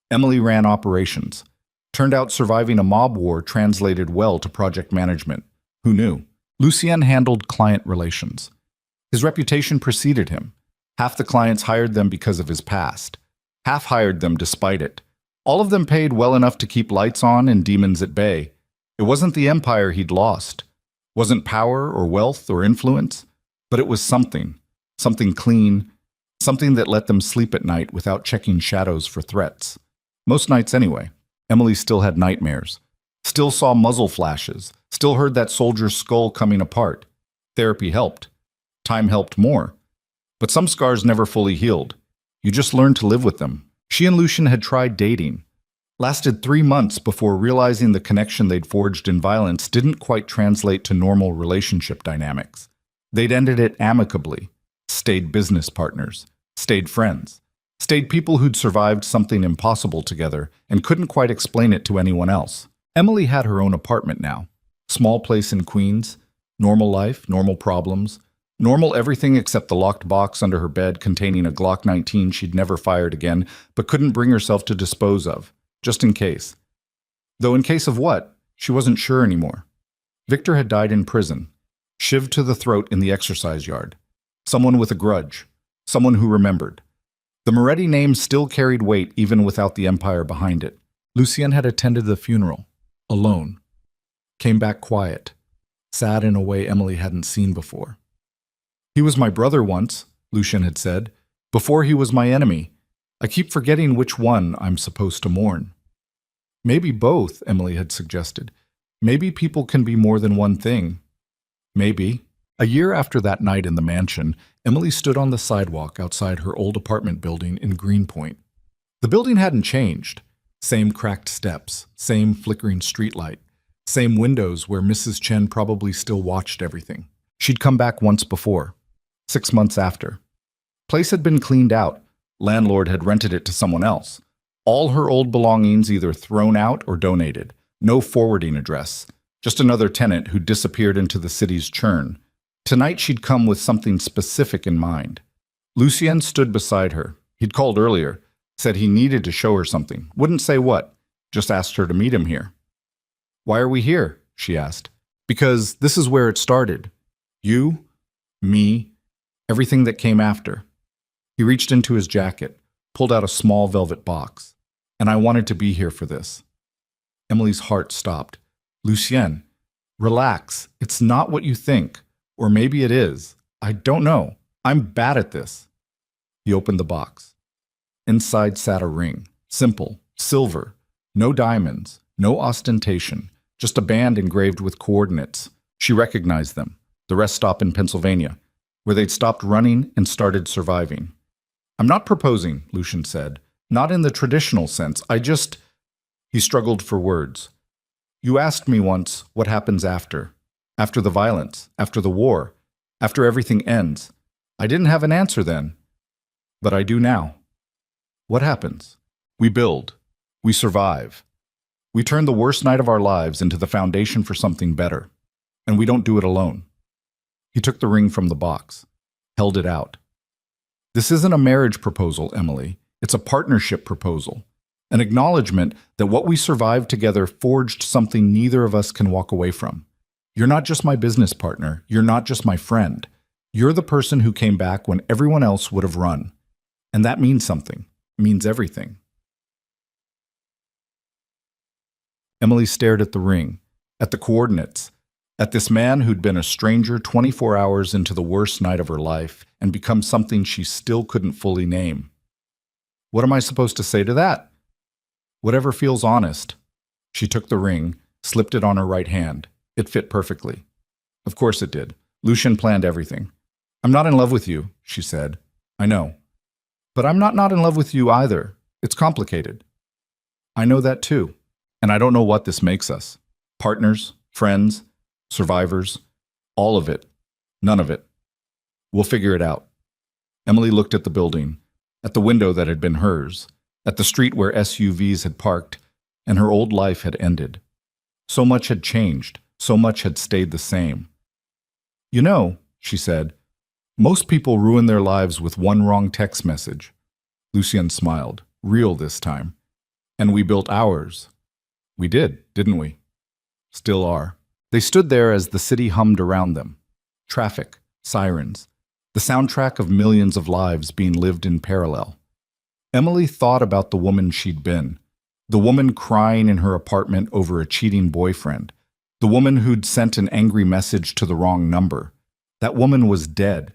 Emily ran operations. Turned out surviving a mob war translated well to project management. Who knew? Lucien handled client relations. His reputation preceded him. Half the clients hired them because of his past. Half hired them despite it. All of them paid well enough to keep lights on and demons at bay. It wasn't the empire he'd lost. Wasn't power or wealth or influence, but it was something. Something clean. Something that let them sleep at night without checking shadows for threats. Most nights anyway. Emily still had nightmares. Still saw muzzle flashes. Still heard that soldier's skull coming apart. Therapy helped. Time helped more. But some scars never fully healed. You just learned to live with them. She and Lucien had tried dating. Lasted 3 months before realizing the connection they'd forged in violence didn't quite translate to normal relationship dynamics. They'd ended it amicably. Stayed business partners. Stayed friends. Stayed people who'd survived something impossible together and couldn't quite explain it to anyone else. Emily had her own apartment now. Small place in Queens. Normal life, normal problems. Normal everything except the locked box under her bed containing a Glock 19 she'd never fired again, but couldn't bring herself to dispose of, just in case. Though in case of what, she wasn't sure anymore. Victor had died in prison, shivved to the throat in the exercise yard. Someone with a grudge. Someone who remembered. The Moretti name still carried weight even without the empire behind it. Lucien had attended the funeral, alone. Came back quiet, sad in a way Emily hadn't seen before. He was my brother once, Lucien had said, before he was my enemy. I keep forgetting which one I'm supposed to mourn. Maybe both, Emily had suggested. Maybe people can be more than one thing. Maybe. A year after that night in the mansion, Emily stood on the sidewalk outside her old apartment building in Greenpoint. The building hadn't changed. Same cracked steps, same flickering streetlight, same windows where Mrs. Chen probably still watched everything. She'd come back once before. 6 months after. Place had been cleaned out. Landlord had rented it to someone else. All her old belongings either thrown out or donated. No forwarding address. Just another tenant who disappeared into the city's churn. Tonight she'd come with something specific in mind. Lucien stood beside her. He'd called earlier. Said he needed to show her something. Wouldn't say what. Just asked her to meet him here. Why are we here? She asked. Because this is where it started. You, me, everything that came after. He reached into his jacket, pulled out a small velvet box. And I wanted to be here for this. Emily's heart stopped. Lucien, relax. It's not what you think. Or maybe it is. I don't know. I'm bad at this. He opened the box. Inside sat a ring. Simple. Silver. No diamonds. No ostentation. Just a band engraved with coordinates. She recognized them. The rest stop in Pennsylvania, where they'd stopped running and started surviving. I'm not proposing, Lucien said. Not in the traditional sense. He struggled for words. You asked me once what happens after. After the violence. After the war. After everything ends. I didn't have an answer then. But I do now. What happens? We build. We survive. We turn the worst night of our lives into the foundation for something better. And we don't do it alone. He took the ring from the box, held it out. This isn't a marriage proposal, Emily. It's a partnership proposal. An acknowledgement that what we survived together forged something neither of us can walk away from. You're not just my business partner. You're not just my friend. You're the person who came back when everyone else would have run. And that means something. It means everything. Emily stared at the ring, at the coordinates, at this man who'd been a stranger 24 hours into the worst night of her life and become something she still couldn't fully name. What am I supposed to say to that? Whatever feels honest. She took the ring, slipped it on her right hand. It fit perfectly. Of course it did. Lucien planned everything. I'm not in love with you, she said. I know. But I'm not in love with you either. It's complicated. I know that too. And I don't know what this makes us. Partners, friends, survivors, all of it. None of it. We'll figure it out. Emily looked at the building, at the window that had been hers, at the street where SUVs had parked, and her old life had ended. So much had changed. So much had stayed the same. You know, she said, most people ruin their lives with one wrong text message. Lucien smiled, real this time. And we built ours. We did, didn't we? Still are. They stood there as the city hummed around them. Traffic, sirens, the soundtrack of millions of lives being lived in parallel. Emily thought about the woman she'd been, the woman crying in her apartment over a cheating boyfriend, the woman who'd sent an angry message to the wrong number. That woman was dead,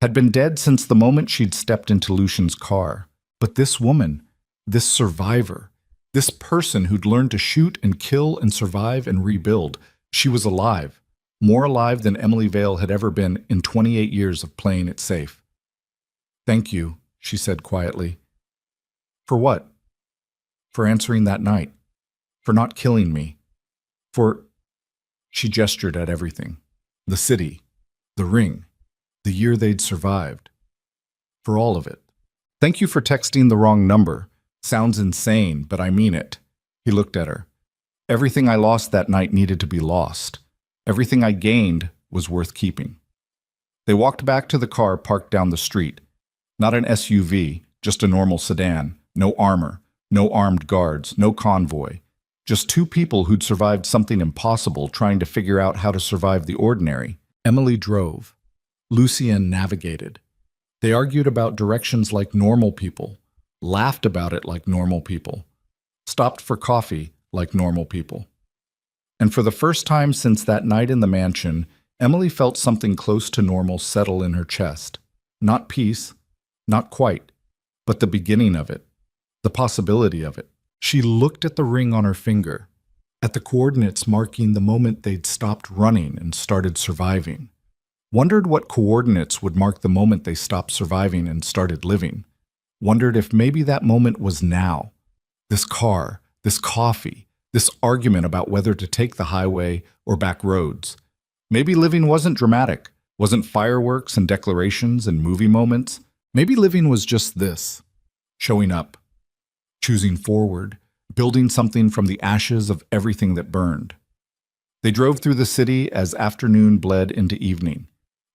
had been dead since the moment she'd stepped into Lucian's car. But this woman, this survivor, this person who'd learned to shoot and kill and survive and rebuild, she was alive, more alive than Emily Vale had ever been in 28 years of playing it safe. "Thank you," she said quietly. "For what?" "For answering that night. For not killing me. For—" She gestured at everything. The city, the ring, the year they'd survived. For all of it. "Thank you for texting the wrong number. Sounds insane, but I mean it." He looked at her. "Everything I lost that night needed to be lost. Everything I gained was worth keeping." They walked back to the car parked down the street. Not an SUV, just a normal sedan. No armor, no armed guards, no convoy. Just two people who'd survived something impossible trying to figure out how to survive the ordinary. Emily drove. Lucien navigated. They argued about directions like normal people, laughed about it like normal people, stopped for coffee like normal people. And for the first time since that night in the mansion, Emily felt something close to normal settle in her chest. Not peace, not quite, but the beginning of it, the possibility of it. She looked at the ring on her finger, at the coordinates marking the moment they'd stopped running and started surviving. Wondered what coordinates would mark the moment they stopped surviving and started living. Wondered if maybe that moment was now. This car, this coffee, this argument about whether to take the highway or back roads. Maybe living wasn't dramatic, wasn't fireworks and declarations and movie moments. Maybe living was just this, showing up, choosing forward, building something from the ashes of everything that burned. They drove through the city as afternoon bled into evening,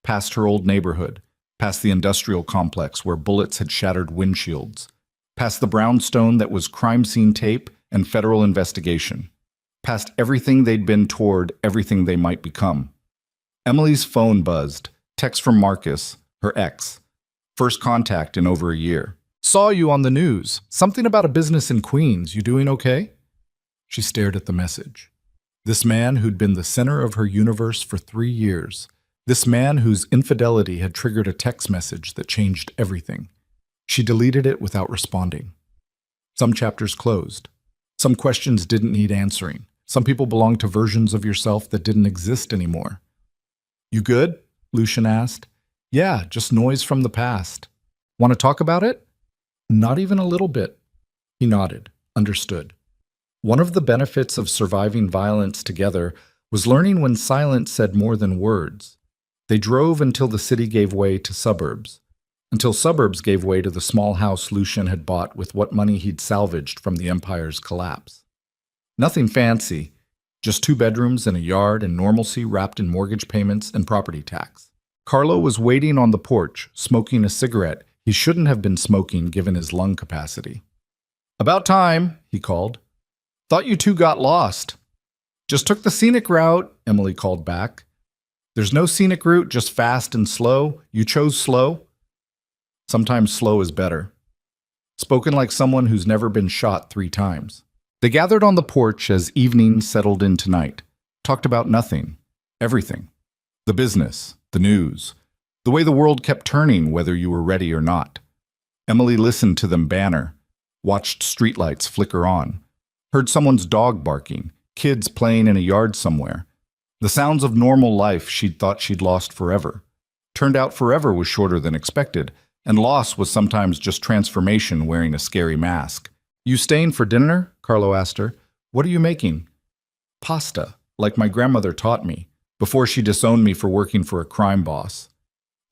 past her old neighborhood, past the industrial complex where bullets had shattered windshields, past the brownstone that was crime scene tape and federal investigation, past everything they'd been toward everything they might become. Emily's phone buzzed, text from Marcus, her ex. First contact in over a year. "Saw you on the news. Something about a business in Queens. You doing okay?" She stared at the message. This man who'd been the center of her universe for 3 years. This man whose infidelity had triggered a text message that changed everything. She deleted it without responding. Some chapters closed. Some questions didn't need answering. Some people belonged to versions of yourself that didn't exist anymore. "You good?" Lucian asked. "Yeah, just noise from the past. Want to talk about it?" "Not even a little bit." He nodded, understood. One of the benefits of surviving violence together was learning when silence said more than words. They drove until the city gave way to suburbs, until suburbs gave way to the small house Lucian had bought with what money he'd salvaged from the empire's collapse. Nothing fancy, just 2 bedrooms and a yard and normalcy wrapped in mortgage payments and property tax. Carlo was waiting on the porch, smoking a cigarette he shouldn't have been smoking given his lung capacity. "About time," he called. "Thought you two got lost." "Just took the scenic route," Emily called back. "There's no scenic route, just fast and slow. You chose slow." "Sometimes slow is better." Spoken like someone who's never been shot 3 times. They gathered on the porch as evening settled into night. Talked about nothing. Everything. The business. The news. The way the world kept turning whether you were ready or not. Emily listened to them banter. Watched streetlights flicker on. Heard someone's dog barking. Kids playing in a yard somewhere. The sounds of normal life she'd thought she'd lost forever. Turned out forever was shorter than expected, and loss was sometimes just transformation wearing a scary mask. "You staying for dinner?" Carlo asked her. "What are you making?" "Pasta, like my grandmother taught me, before she disowned me for working for a crime boss."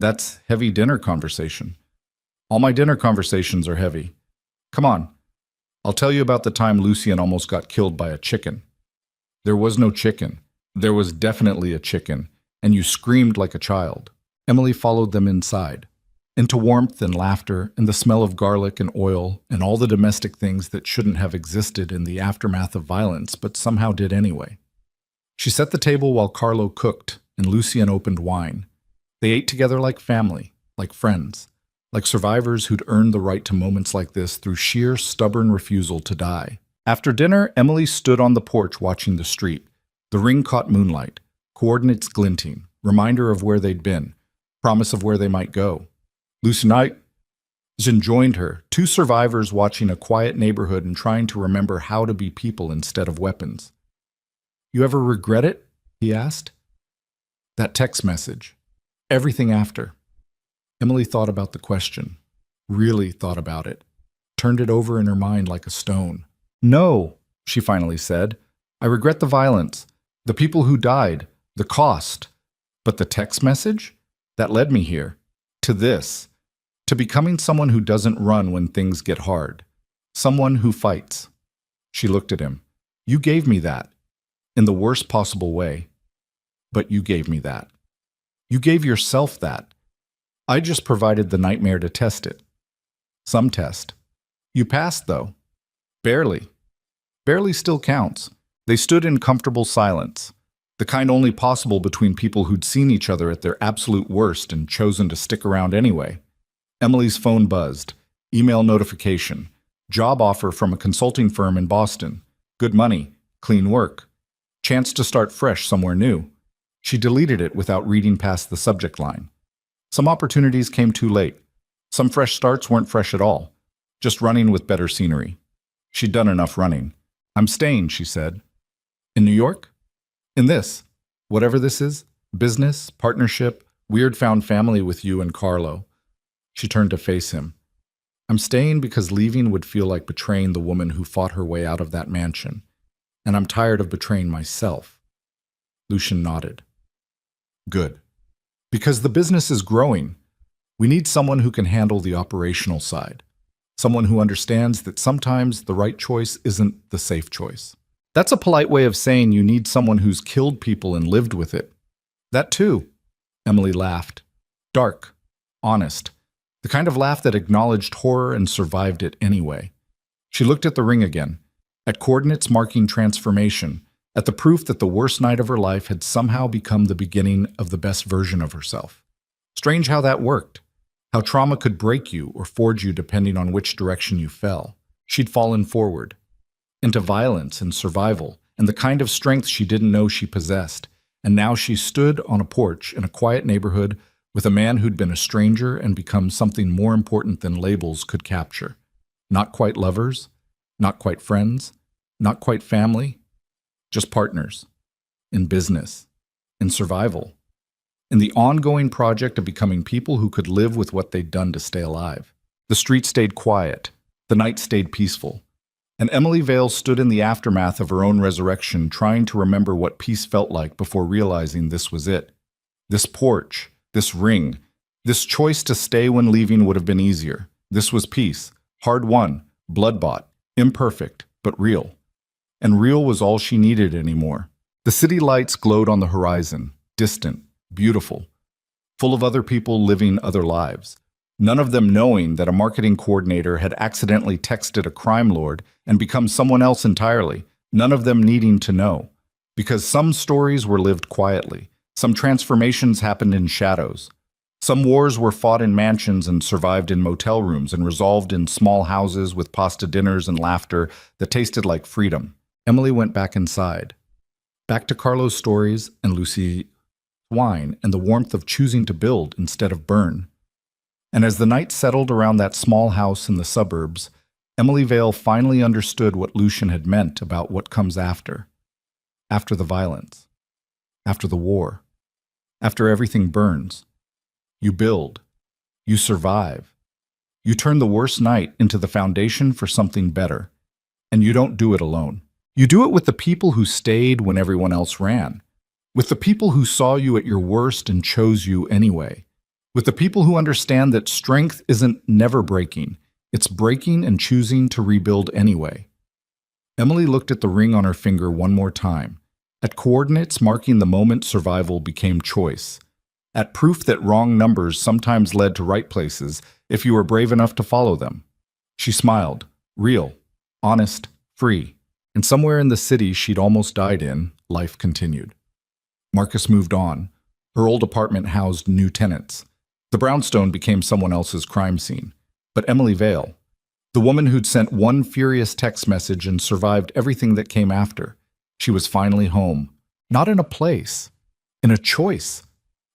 "That's heavy dinner conversation." "All my dinner conversations are heavy." "Come on. I'll tell you about the time Lucien almost got killed by a chicken." "There was no chicken." "There was definitely a chicken, and you screamed like a child." Emily followed them inside, into warmth and laughter and the smell of garlic and oil and all the domestic things that shouldn't have existed in the aftermath of violence but somehow did anyway. She set the table while Carlo cooked and Lucien opened wine. They ate together like family, like friends, like survivors who'd earned the right to moments like this through sheer stubborn refusal to die. After dinner, Emily stood on the porch watching the street. The ring caught moonlight, coordinates glinting, reminder of where they'd been, promise of where they might go. Lucien joined her, two survivors watching a quiet neighborhood and trying to remember how to be people instead of weapons. "You ever regret it?" he asked. "That text message. Everything after." Emily thought about the question, really thought about it, turned it over in her mind like a stone. "No," she finally said. "I regret the violence, the people who died, the cost. But the text message? That led me here. To this. To becoming someone who doesn't run when things get hard. Someone who fights." She looked at him. "You gave me that. In the worst possible way. But you gave me that. You gave yourself that. I just provided the nightmare to test it. Some test. You passed, though. Barely. Barely still counts." They stood in comfortable silence, the kind only possible between people who'd seen each other at their absolute worst and chosen to stick around anyway. Emily's phone buzzed. Email notification. Job offer from a consulting firm in Boston. Good money. Clean work. Chance to start fresh somewhere new. She deleted it without reading past the subject line. Some opportunities came too late. Some fresh starts weren't fresh at all. Just running with better scenery. She'd done enough running. "I'm staying," she said. "In New York?" "In this. Whatever this is. Business, partnership, weird found family with you and Carlo." She turned to face him. "I'm staying because leaving would feel like betraying the woman who fought her way out of that mansion. And I'm tired of betraying myself." Lucien nodded. "Good. Because the business is growing. We need someone who can handle the operational side. Someone who understands that sometimes the right choice isn't the safe choice. That's a polite way of saying you need someone who's killed people and lived with it." "That too." Emily laughed. Dark. Honest. The kind of laugh that acknowledged horror and survived it anyway. She looked at the ring again, at coordinates marking transformation, at the proof that the worst night of her life had somehow become the beginning of the best version of herself. Strange how that worked. How trauma could break you or forge you depending on which direction you fell. She'd fallen forward. Into violence and survival, and the kind of strength she didn't know she possessed. And now she stood on a porch in a quiet neighborhood with a man who'd been a stranger and become something more important than labels could capture. Not quite lovers, not quite friends, not quite family, just partners. In business, in survival, in the ongoing project of becoming people who could live with what they'd done to stay alive. The street stayed quiet, the night stayed peaceful, and Emily Vale stood in the aftermath of her own resurrection trying to remember what peace felt like before realizing this was it. This porch, this ring, this choice to stay when leaving would have been easier. This was peace, hard-won, blood-bought, imperfect, but real. And real was all she needed anymore. The city lights glowed on the horizon, distant, beautiful, full of other people living other lives. None of them knowing that a marketing coordinator had accidentally texted a crime lord and become someone else entirely. None of them needing to know. Because some stories were lived quietly. Some transformations happened in shadows. Some wars were fought in mansions and survived in motel rooms and resolved in small houses with pasta dinners and laughter that tasted like freedom. Emily went back inside. Back to Carlo's stories and Lucy's wine and the warmth of choosing to build instead of burn. And as the night settled around that small house in the suburbs, Emily Vale finally understood what Lucien had meant about what comes after. After the violence. After the war. After everything burns. You build. You survive. You turn the worst night into the foundation for something better. And you don't do it alone. You do it with the people who stayed when everyone else ran. With the people who saw you at your worst and chose you anyway. With the people who understand that strength isn't never breaking. It's breaking and choosing to rebuild anyway. Emily looked at the ring on her finger one more time. At coordinates marking the moment survival became choice. At proof that wrong numbers sometimes led to right places if you were brave enough to follow them. She smiled. Real. Honest. Free. And somewhere in the city she'd almost died in, life continued. Marcus moved on. Her old apartment housed new tenants. The brownstone became someone else's crime scene. But Emily Vale, the woman who'd sent one furious text message and survived everything that came after, she was finally home. Not in a place, in a choice,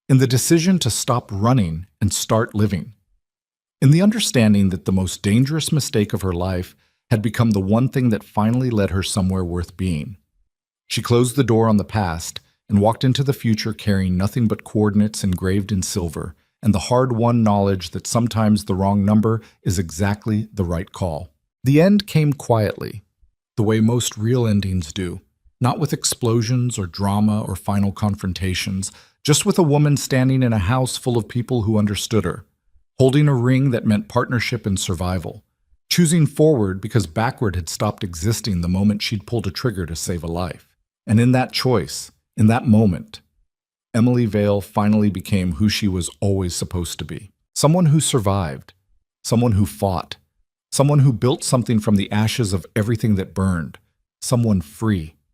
in the decision to stop running and start living. In the understanding that the most dangerous mistake of her life had become the one thing that finally led her somewhere worth being. She closed the door on the past and walked into the future carrying nothing but coordinates engraved in silver and the hard-won knowledge that sometimes the wrong number is exactly the right call. The end came quietly, the way most real endings do, not with explosions or drama or final confrontations, just with a woman standing in a house full of people who understood her, holding a ring that meant partnership and survival, choosing forward because backward had stopped existing the moment she'd pulled a trigger to save a life. And in that choice, in that moment, Emily Vale finally became who she was always supposed to be. Someone who survived, someone who fought, someone who built something from the ashes of everything that burned, someone free.